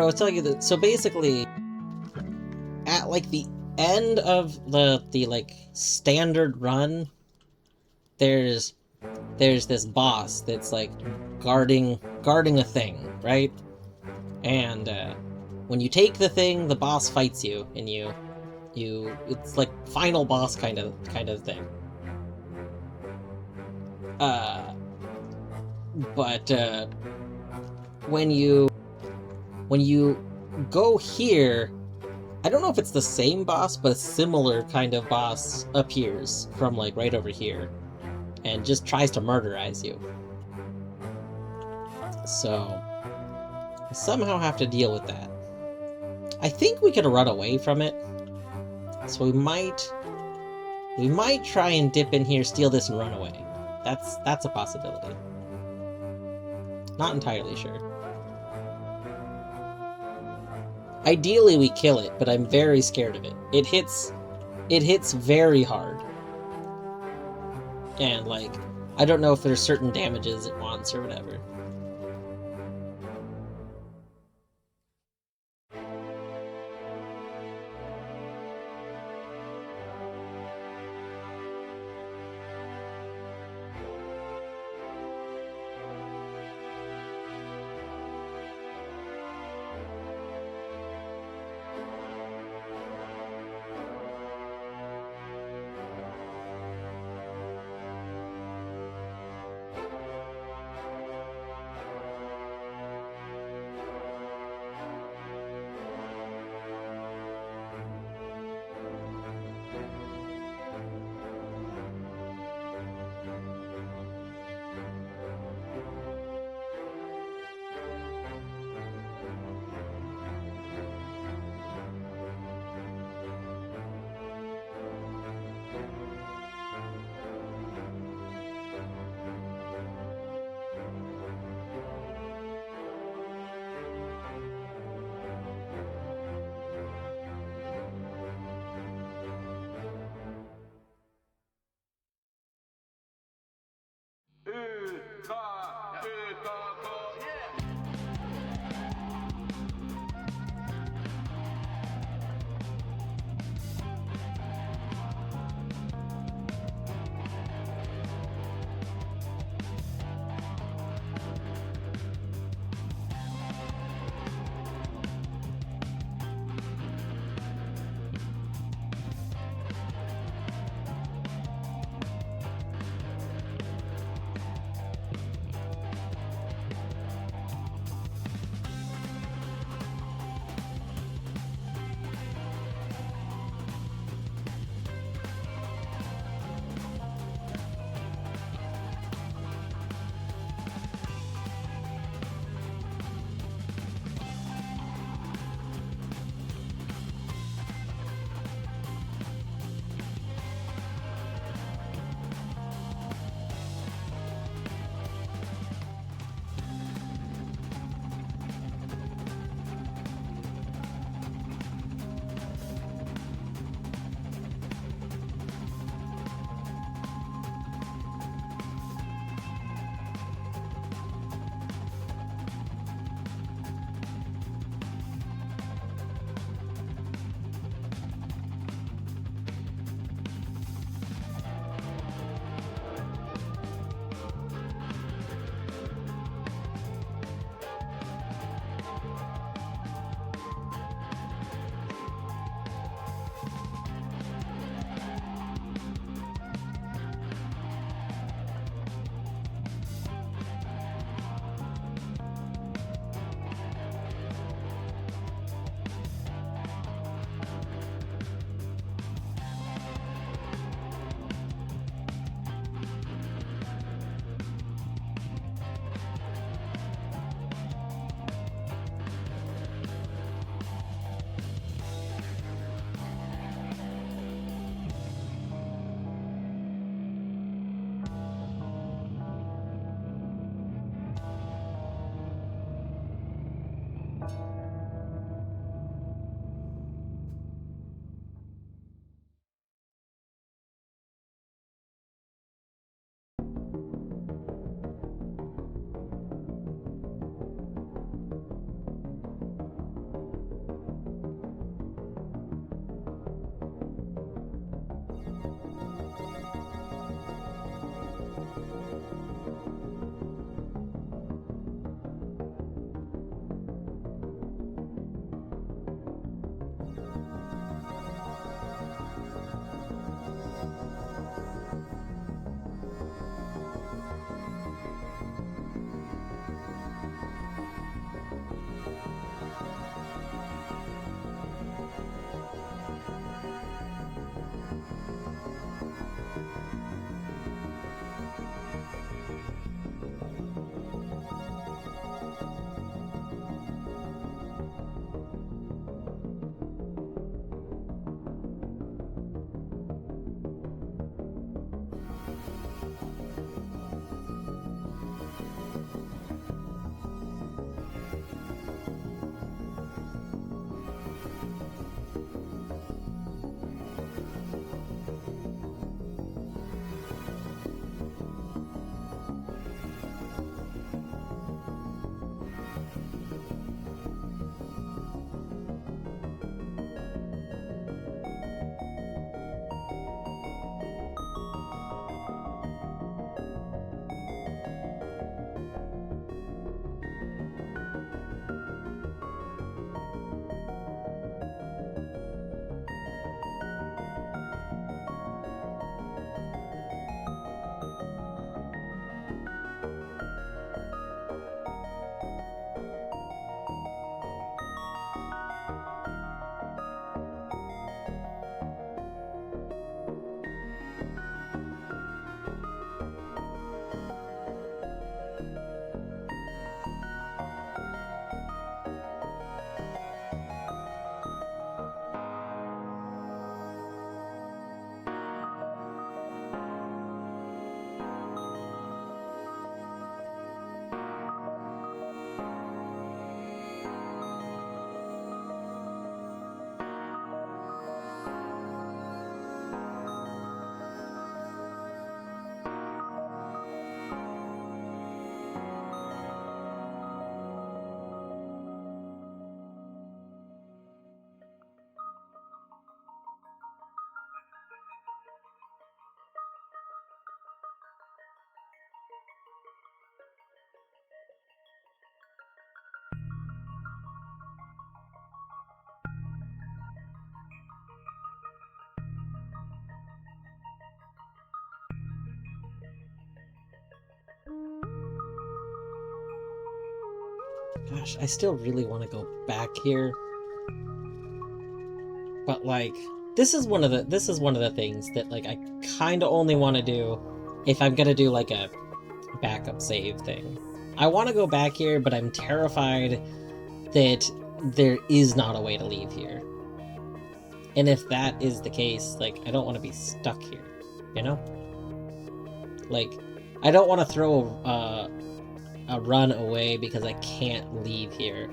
I was telling you that. So basically, at like the end of the like standard run, there's this boss that's like guarding a thing, right? And when you take the thing, the boss fights you, and you it's like final boss kind of thing. But when you go here, I don't know if it's the same boss, but a similar kind of boss appears from like right over here and just tries to murderize you. So I somehow have to deal with that. I think we could run away from it. So we might try and dip in here, steal this, and run away. That's a possibility. Not entirely sure. Ideally we kill it, but I'm very scared of it. It hits very hard. And like, I don't know if there's certain damages it wants or whatever. Gosh, I still really want to go back here. But like, this is one of the things that like I kind of only want to do if I'm gonna do like a backup save thing. I want to go back here, but I'm terrified that there is not a way to leave here. And if that is the case, like, I don't want to be stuck here, you know? Like, I don't want to throw a run away because I can't leave here.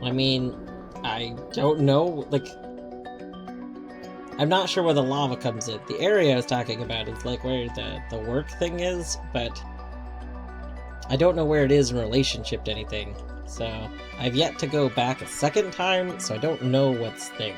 I mean, I don't know, like, I'm not sure where the lava comes in. The area I was talking about is like where the work thing is, but I don't know where it is in relationship to anything. So I've yet to go back a second time, so I don't know what's there.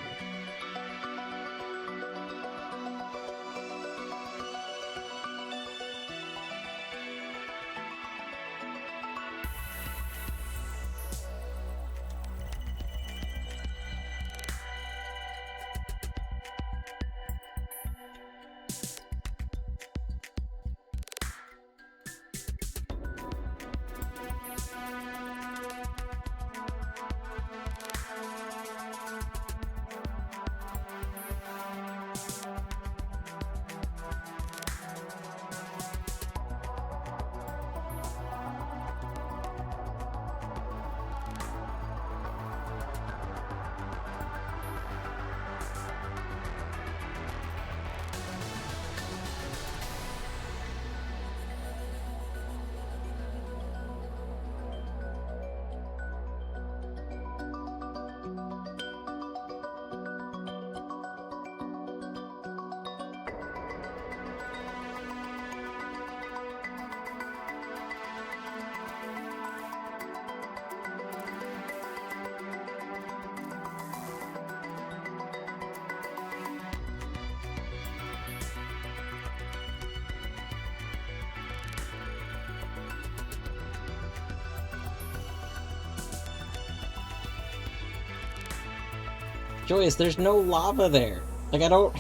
Joyce, there's no lava there. Like, I don't...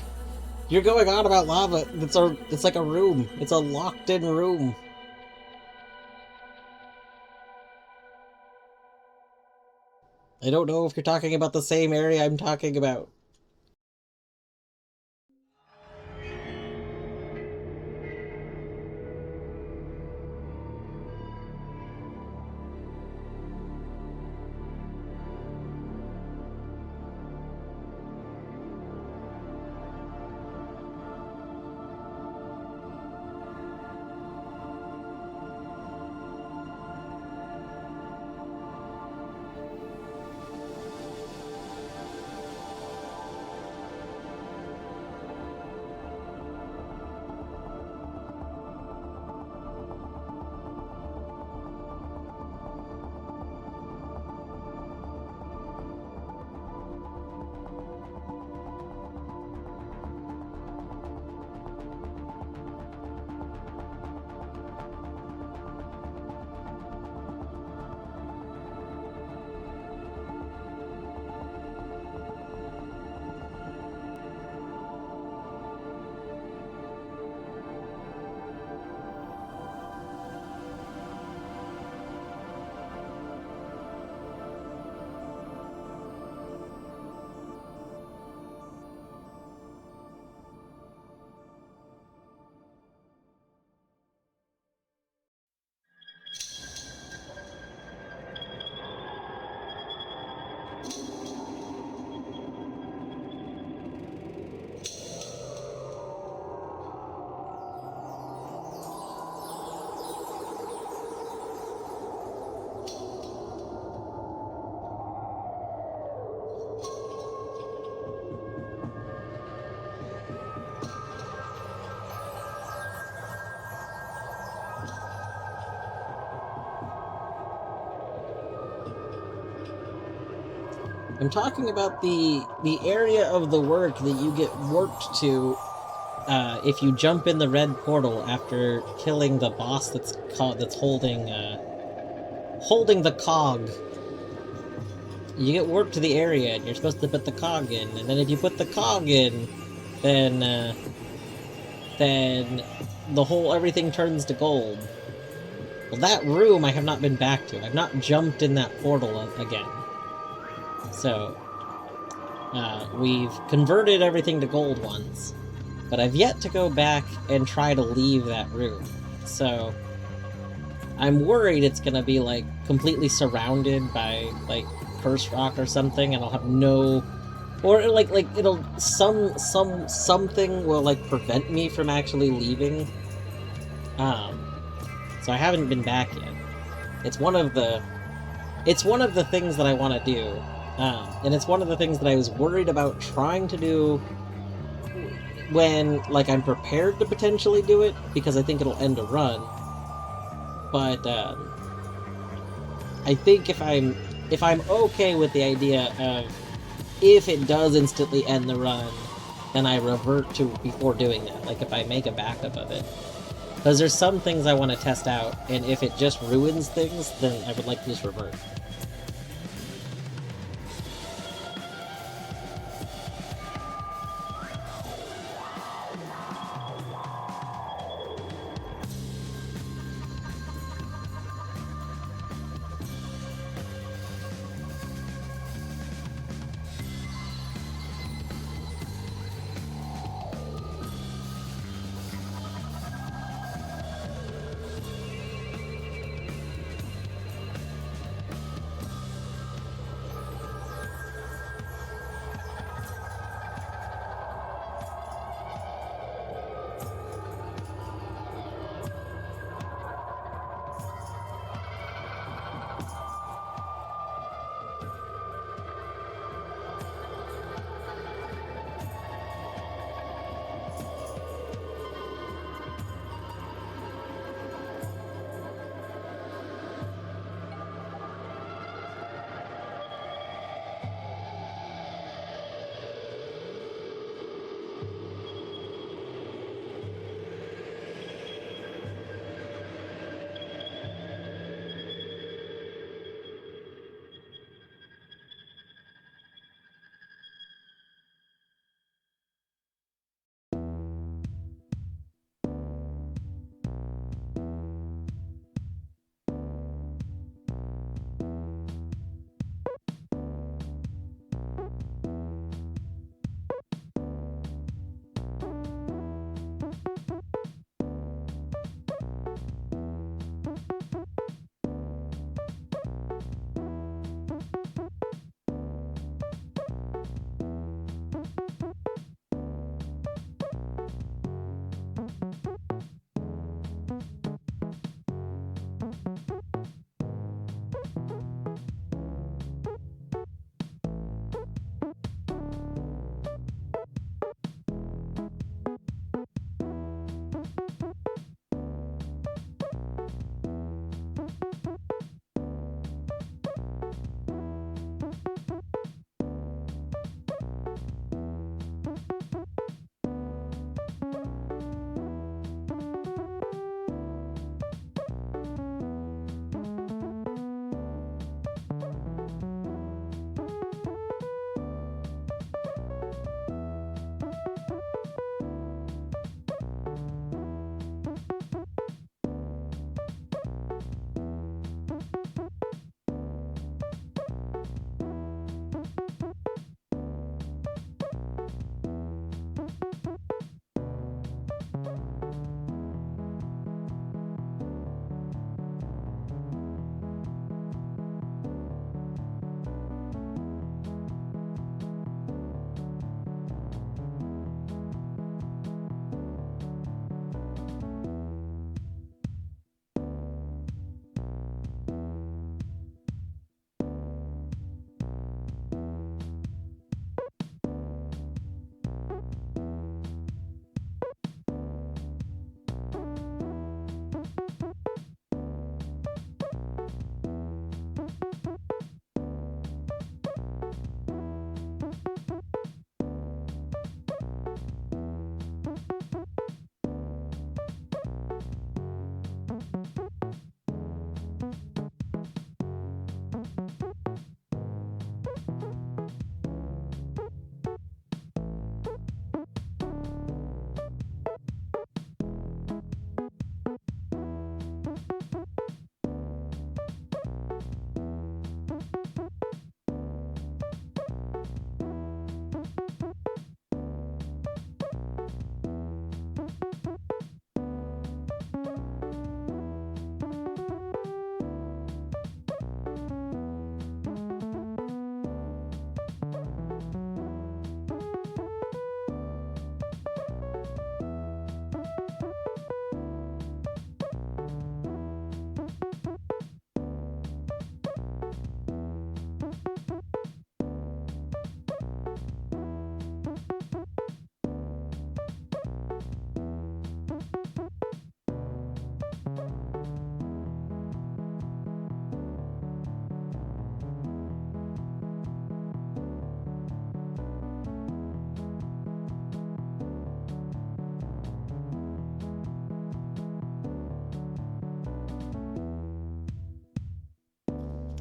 You're going on about lava. It's like a room. It's a locked-in room. I don't know if you're talking about the same area I'm talking about. I'm talking about the area of the work that you get warped to if you jump in the red portal after killing the boss that's holding the cog. You get warped to the area, and you're supposed to put the cog in, and then if you put the cog in, then everything turns to gold. Well, that room I have not been back to. I've not jumped in that portal again. So, we've converted everything to gold once, but I've yet to go back and try to leave that room. So, I'm worried it's gonna be, like, completely surrounded by, like, curse rock or something, and I'll have no... Or, like it'll... Something will, like, prevent me from actually leaving. So I haven't been back yet. It's one of the things that I want to do. And it's one of the things that I was worried about trying to do when, like, I'm prepared to potentially do it, because I think it'll end a run. But, I think if I'm okay with the idea of, if it does instantly end the run, then I revert to before doing that, like if I make a backup of it. Because there's some things I want to test out, and if it just ruins things, then I would like to just revert.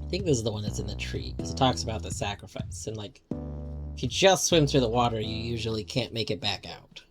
I think this is the one that's in the tree, because it talks about the sacrifice, and like, if you just swim through the water, you usually can't make it back out.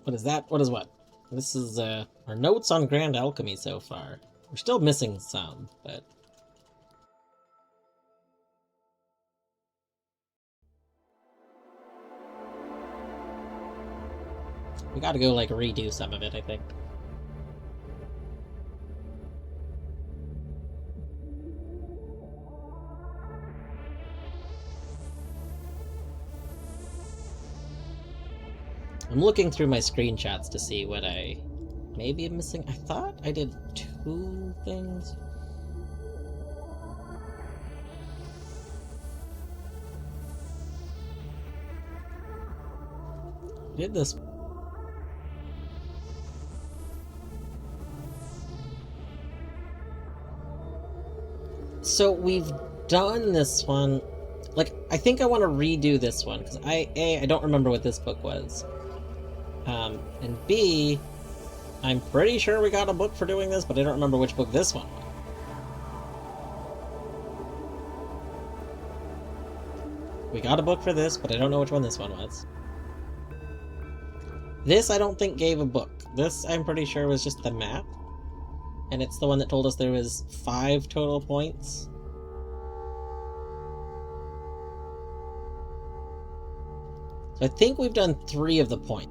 What is that? What is what? This is, our notes on Grand Alchemy so far. We're still missing some, but... we gotta go, like, redo some of it, I think. I'm looking through my screenshots to see what I maybe am missing. I thought I did 2 things. I did this. So we've done this one. Like, I think I want to redo this one, because I don't remember what this book was. And B, I'm pretty sure we got a book for doing this, but I don't remember which book this one was. We got a book for this, but I don't know which one this one was. This I don't think gave a book. This I'm pretty sure was just the map. And it's the one that told us there was 5 total points. So I think we've done 3 of the points.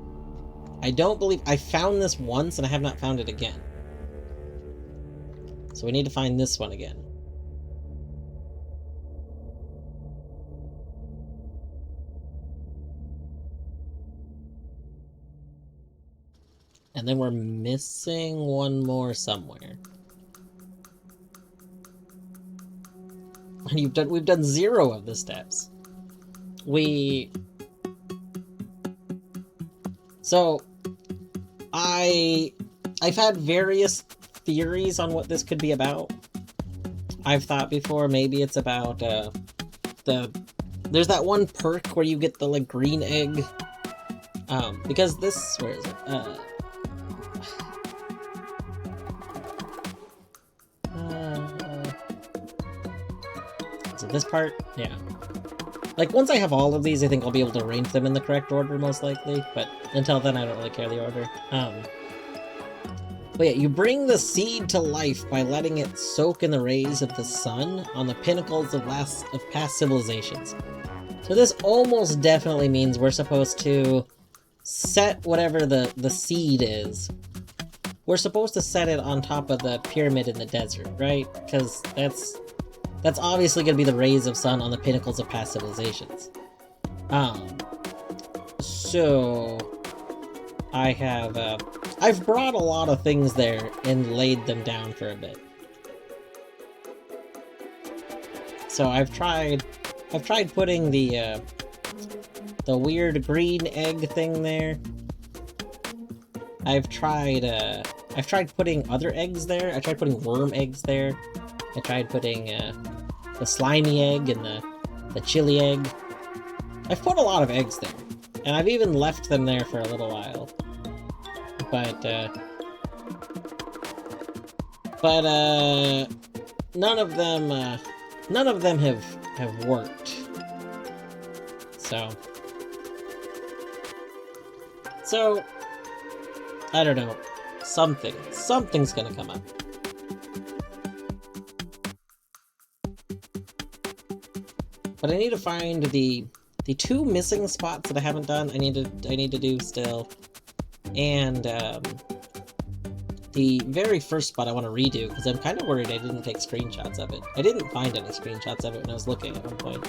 I don't believe... I found this once and I have not found it again. So we need to find this one again. And then we're missing one more somewhere. And we've done 0 of the steps. So I've had various theories on what this could be about. I've thought before maybe it's about there's that one perk where you get the like green egg. Because this, where is it? Is it this part? Yeah. Like, once I have all of these, I think I'll be able to arrange them in the correct order, most likely. But until then, I don't really care the order. But yeah, you bring the seed to life by letting it soak in the rays of the sun on the pinnacles of past civilizations. So this almost definitely means we're supposed to set whatever the seed is. We're supposed to set it on top of the pyramid in the desert, right? Because that's obviously going to be the rays of sun on the pinnacles of past civilizations. So I've brought a lot of things there and laid them down for a bit. So I've tried putting the weird green egg thing there. I've tried putting other eggs there. I tried putting worm eggs there. I tried putting the slimy egg and the chili egg. I've put a lot of eggs there, and I've even left them there for a little while. But none of them have worked. So I don't know. Something's gonna come up. But I need to find the 2 missing spots that I haven't done. I need to do still, and the very first spot I want to redo because I'm kind of worried I didn't take screenshots of it. I didn't find any screenshots of it when I was looking at one point.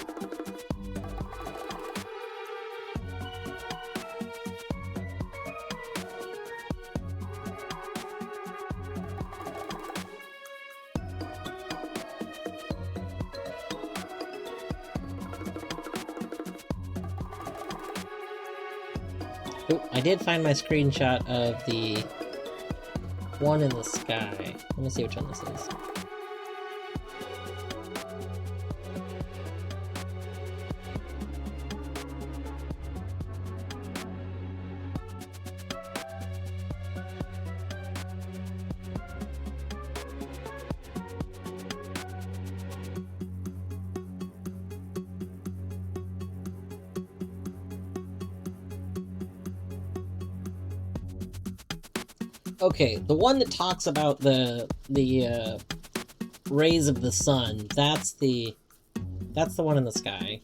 Oh, I did find my screenshot of the one in the sky. Let me see which one this is. Okay, the one that talks about the rays of the sun, that's the one in the sky.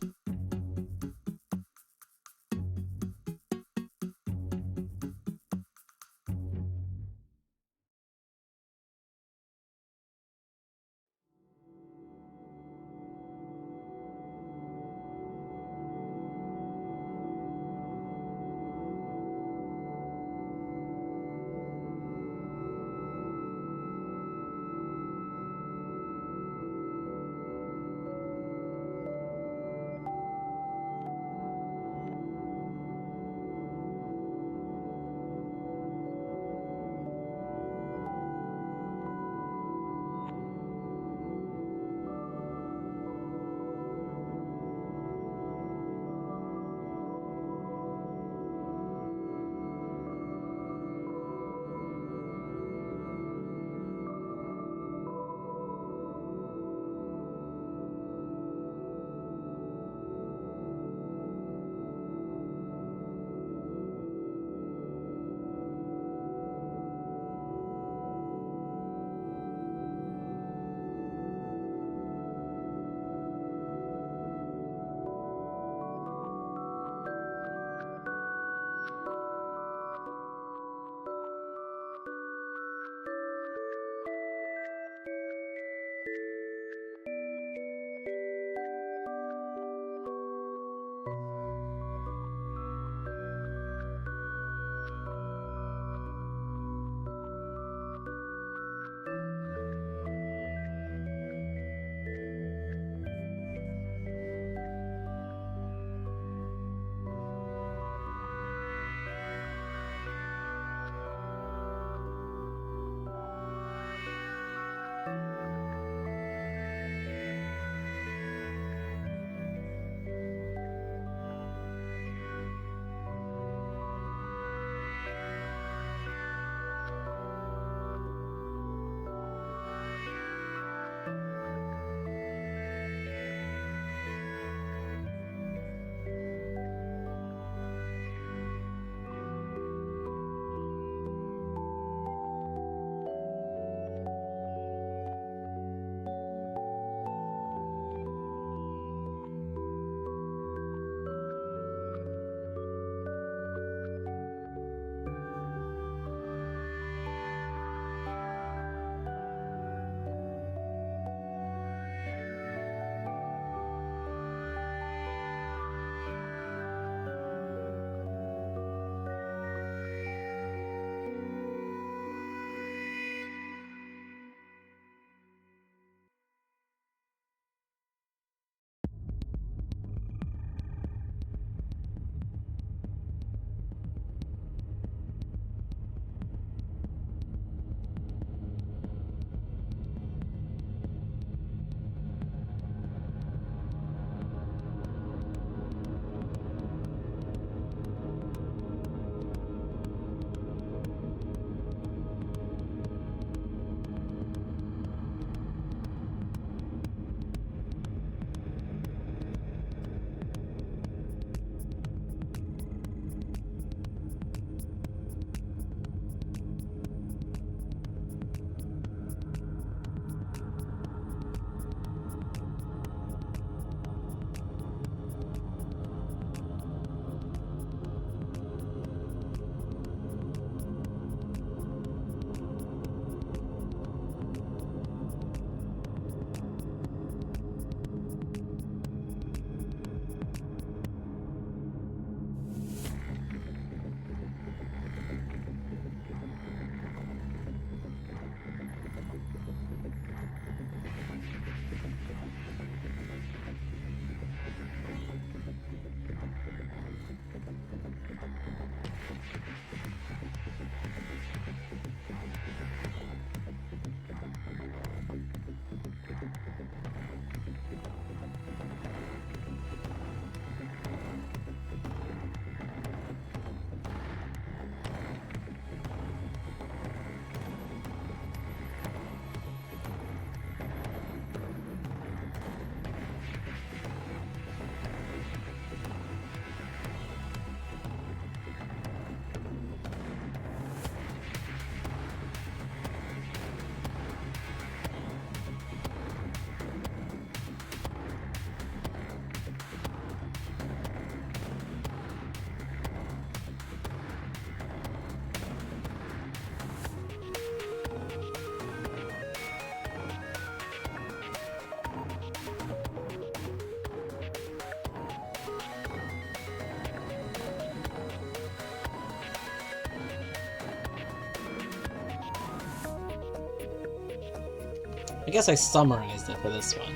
I guess I summarized it for this one.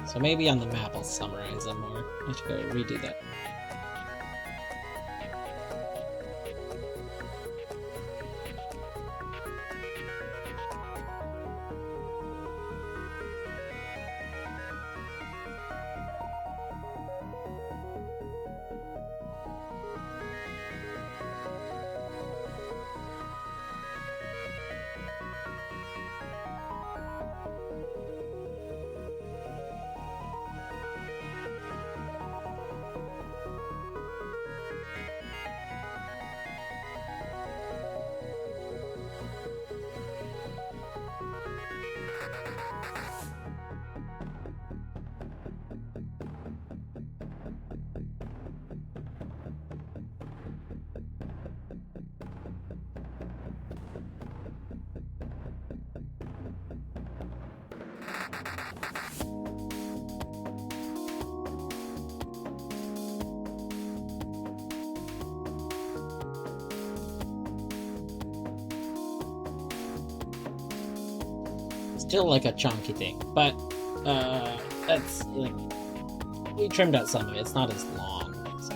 So maybe on the map I'll summarize them more. I should go redo that. Still like a chunky thing, but that's like we trimmed out some of it. It's not as long. So.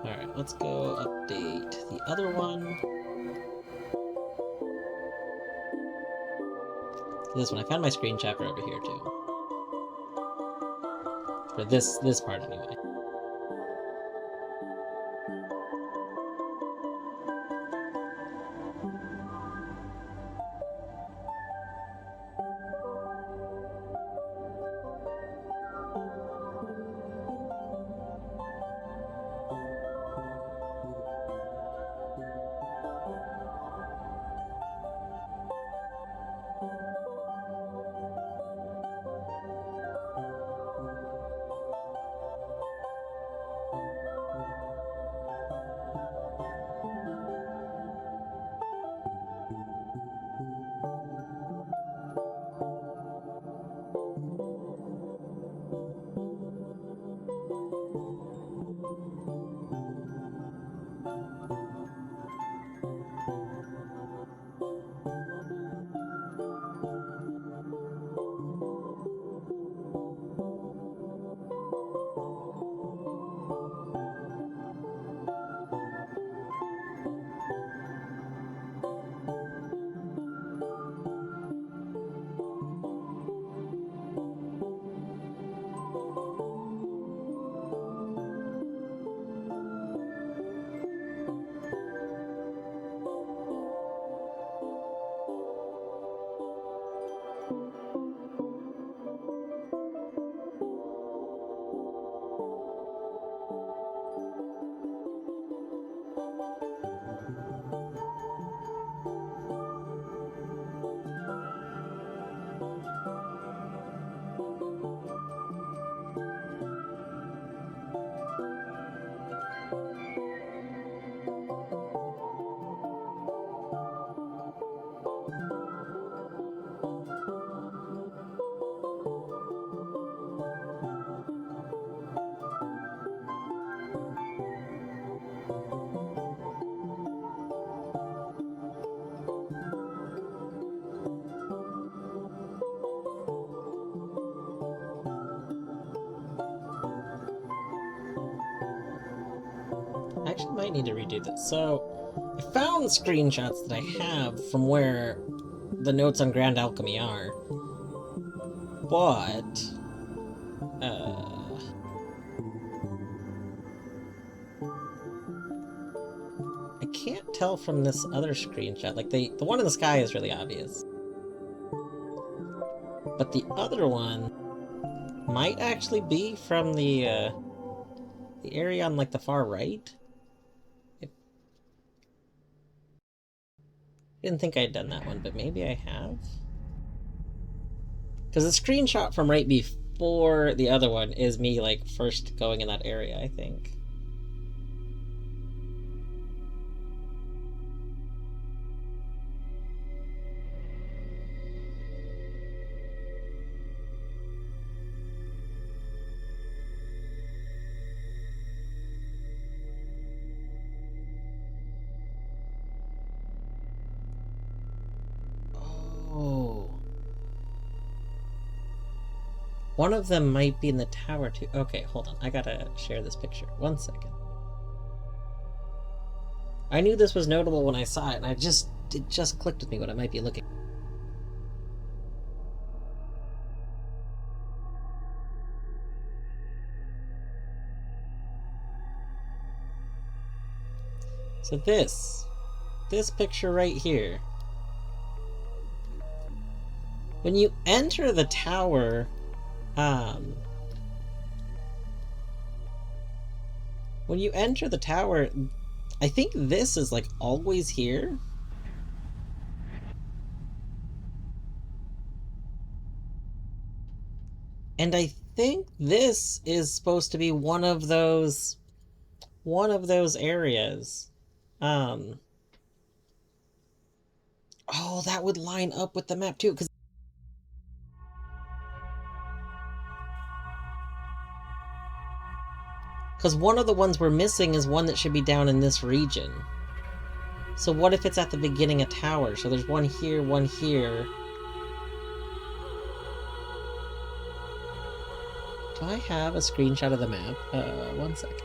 Alright, let's go update the other one. This one, I found my screen chapter over here too. For this part anyway. actually might need to redo this. So, I found screenshots that I have from where the notes on Grand Alchemy are. But... I can't tell from this other screenshot. Like, the one in the sky is really obvious. But the other one might actually be from the area on, like, the far right. I didn't think I'd done that one, but maybe I have? Because the screenshot from right before the other one is me, like, first going in that area, I think. Oh. One of them might be in the tower, too. Okay, hold on. I gotta share this picture. 1 second. I knew this was notable when I saw it, and it just clicked with me what I might be looking. So this picture right here. When you enter the tower, when you enter the tower, I think this is, like, always here. And I think this is supposed to be one of those areas. Oh, that would line up with the map too, because one of the ones we're missing is one that should be down in this region. So what if it's at the beginning of tower? So there's one here, one here. Do I have a screenshot of the map? 1 second.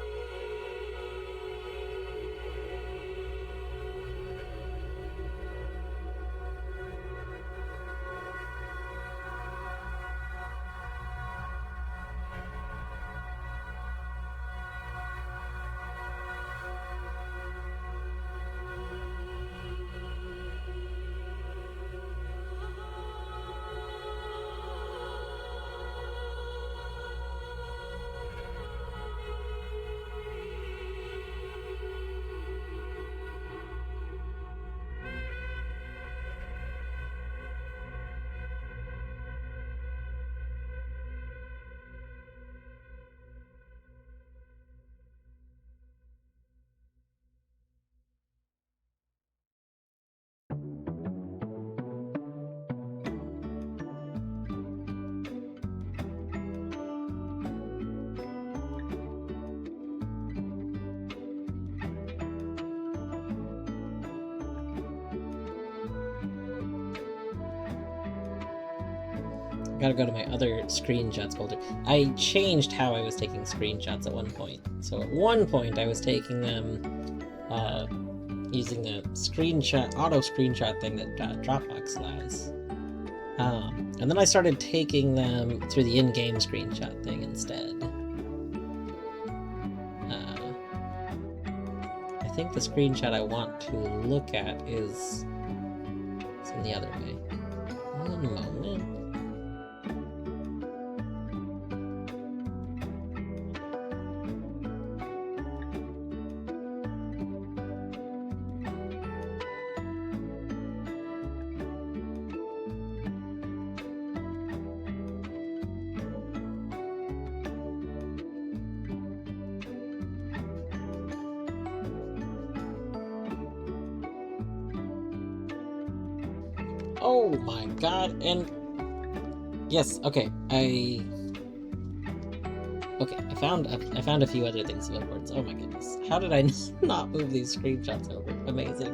Gotta go to my other screenshots folder. I changed how I was taking screenshots at one point. So at one point I was taking them using the auto screenshot thing that Dropbox allows. And then I started taking them through the in-game screenshot thing instead. I think the screenshot I want to look at is in the other way. One moment. Oh my god, and yes, okay, I found a few other things of importance. Oh my goodness. How did I not move these screenshots over? Amazing.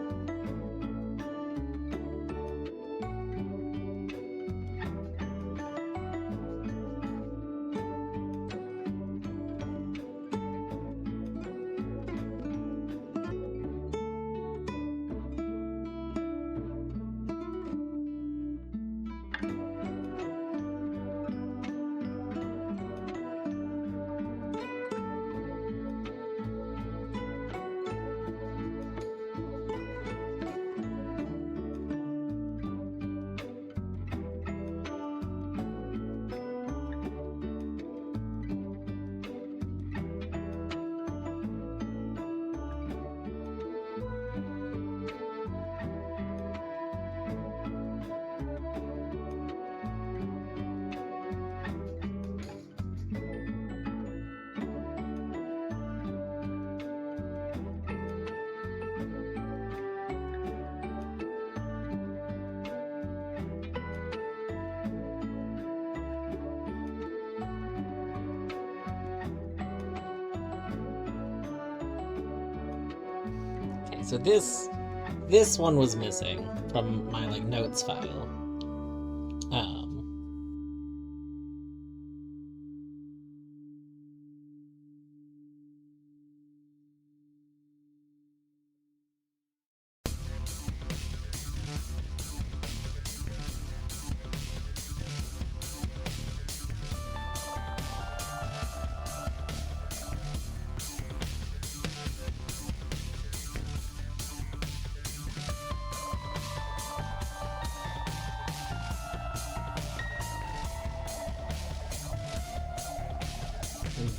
So this one was missing from my like notes file.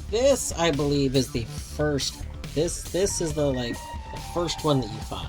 This, I believe, is the first. This is the like the first one that you find.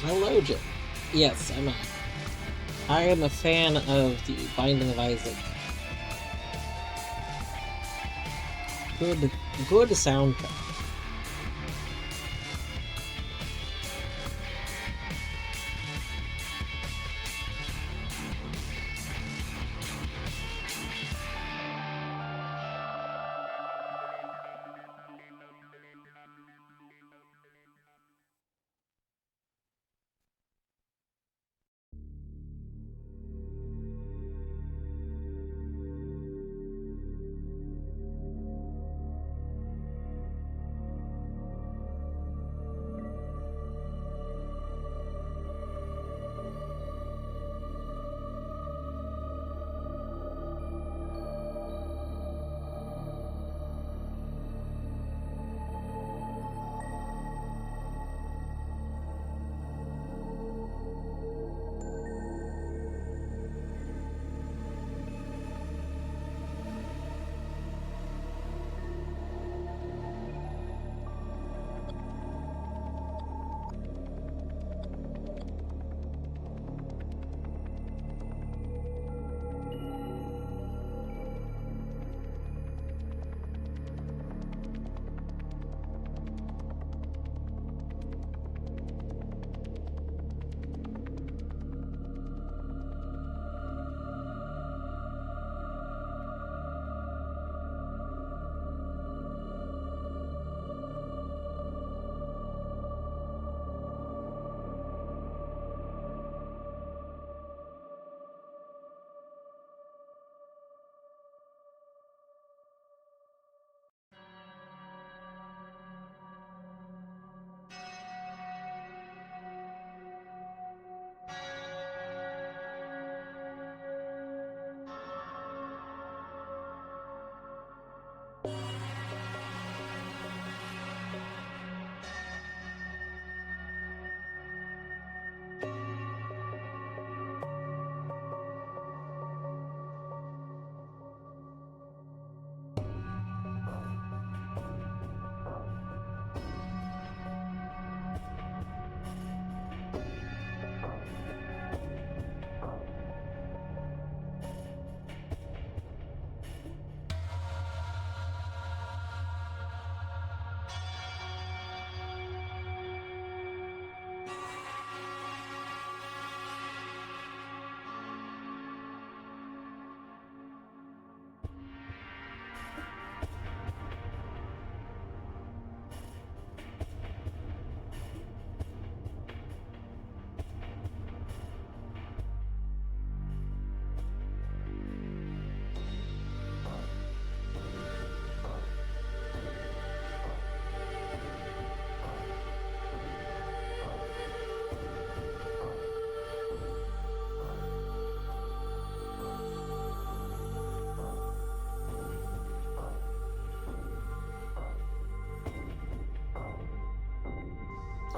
Hello, Jim. Yes, I am a fan of the Binding of Isaac. Good soundtrack.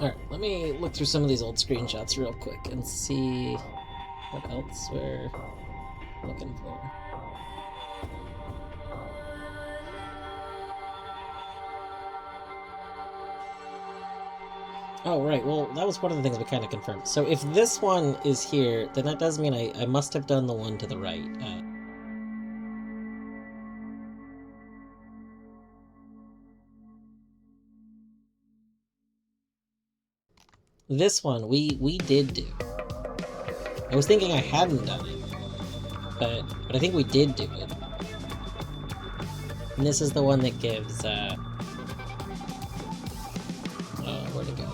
Alright, let me look through some of these old screenshots real quick and see what else we're looking for. Oh, right, well, that was one of the things we kind of confirmed. So if this one is here, then that does mean I must have done the one to the right. This one, we did do. I was thinking I hadn't done it, but I think we did do it. And this is the one that gives, where'd it go?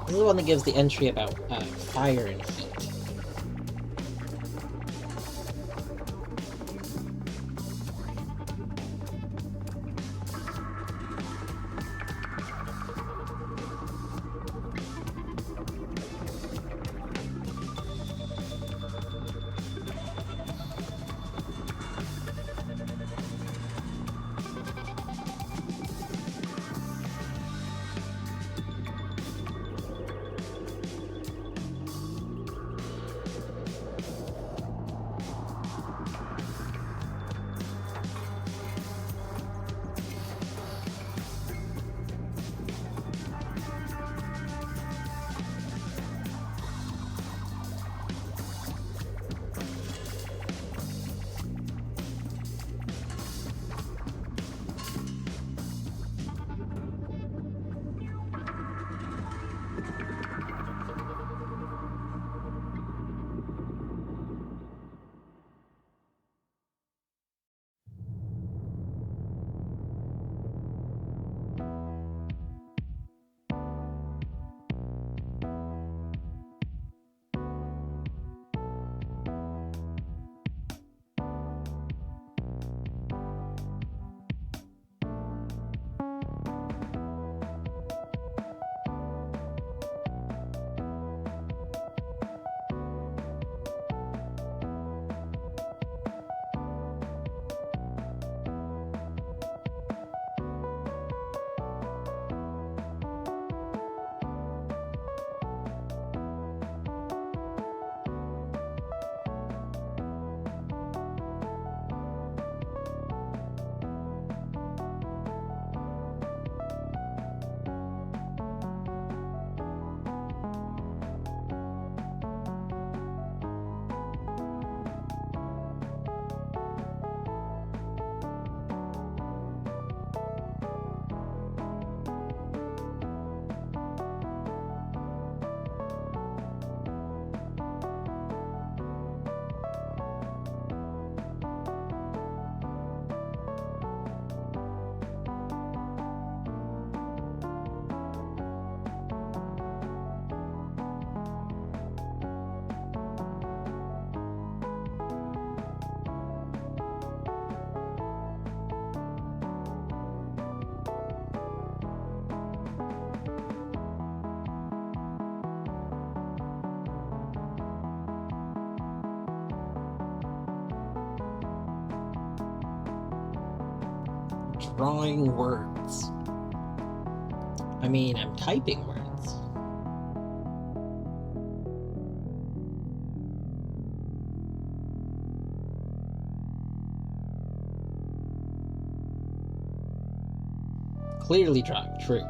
This is the one that gives the entry about, fire and heat. Drawing words. I mean, I'm typing words. Clearly drawing, true.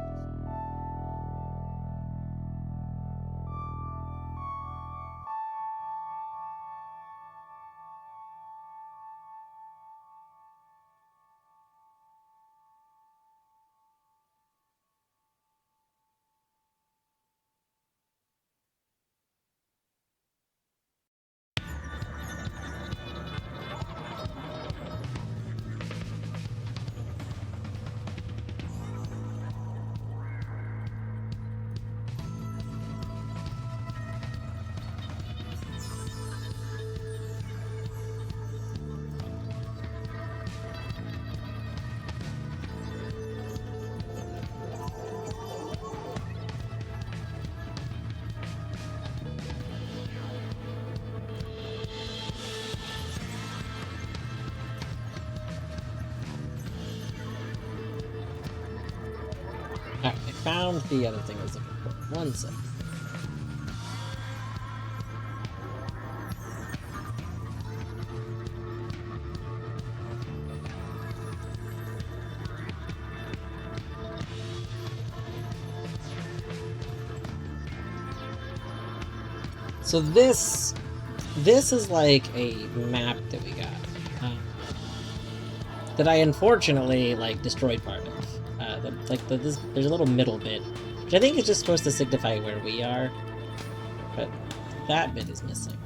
Alright, I found the other thing I was looking for. One sec. So this is like a map that we got. That I unfortunately, like, destroyed part of. There's a little middle bit, which I think is just supposed to signify where we are, but that bit is missing.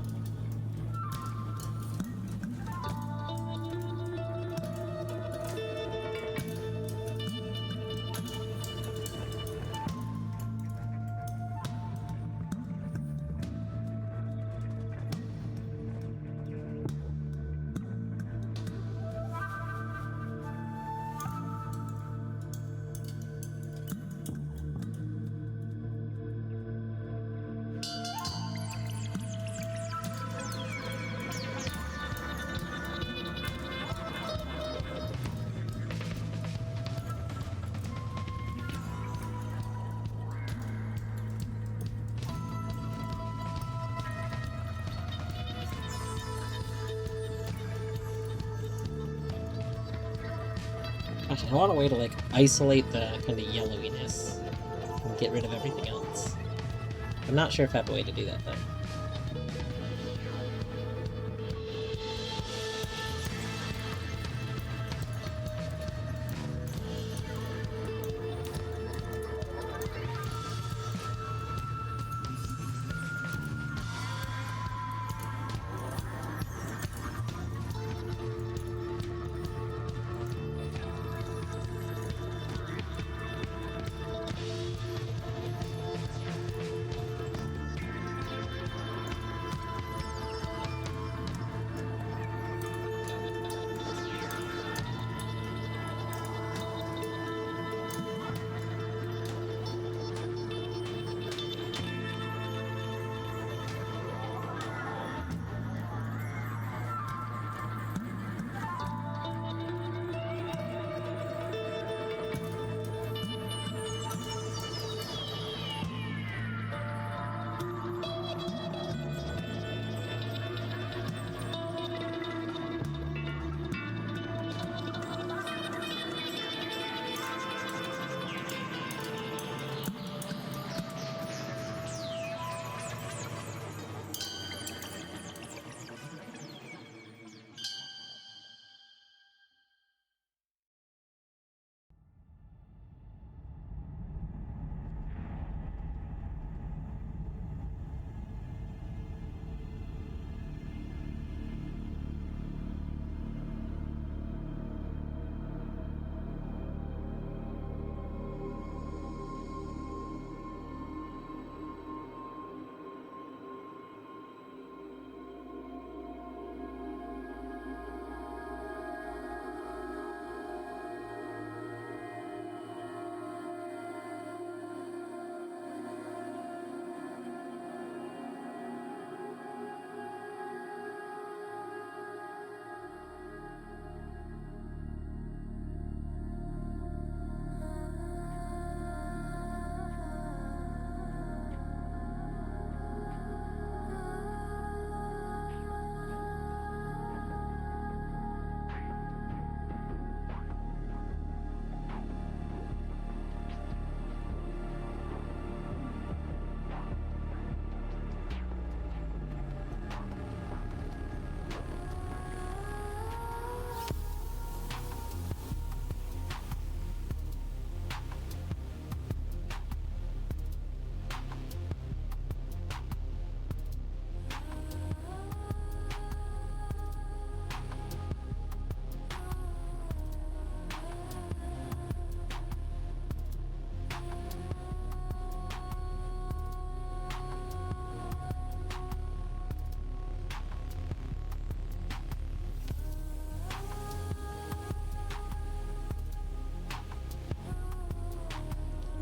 Actually, I want a way to, like, isolate the kind of yellowiness and get rid of everything else. I'm not sure if I have a way to do that, though.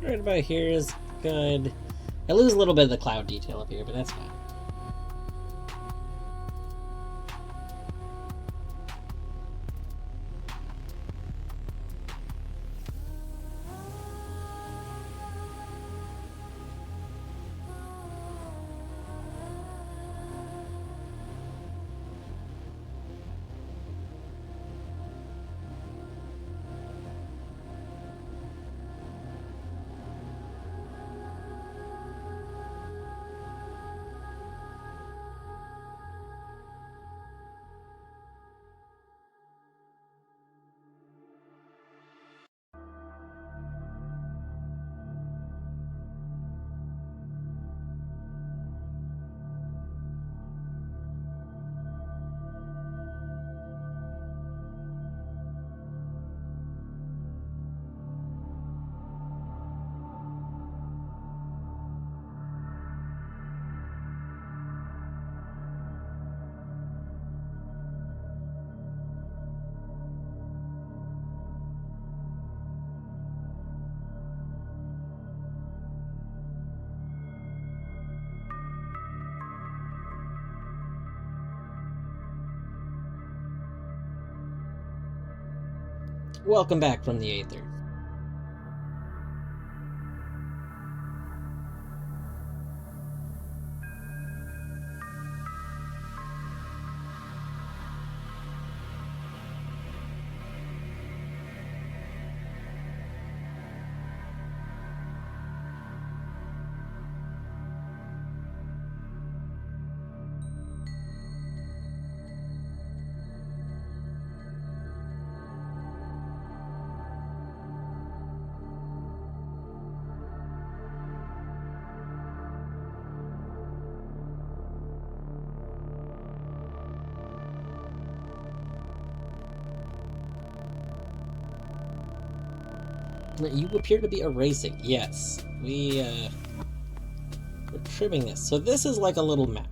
Right about here is good. I lose a little bit of the cloud detail up here, but that's fine. Welcome back from the Aether. You appear to be erasing. Yes, we're trimming this. So this is like a little map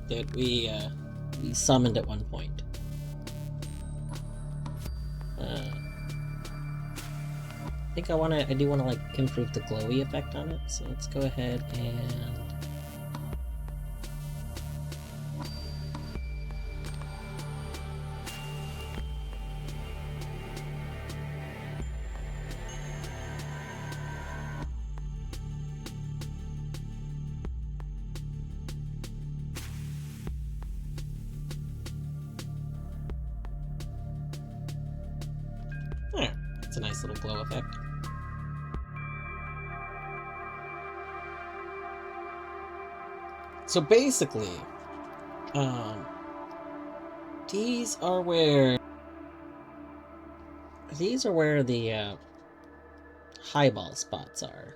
that we summoned at one point. I think I do want to like improve the glowy effect on it. So let's go ahead and it's a nice little glow effect. So basically, these are where the highball spots are.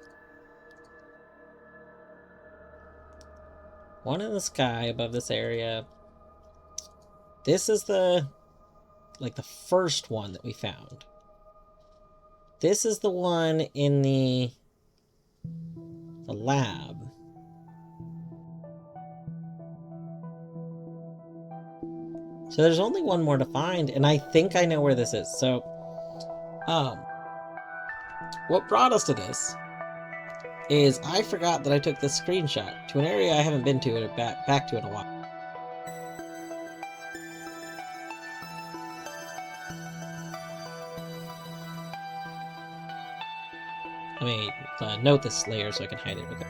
One in the sky above this area. This is the first one that we found. This is the one in the lab. So there's only one more to find, and I think I know where this is. So, what brought us to this is I forgot that I took this screenshot to an area I haven't been to back to in a while. Let me note this layer so I can hide it. Okay.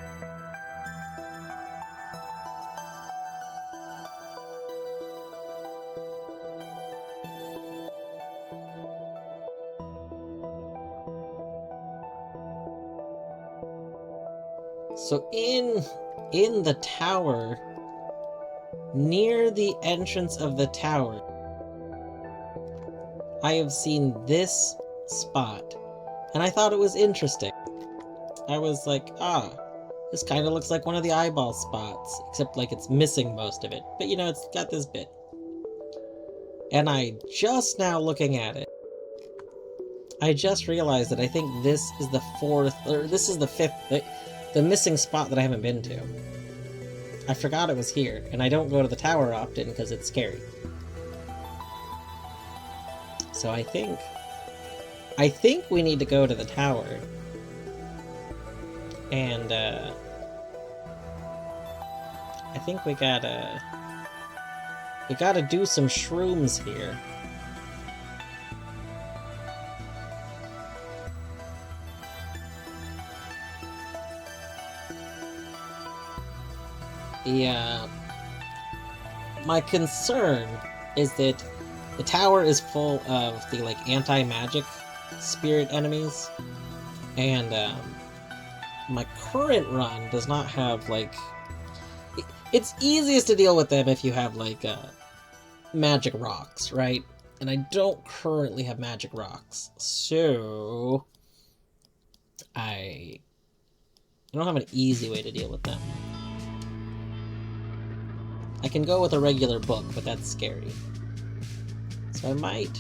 So in the tower, near the entrance of the tower, I have seen this spot, and I thought it was interesting. I was like, this kind of looks like one of the eyeball spots, except like it's missing most of it. But you know, it's got this bit. And I just now looking at it, I just realized that I think this is the fifth, the missing spot that I haven't been to. I forgot it was here, and I don't go to the tower often because it's scary. So I think we need to go to the tower. And, I think we gotta do some shrooms here. Yeah. My concern is that the tower is full of the, like, anti-magic spirit enemies, and, my current run does not have, like... It's easiest to deal with them if you have, like, magic rocks, right? And I don't currently have magic rocks, so... I don't have an easy way to deal with them. I can go with a regular book, but that's scary. So I might...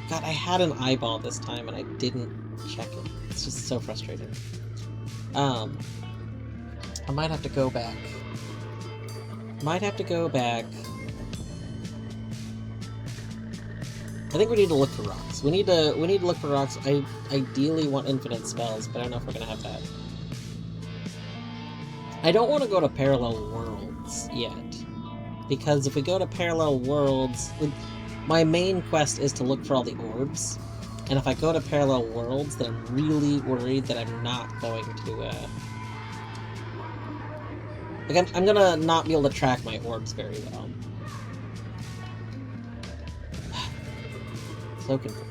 God, I had an eyeball this time and I didn't check it. It's just so frustrating. I might have to go back. I think we need to look for rocks. We need to look for rocks. I ideally want infinite spells, but I don't know if we're gonna have that. I don't want to go to parallel worlds yet, because if we go to parallel worlds, my main quest is to look for all the orbs, and if I go to parallel worlds, then I'm really worried that I'm not going to, like, I'm gonna not be able to track my orbs very well. So confused.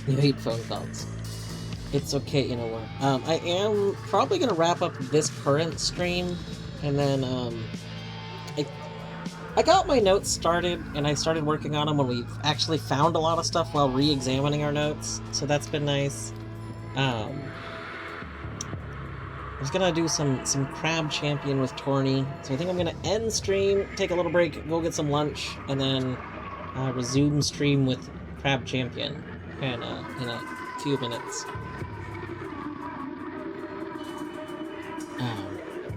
You hate phone calls. It's okay, you know what? I am probably gonna wrap up this current stream, and then, I got my notes started, and I started working on them when we've actually found a lot of stuff while re-examining our notes, so that's been nice. I was gonna do some Crab Champion with Torny, so I think I'm gonna end stream, take a little break, go get some lunch, and then resume stream with Crab Champion in a few minutes.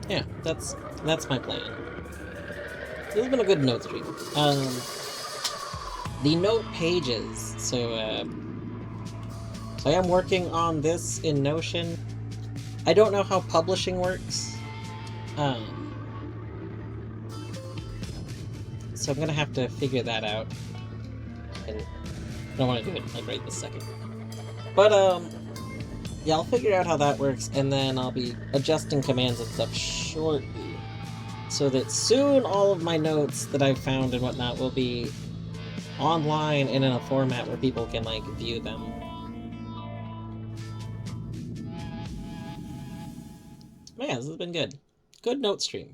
Yeah, that's my plan. This has been a good note stream. The note pages. So I am working on this in Notion. I don't know how publishing works. So I'm gonna have to figure that out. And I don't want to do it like right this second. But yeah, I'll figure out how that works, and then I'll be adjusting commands and stuff shortly, so that soon all of my notes that I've found and whatnot will be online and in a format where people can, like, view them. But yeah, this has been good. Good note stream.